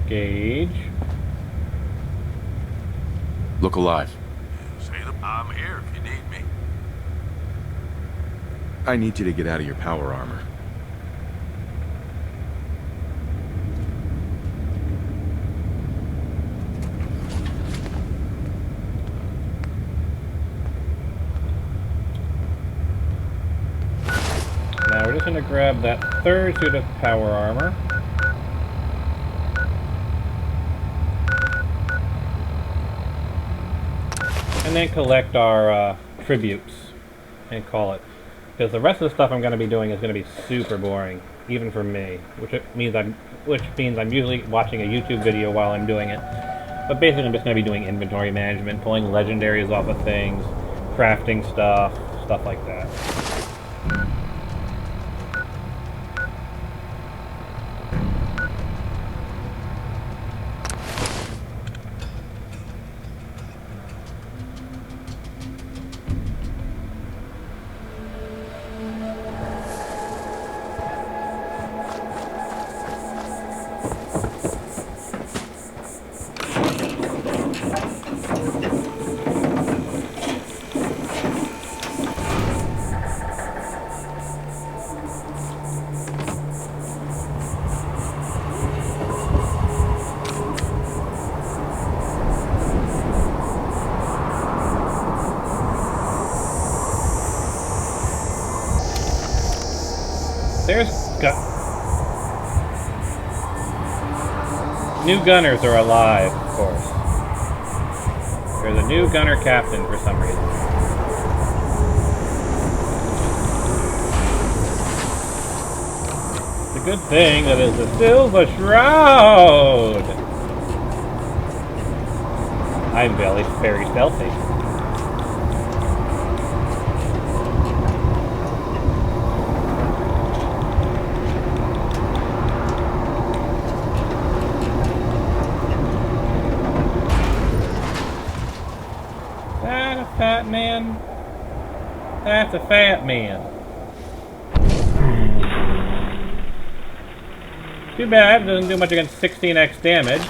Gauge. Look alive. Salem, I'm here if you need me. I need you to get out of your power armor. Now we're just going to grab that third suit of power armor. And then collect our tributes and call it. Because the rest of the stuff I'm going to be doing is going to be super boring, even for me. Which means I'm usually watching a YouTube video while I'm doing it. But basically I'm just going to be doing inventory management, pulling legendaries off of things, crafting stuff like that. There's new gunners are alive, of course. There's a new gunner captain for some reason. It's a good thing that it's a silver shroud. I'm very stealthy. Fat man? That's a fat man. Too bad, it doesn't do much against 16x damage.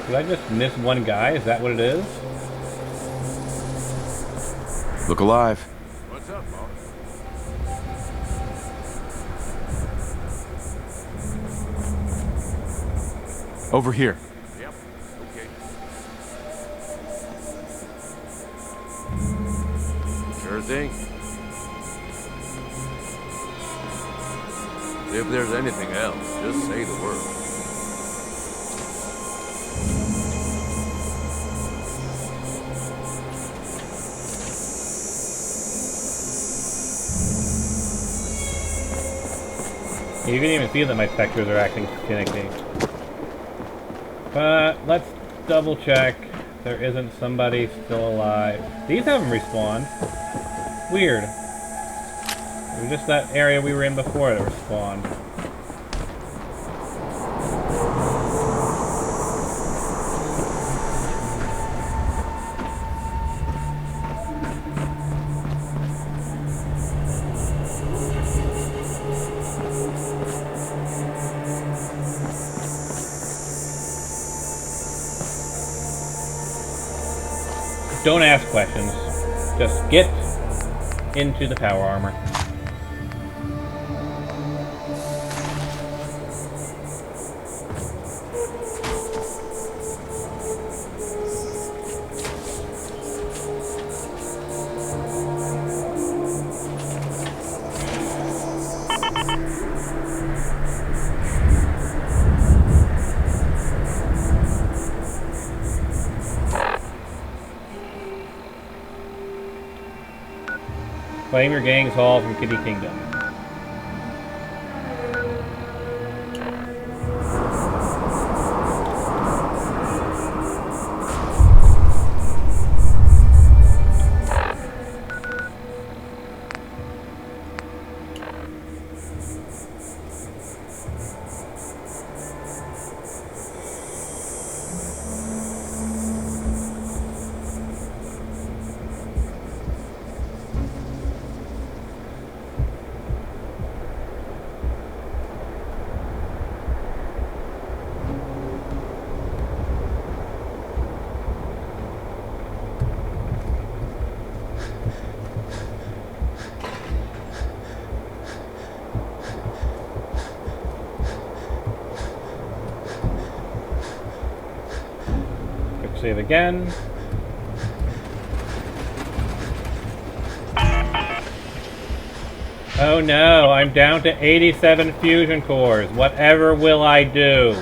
Did I just miss one guy? Is that what it is? Look alive. What's up, boss? Over here. Yep. Okay. Sure thing. If there's anything else, just say the word. You can even see that my textures are acting finicky. But let's double check there isn't somebody still alive. These haven't respawned. Weird. It was just that area we were in before that respawned. Don't ask questions. Just get into the power armor. Claim your gang's haul from Kitty Kingdom. Save again. Oh no, I'm down to 87 fusion cores. Whatever will I do?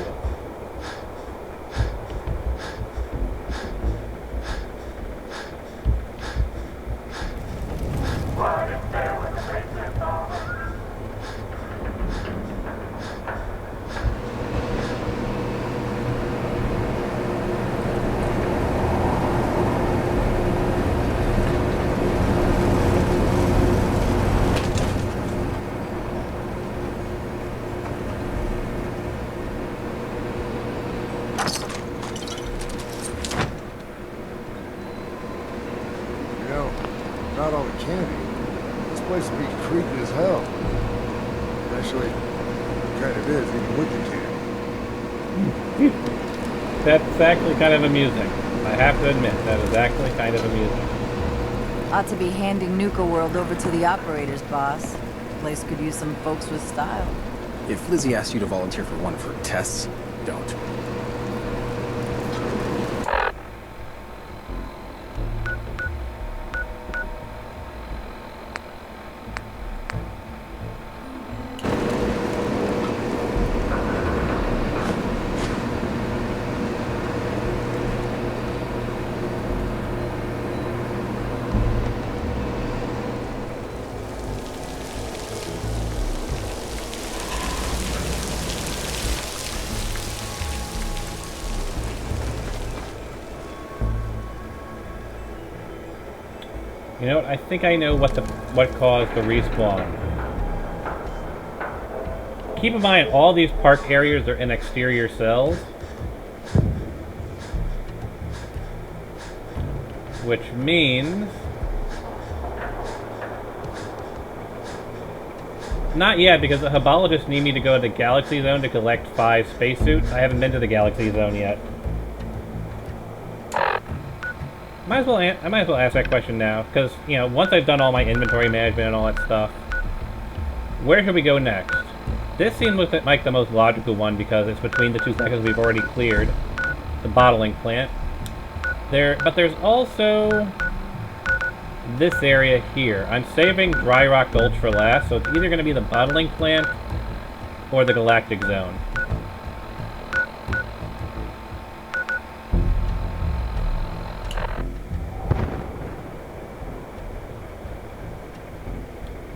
Not all the candy. This place would be creepy as hell. Actually, kind of is, even with the candy. That's actually kind of amusing. I have to admit, that is actually kind of amusing. Ought to be handing Nuka World over to the operators, boss. Place could use some folks with style. If Lizzie asked you to volunteer for one of her tests, don't. You know what? I think I know what caused the respawn. Keep in mind, all these park areas are in exterior cells, which means not yet, because the Hubologists need me to go to the Galaxy Zone to collect 5 spacesuits. I haven't been to the Galaxy Zone yet. I might as well ask that question now, because, you know, once I've done all my inventory management and all that stuff, where should we go next? This seems like the most logical one, because it's between the 2 sections we've already cleared, the bottling plant. But there's also this area here. I'm saving Dry Rock Gulch for last, so it's either going to be the bottling plant or the Galactic Zone.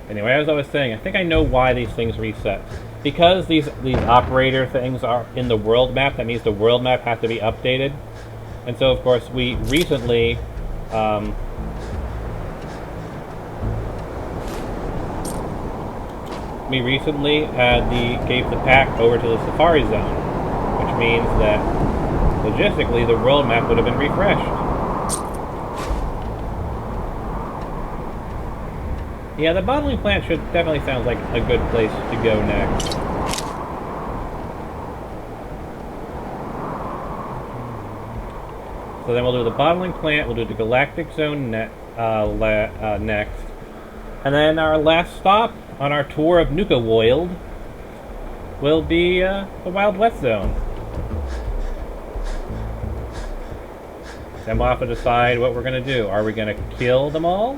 Anyway, as I was saying, I think I know why these things reset. Because these operator things are in the world map, that means the world map has to be updated. And so, of course, we recently gave the pack over to the Safari Zone, which means that logistically the world map would have been refreshed. Yeah, the bottling plant should definitely sounds like a good place to go next. So then we'll do the bottling plant, we'll do the Galactic Zone next, and then our last stop on our tour of Nuka World will be the Wild West Zone. Then we'll have to decide what we're going to do. Are we going to kill them all?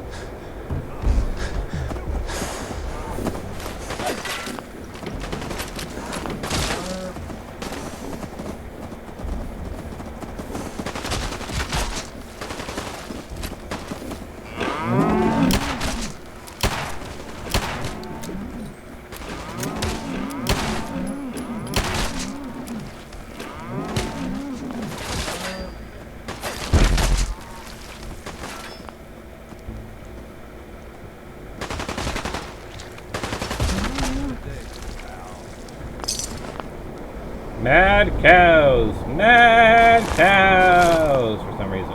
Mad cows! Mad cows! For some reason.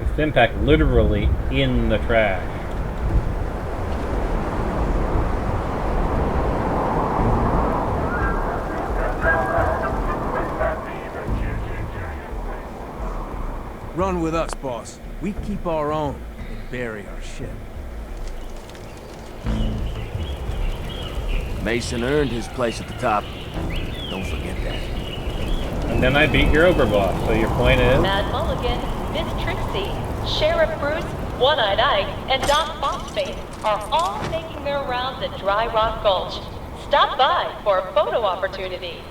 It's impact literally in the trash. Run with us, boss. We keep our own and bury our shit. Mason earned his place at the top. Don't forget that. And then I beat your overboss, so your point is? Mad Mulligan, Miss Trixie, Sheriff Bruce, One-Eyed Ike, and Doc Phosphate are all making their rounds at Dry Rock Gulch. Stop by for a photo opportunity.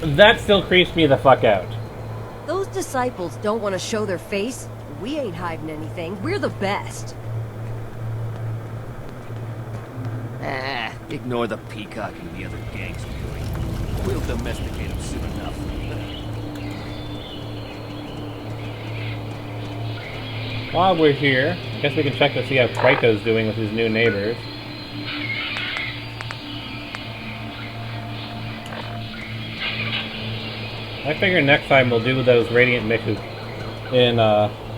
That still creeps me the fuck out. Those disciples don't want to show their face. We ain't hiding anything. We're the best. Ah, ignore the peacocking the other gangs are doing. We'll domesticate them soon enough. While we're here, I guess we can check to see how Kraiko's doing with his new neighbors. I figure next time we'll do those Radiant missions in,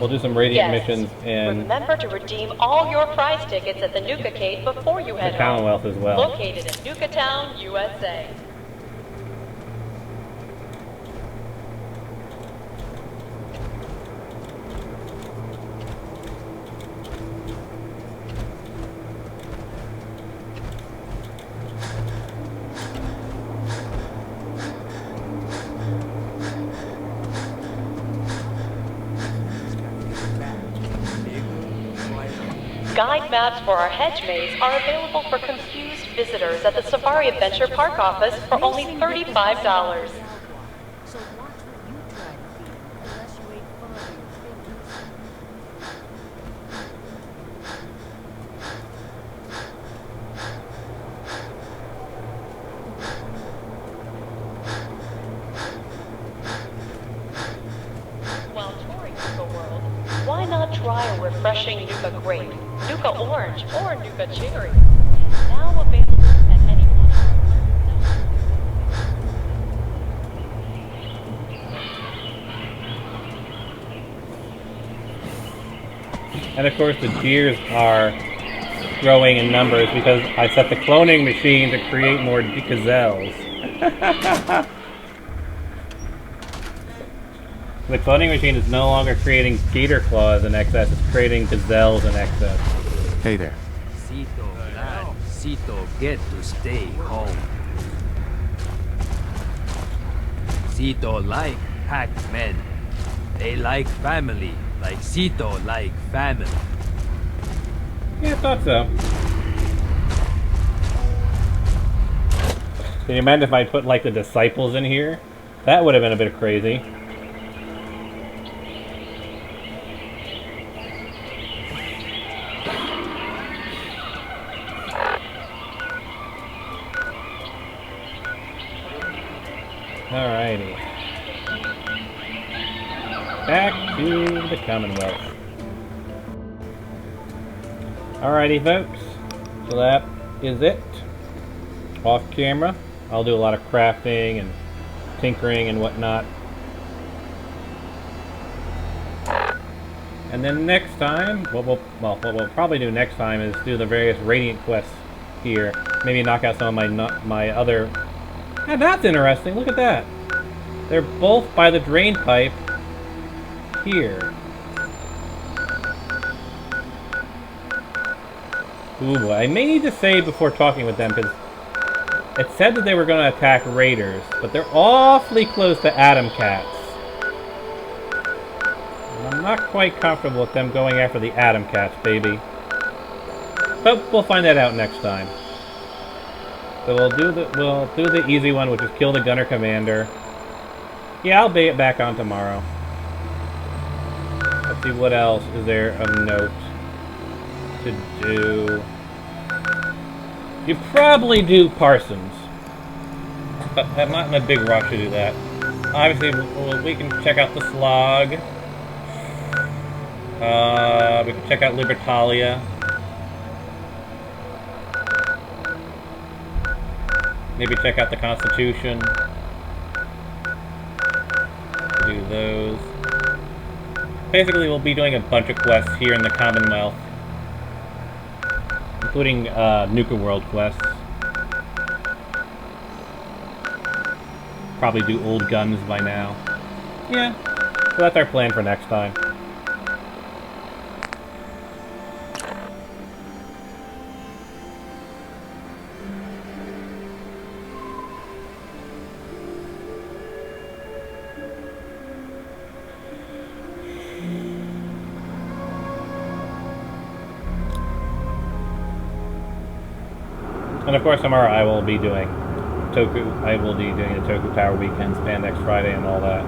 we'll do some Radiant missions in... Remember to redeem all your prize tickets at the Nuka Cave before you head the Commonwealth home. as well. Located in Nuka Town, USA. Guide maps for our hedge maze are available for confused visitors at the Safari Adventure Park office for only $35. So watch what you try to be, unless you ain't fond of your fingers. While touring Nuka World, why not try a refreshing Nuka Grape, Nuka Orange, or Nuka Cherry? Now available at any one of our And of course the deers are growing in numbers because I set the cloning machine to create more gazelles. The cloning machine is no longer creating gator claws in excess, it's creating gazelles in excess. Hey there. Cito, lad. Cito get to stay home. Cito like packed men. They like family, like Cito like family. Yeah, I thought so. Can you imagine if I put like the disciples in here? That would have been a bit crazy. Alrighty. Back to the Commonwealth. Alrighty, folks. So that is it. Off camera, I'll do a lot of crafting and tinkering and whatnot. And then next time, what we'll probably do next time is do the various Radiant quests here. Maybe knock out some of my other... Yeah, that's interesting. Look at that. They're both by the drain pipe here. Ooh boy, I may need to save before talking with them because it said that they were going to attack raiders, but they're awfully close to Atom Cats. And I'm not quite comfortable with them going after the Atom Cats, baby. But we'll find that out next time. So we'll do the easy one, which is kill the Gunner Commander. Yeah, I'll be back on tomorrow. Let's see what else is there of note to do. You probably do Parsons, but I'm not in a big rush to do that. Obviously, we can check out the Slog. We can check out Libertalia. Maybe check out the Constitution. Do those. Basically, we'll be doing a bunch of quests here in the Commonwealth, including Nuka World quests. Probably do old guns by now. Yeah, so that's our plan for next time. And of course, tomorrow I will be doing Toku. I will be doing the Toku Power Weekend span next Friday and all that.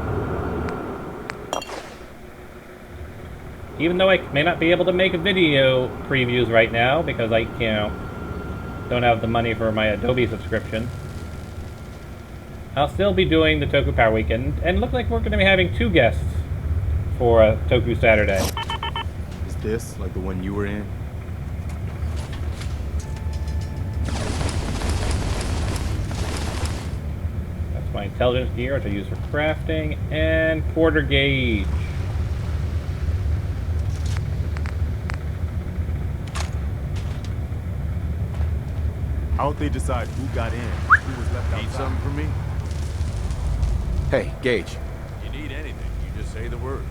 Even though I may not be able to make video previews right now because I, don't have the money for my Adobe subscription, I'll still be doing the Toku Power Weekend, and it looks like we're going to be having 2 guests for Toku Saturday. Is this like the one you were in? My intelligence gear, which I use for crafting, and quarter gauge. How'd they decide who got in? Who was left out? Need something from me? Hey, Gage. You need anything, you just say the word.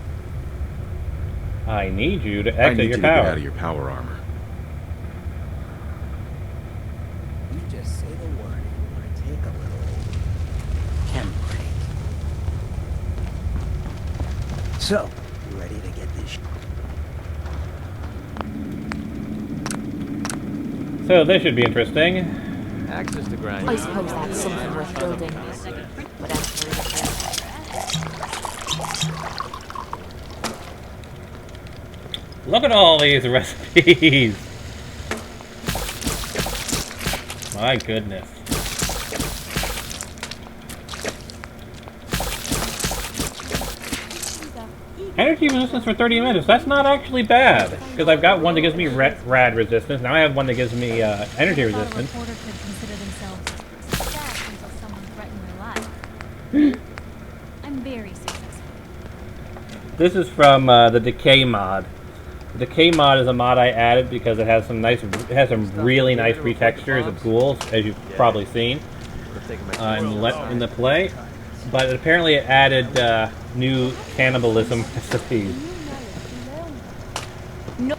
I need you to I exit need your you power. to get out of your power armor. You just say the word if you want to take a little chem break. So, you ready to get this? So this should be interesting. Access to grind. I suppose that's something worth building. Whatever. Look at all these recipes. My goodness. Energy resistance for 30 minutes. That's not actually bad. Because I've got one that gives me rad resistance. Now I have one that gives me energy resistance. A reporter could consider themselves staff until someone threatened their life. I'm very successful. This is from the Decay mod. The Decay mod is a mod I added because it has some really nice retextures of ghouls, as you've probably seen in the play. But apparently it added new cannibalism recipes. No.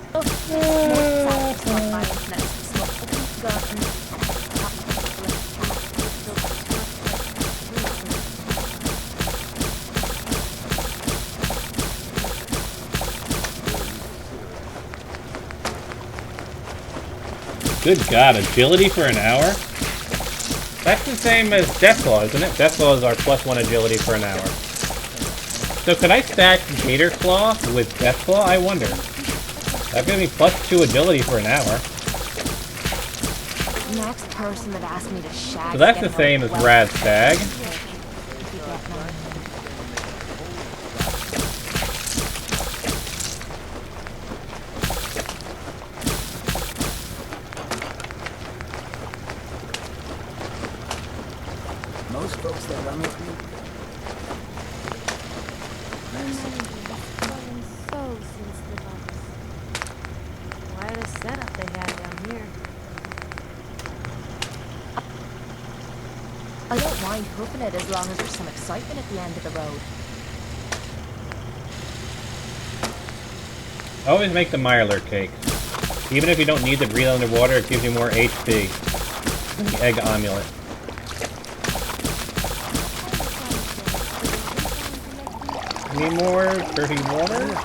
Good God, agility for an hour? That's the same as Deathclaw, isn't it? Deathclaw is our +1 agility for an hour. So could I stack Gator Claw with Deathclaw? I wonder. That gives me +2 agility for an hour. Next person that asked me to shag. So that's the same as Rad Stag. Most folks that run with me, So since the box. Quite a setup they had down here. I don't mind hoofing it as long as there's some excitement at the end of the road. Always make the Mirelurk cake. Even if you don't need to breathe underwater, it gives you more HP. The egg amulet. Need more dirty water?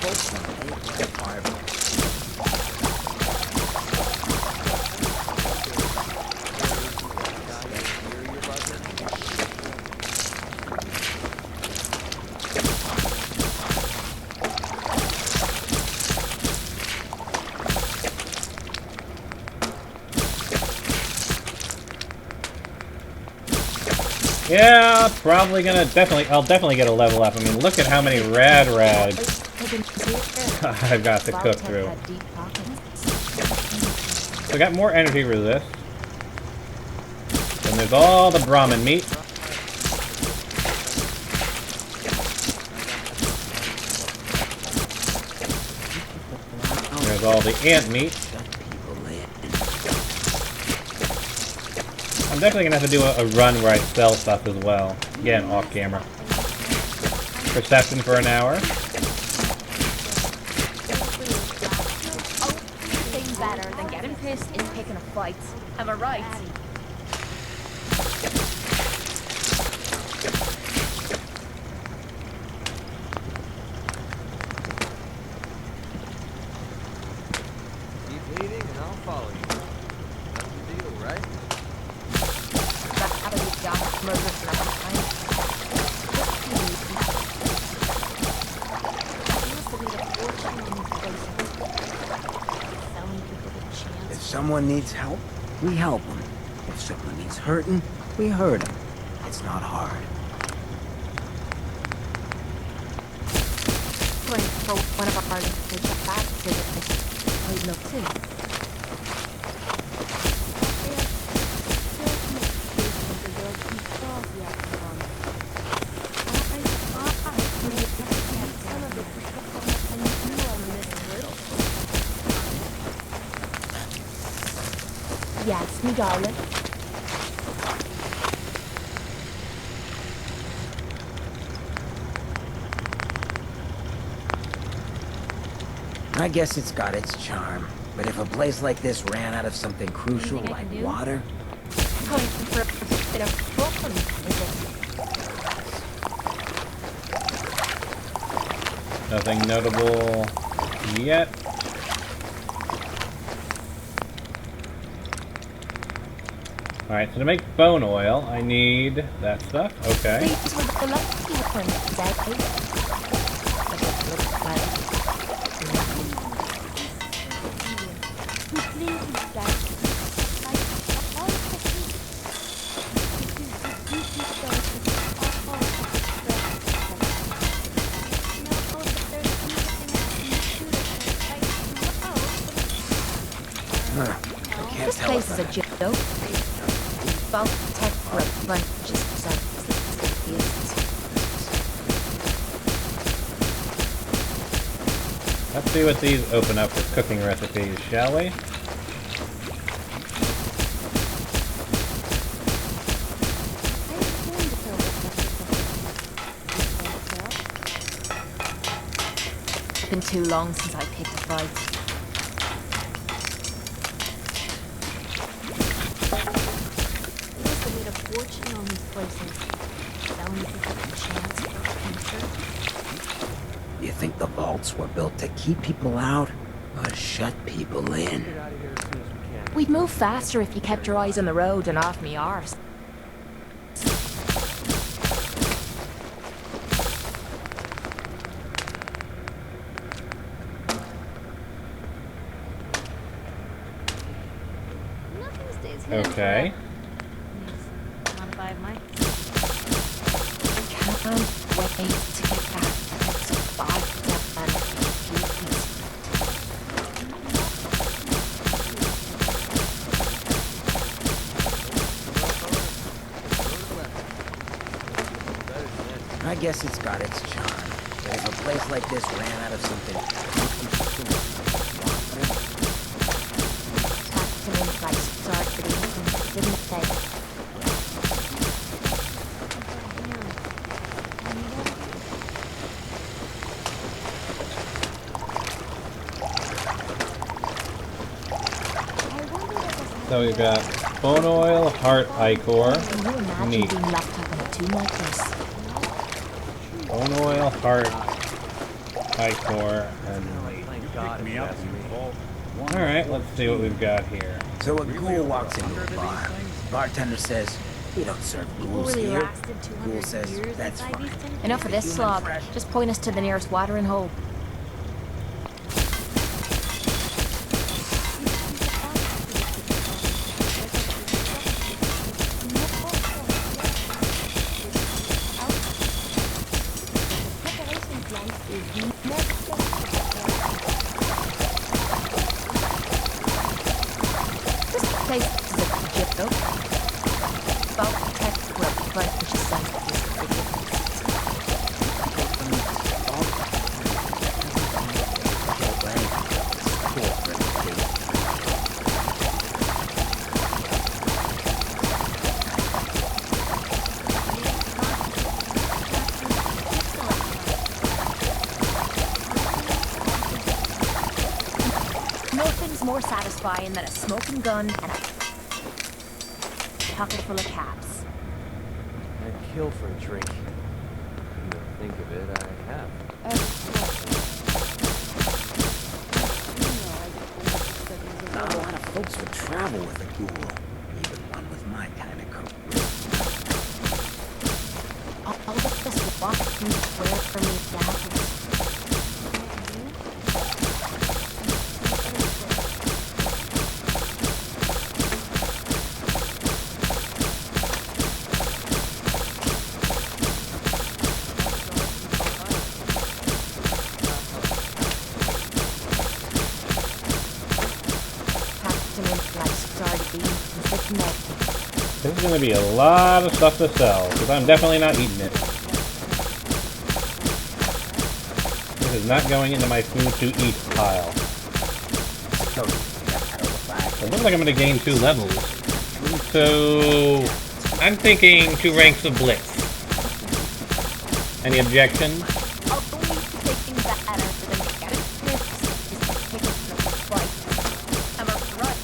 Yeah, probably gonna I'll definitely get a level up. I mean, look at how many rads I've got to cook through. So I got more energy resist. And there's all the Brahmin meat. There's all the ant meat. I'm definitely gonna have to do a run where I sell stuff as well. Again, off camera. Perception for an hour. Nothing better than getting pissed and picking a fight. Am I right? Keep leading and I'll follow you. That's the deal, right? if someone needs help, we help them. If someone needs hurting, we hurt them. It's not hard. For one of our artists to get back to the I'd love to. Yes, me darling. I guess it's got its charm. But if a place like this ran out of something crucial like water... Time for a bit of fun, is it? Nothing notable yet. Alright, so to make bone oil, I need that stuff. Okay. These were the lucky ones, exactly. This place is a joke. Both tech for a bunch of Let's see what these open up for cooking recipes, shall we? It's been too long since I picked a fight. Fortune on these places. Selling people a chance for the future. You think the vaults were built to keep people out or shut people in? We'd move faster if you kept your eyes on the road and off me arse. Okay. Modify my. Can't wait to get back to Baghdad and peace. I guess it's got its charm. But if a place like this ran out of something, Taxman like starting, didn't they? So we've got bone oil, heart ichor, Can you imagine meat. being locked up in a tomb like this? Bone oil, heart, ichor, and meat. Alright, let's see what we've got here. so a ghoul walks into a bar. Bartender says, "We don't serve ghouls Really here." lasted Ghoul 200 says, years "That's inside fine." these tin Enough of this Human slob. fresh. Just point us to the nearest watering hole. This place is a joke. About tech grip, but it's just like this idiot. Nothing's more satisfying than a smoking gun and a pocket full of caps. I'd kill for a drink. Come to think of it, I have. Not a lot of folks would travel with a ghoul, even one with my kind of career. All of this walk through the square for me dazzles. Abstinence like sardines and sitting there. This is going to be a lot of stuff to sell, because I'm definitely not eating it. This is not going into my food to eat pile. It looks like I'm going to gain 2 levels. So, I'm thinking 2 ranks of Blitz. Any objections? Only taking better than getting this is taking the fight. Am I right?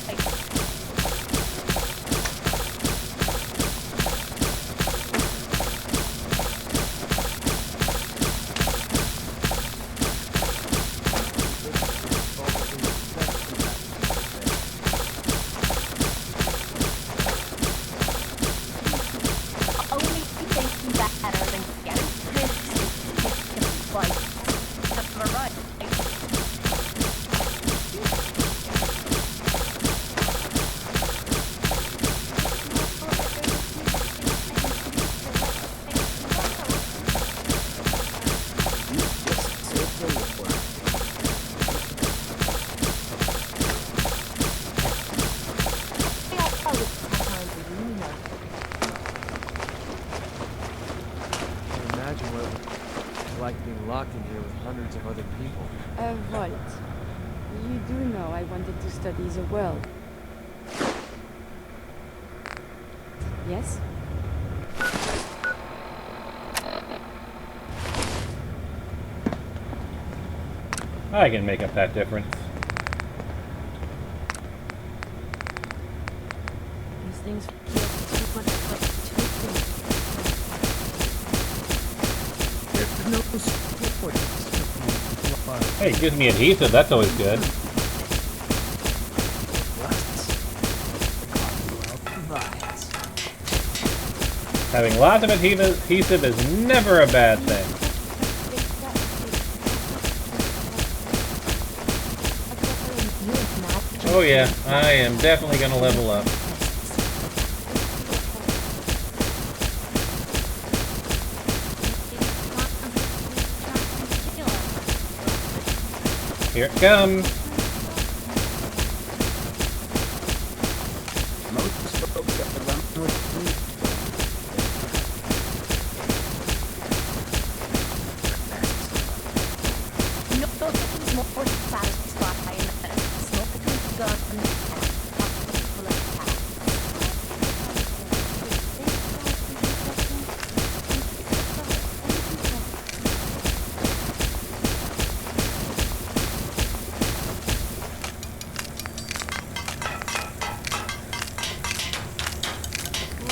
Only taking better than getting this is taking the fight. Am I right? I would have time for you, you know. Can't imagine what it would be like being locked in here with hundreds of other people. Right. You do know I wanted to study the world. Yes? I can make up that difference. These things feel too much like two There's no support. Hey, it gives me adhesive, that's always good. Having lots of adhesive is never a bad thing. Oh yeah, I am definitely gonna level up. Here it comes. Most folks that run with me. No, he's more satisfied in smoking gun and pocket full of cash.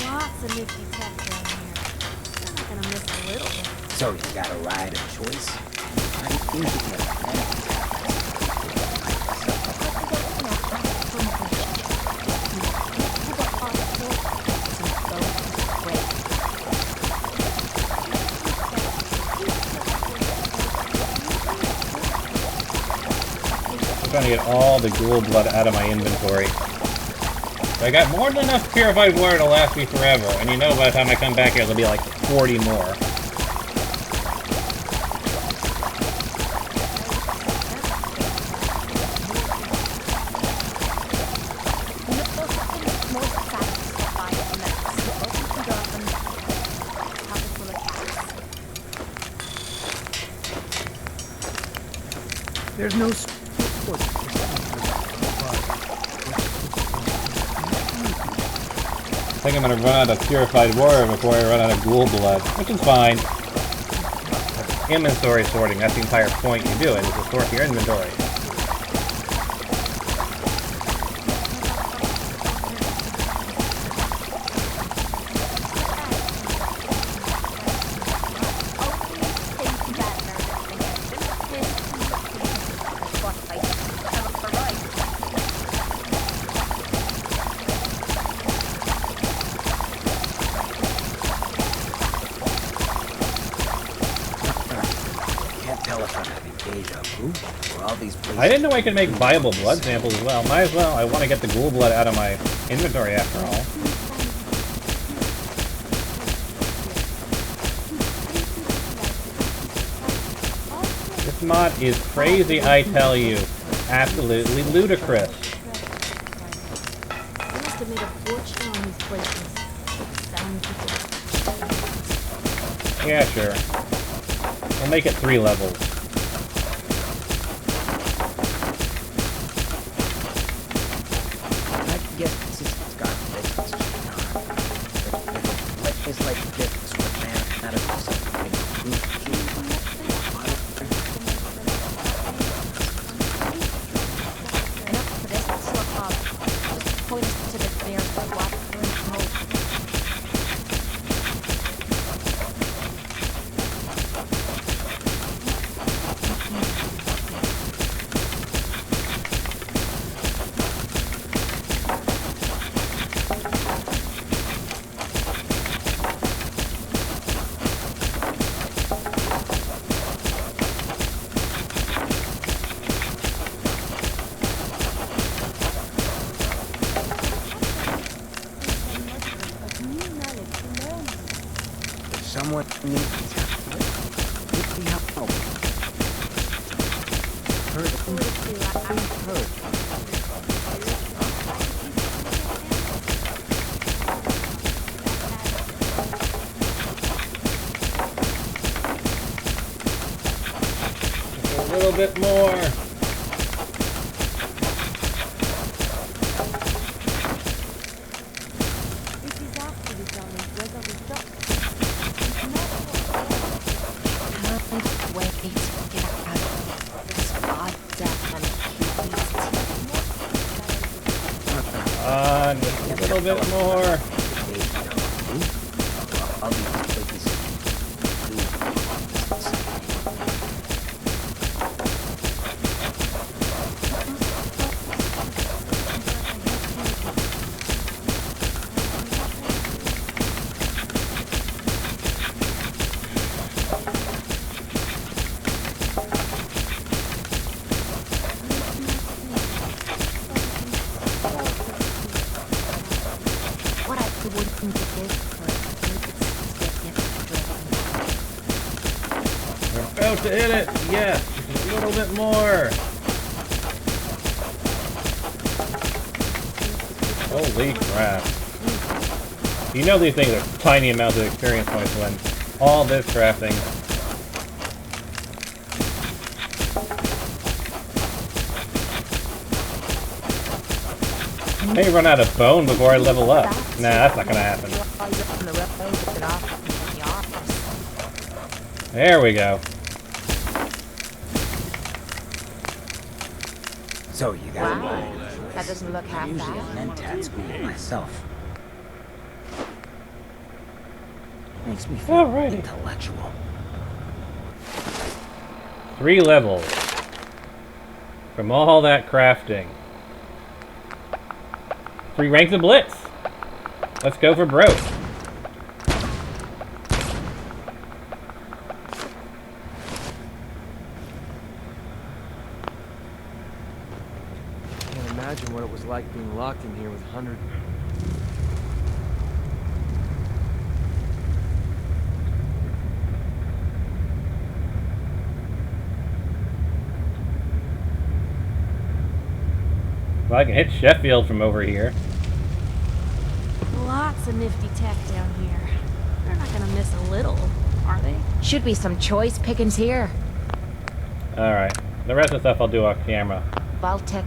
Lots of nifty tech down here. I'm not gonna miss a little bit. So you got a ride of choice? I think you get I'm trying to get all the ghoul blood out of my inventory. I got more than enough purified water to last me forever, and you know by the time I come back here there'll be like 40 more. There's no I think I'm gonna run out of purified water before I run out of ghoul blood, which is fine. Inventory sorting, that's the entire point you do it, is to sort your inventory. I didn't know I could make viable blood samples as well. Might as well. I want to get the ghoul blood out of my inventory after all. This mod is crazy, I tell you. Absolutely ludicrous. He must have made a fortune on these places. Sound Yeah, sure. We'll make it 3 levels. Someone needs help. A little bit more. Just a little bit more. We're about to hit it. Yes, a little bit more. Holy crap. You know these things are tiny amounts of experience points when all this crafting. I may run out of bone before I level up. Nah, that's not gonna happen. There we go. So you got Wow. That doesn't look half usually a bad. mentat school myself. Makes me feel Alrighty. intellectual. 3 levels. From all that crafting. 3 ranks of Blitz. Let's go for broke. Can't imagine what it was like being locked in here with 100. Well, I can hit Sheffield from over here. Lots of nifty tech down here. They're not gonna miss a little, are they? Should be some choice pickings here. Alright. The rest of the stuff I'll do off camera. Vault-Tec.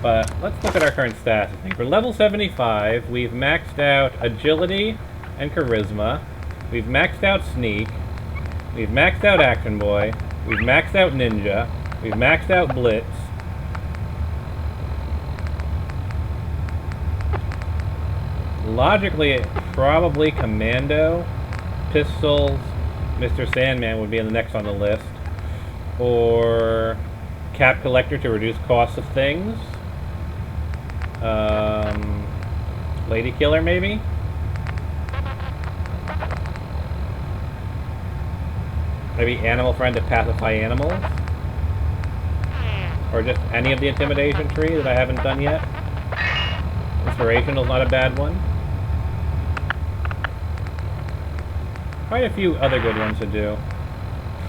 But let's look at our current stats. I think for level 75, we've maxed out Agility and Charisma. We've maxed out Sneak. We've maxed out Action Boy. We've maxed out Ninja. We've maxed out Blitz. Logically, probably Commando, Pistols, Mr. Sandman would be in the next on the list. Or Cap Collector to reduce costs of things. Lady Killer, maybe? Maybe Animal Friend to pacify animals? Or just any of the Intimidation tree that I haven't done yet? Inspirational's not a bad one. Quite a few other good ones to do.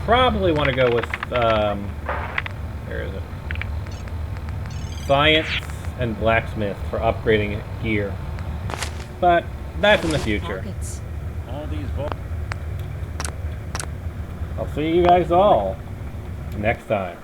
Probably want to go with, where is it? Science and Blacksmith for upgrading gear. But that's in the future. Pockets. I'll see you guys all next time.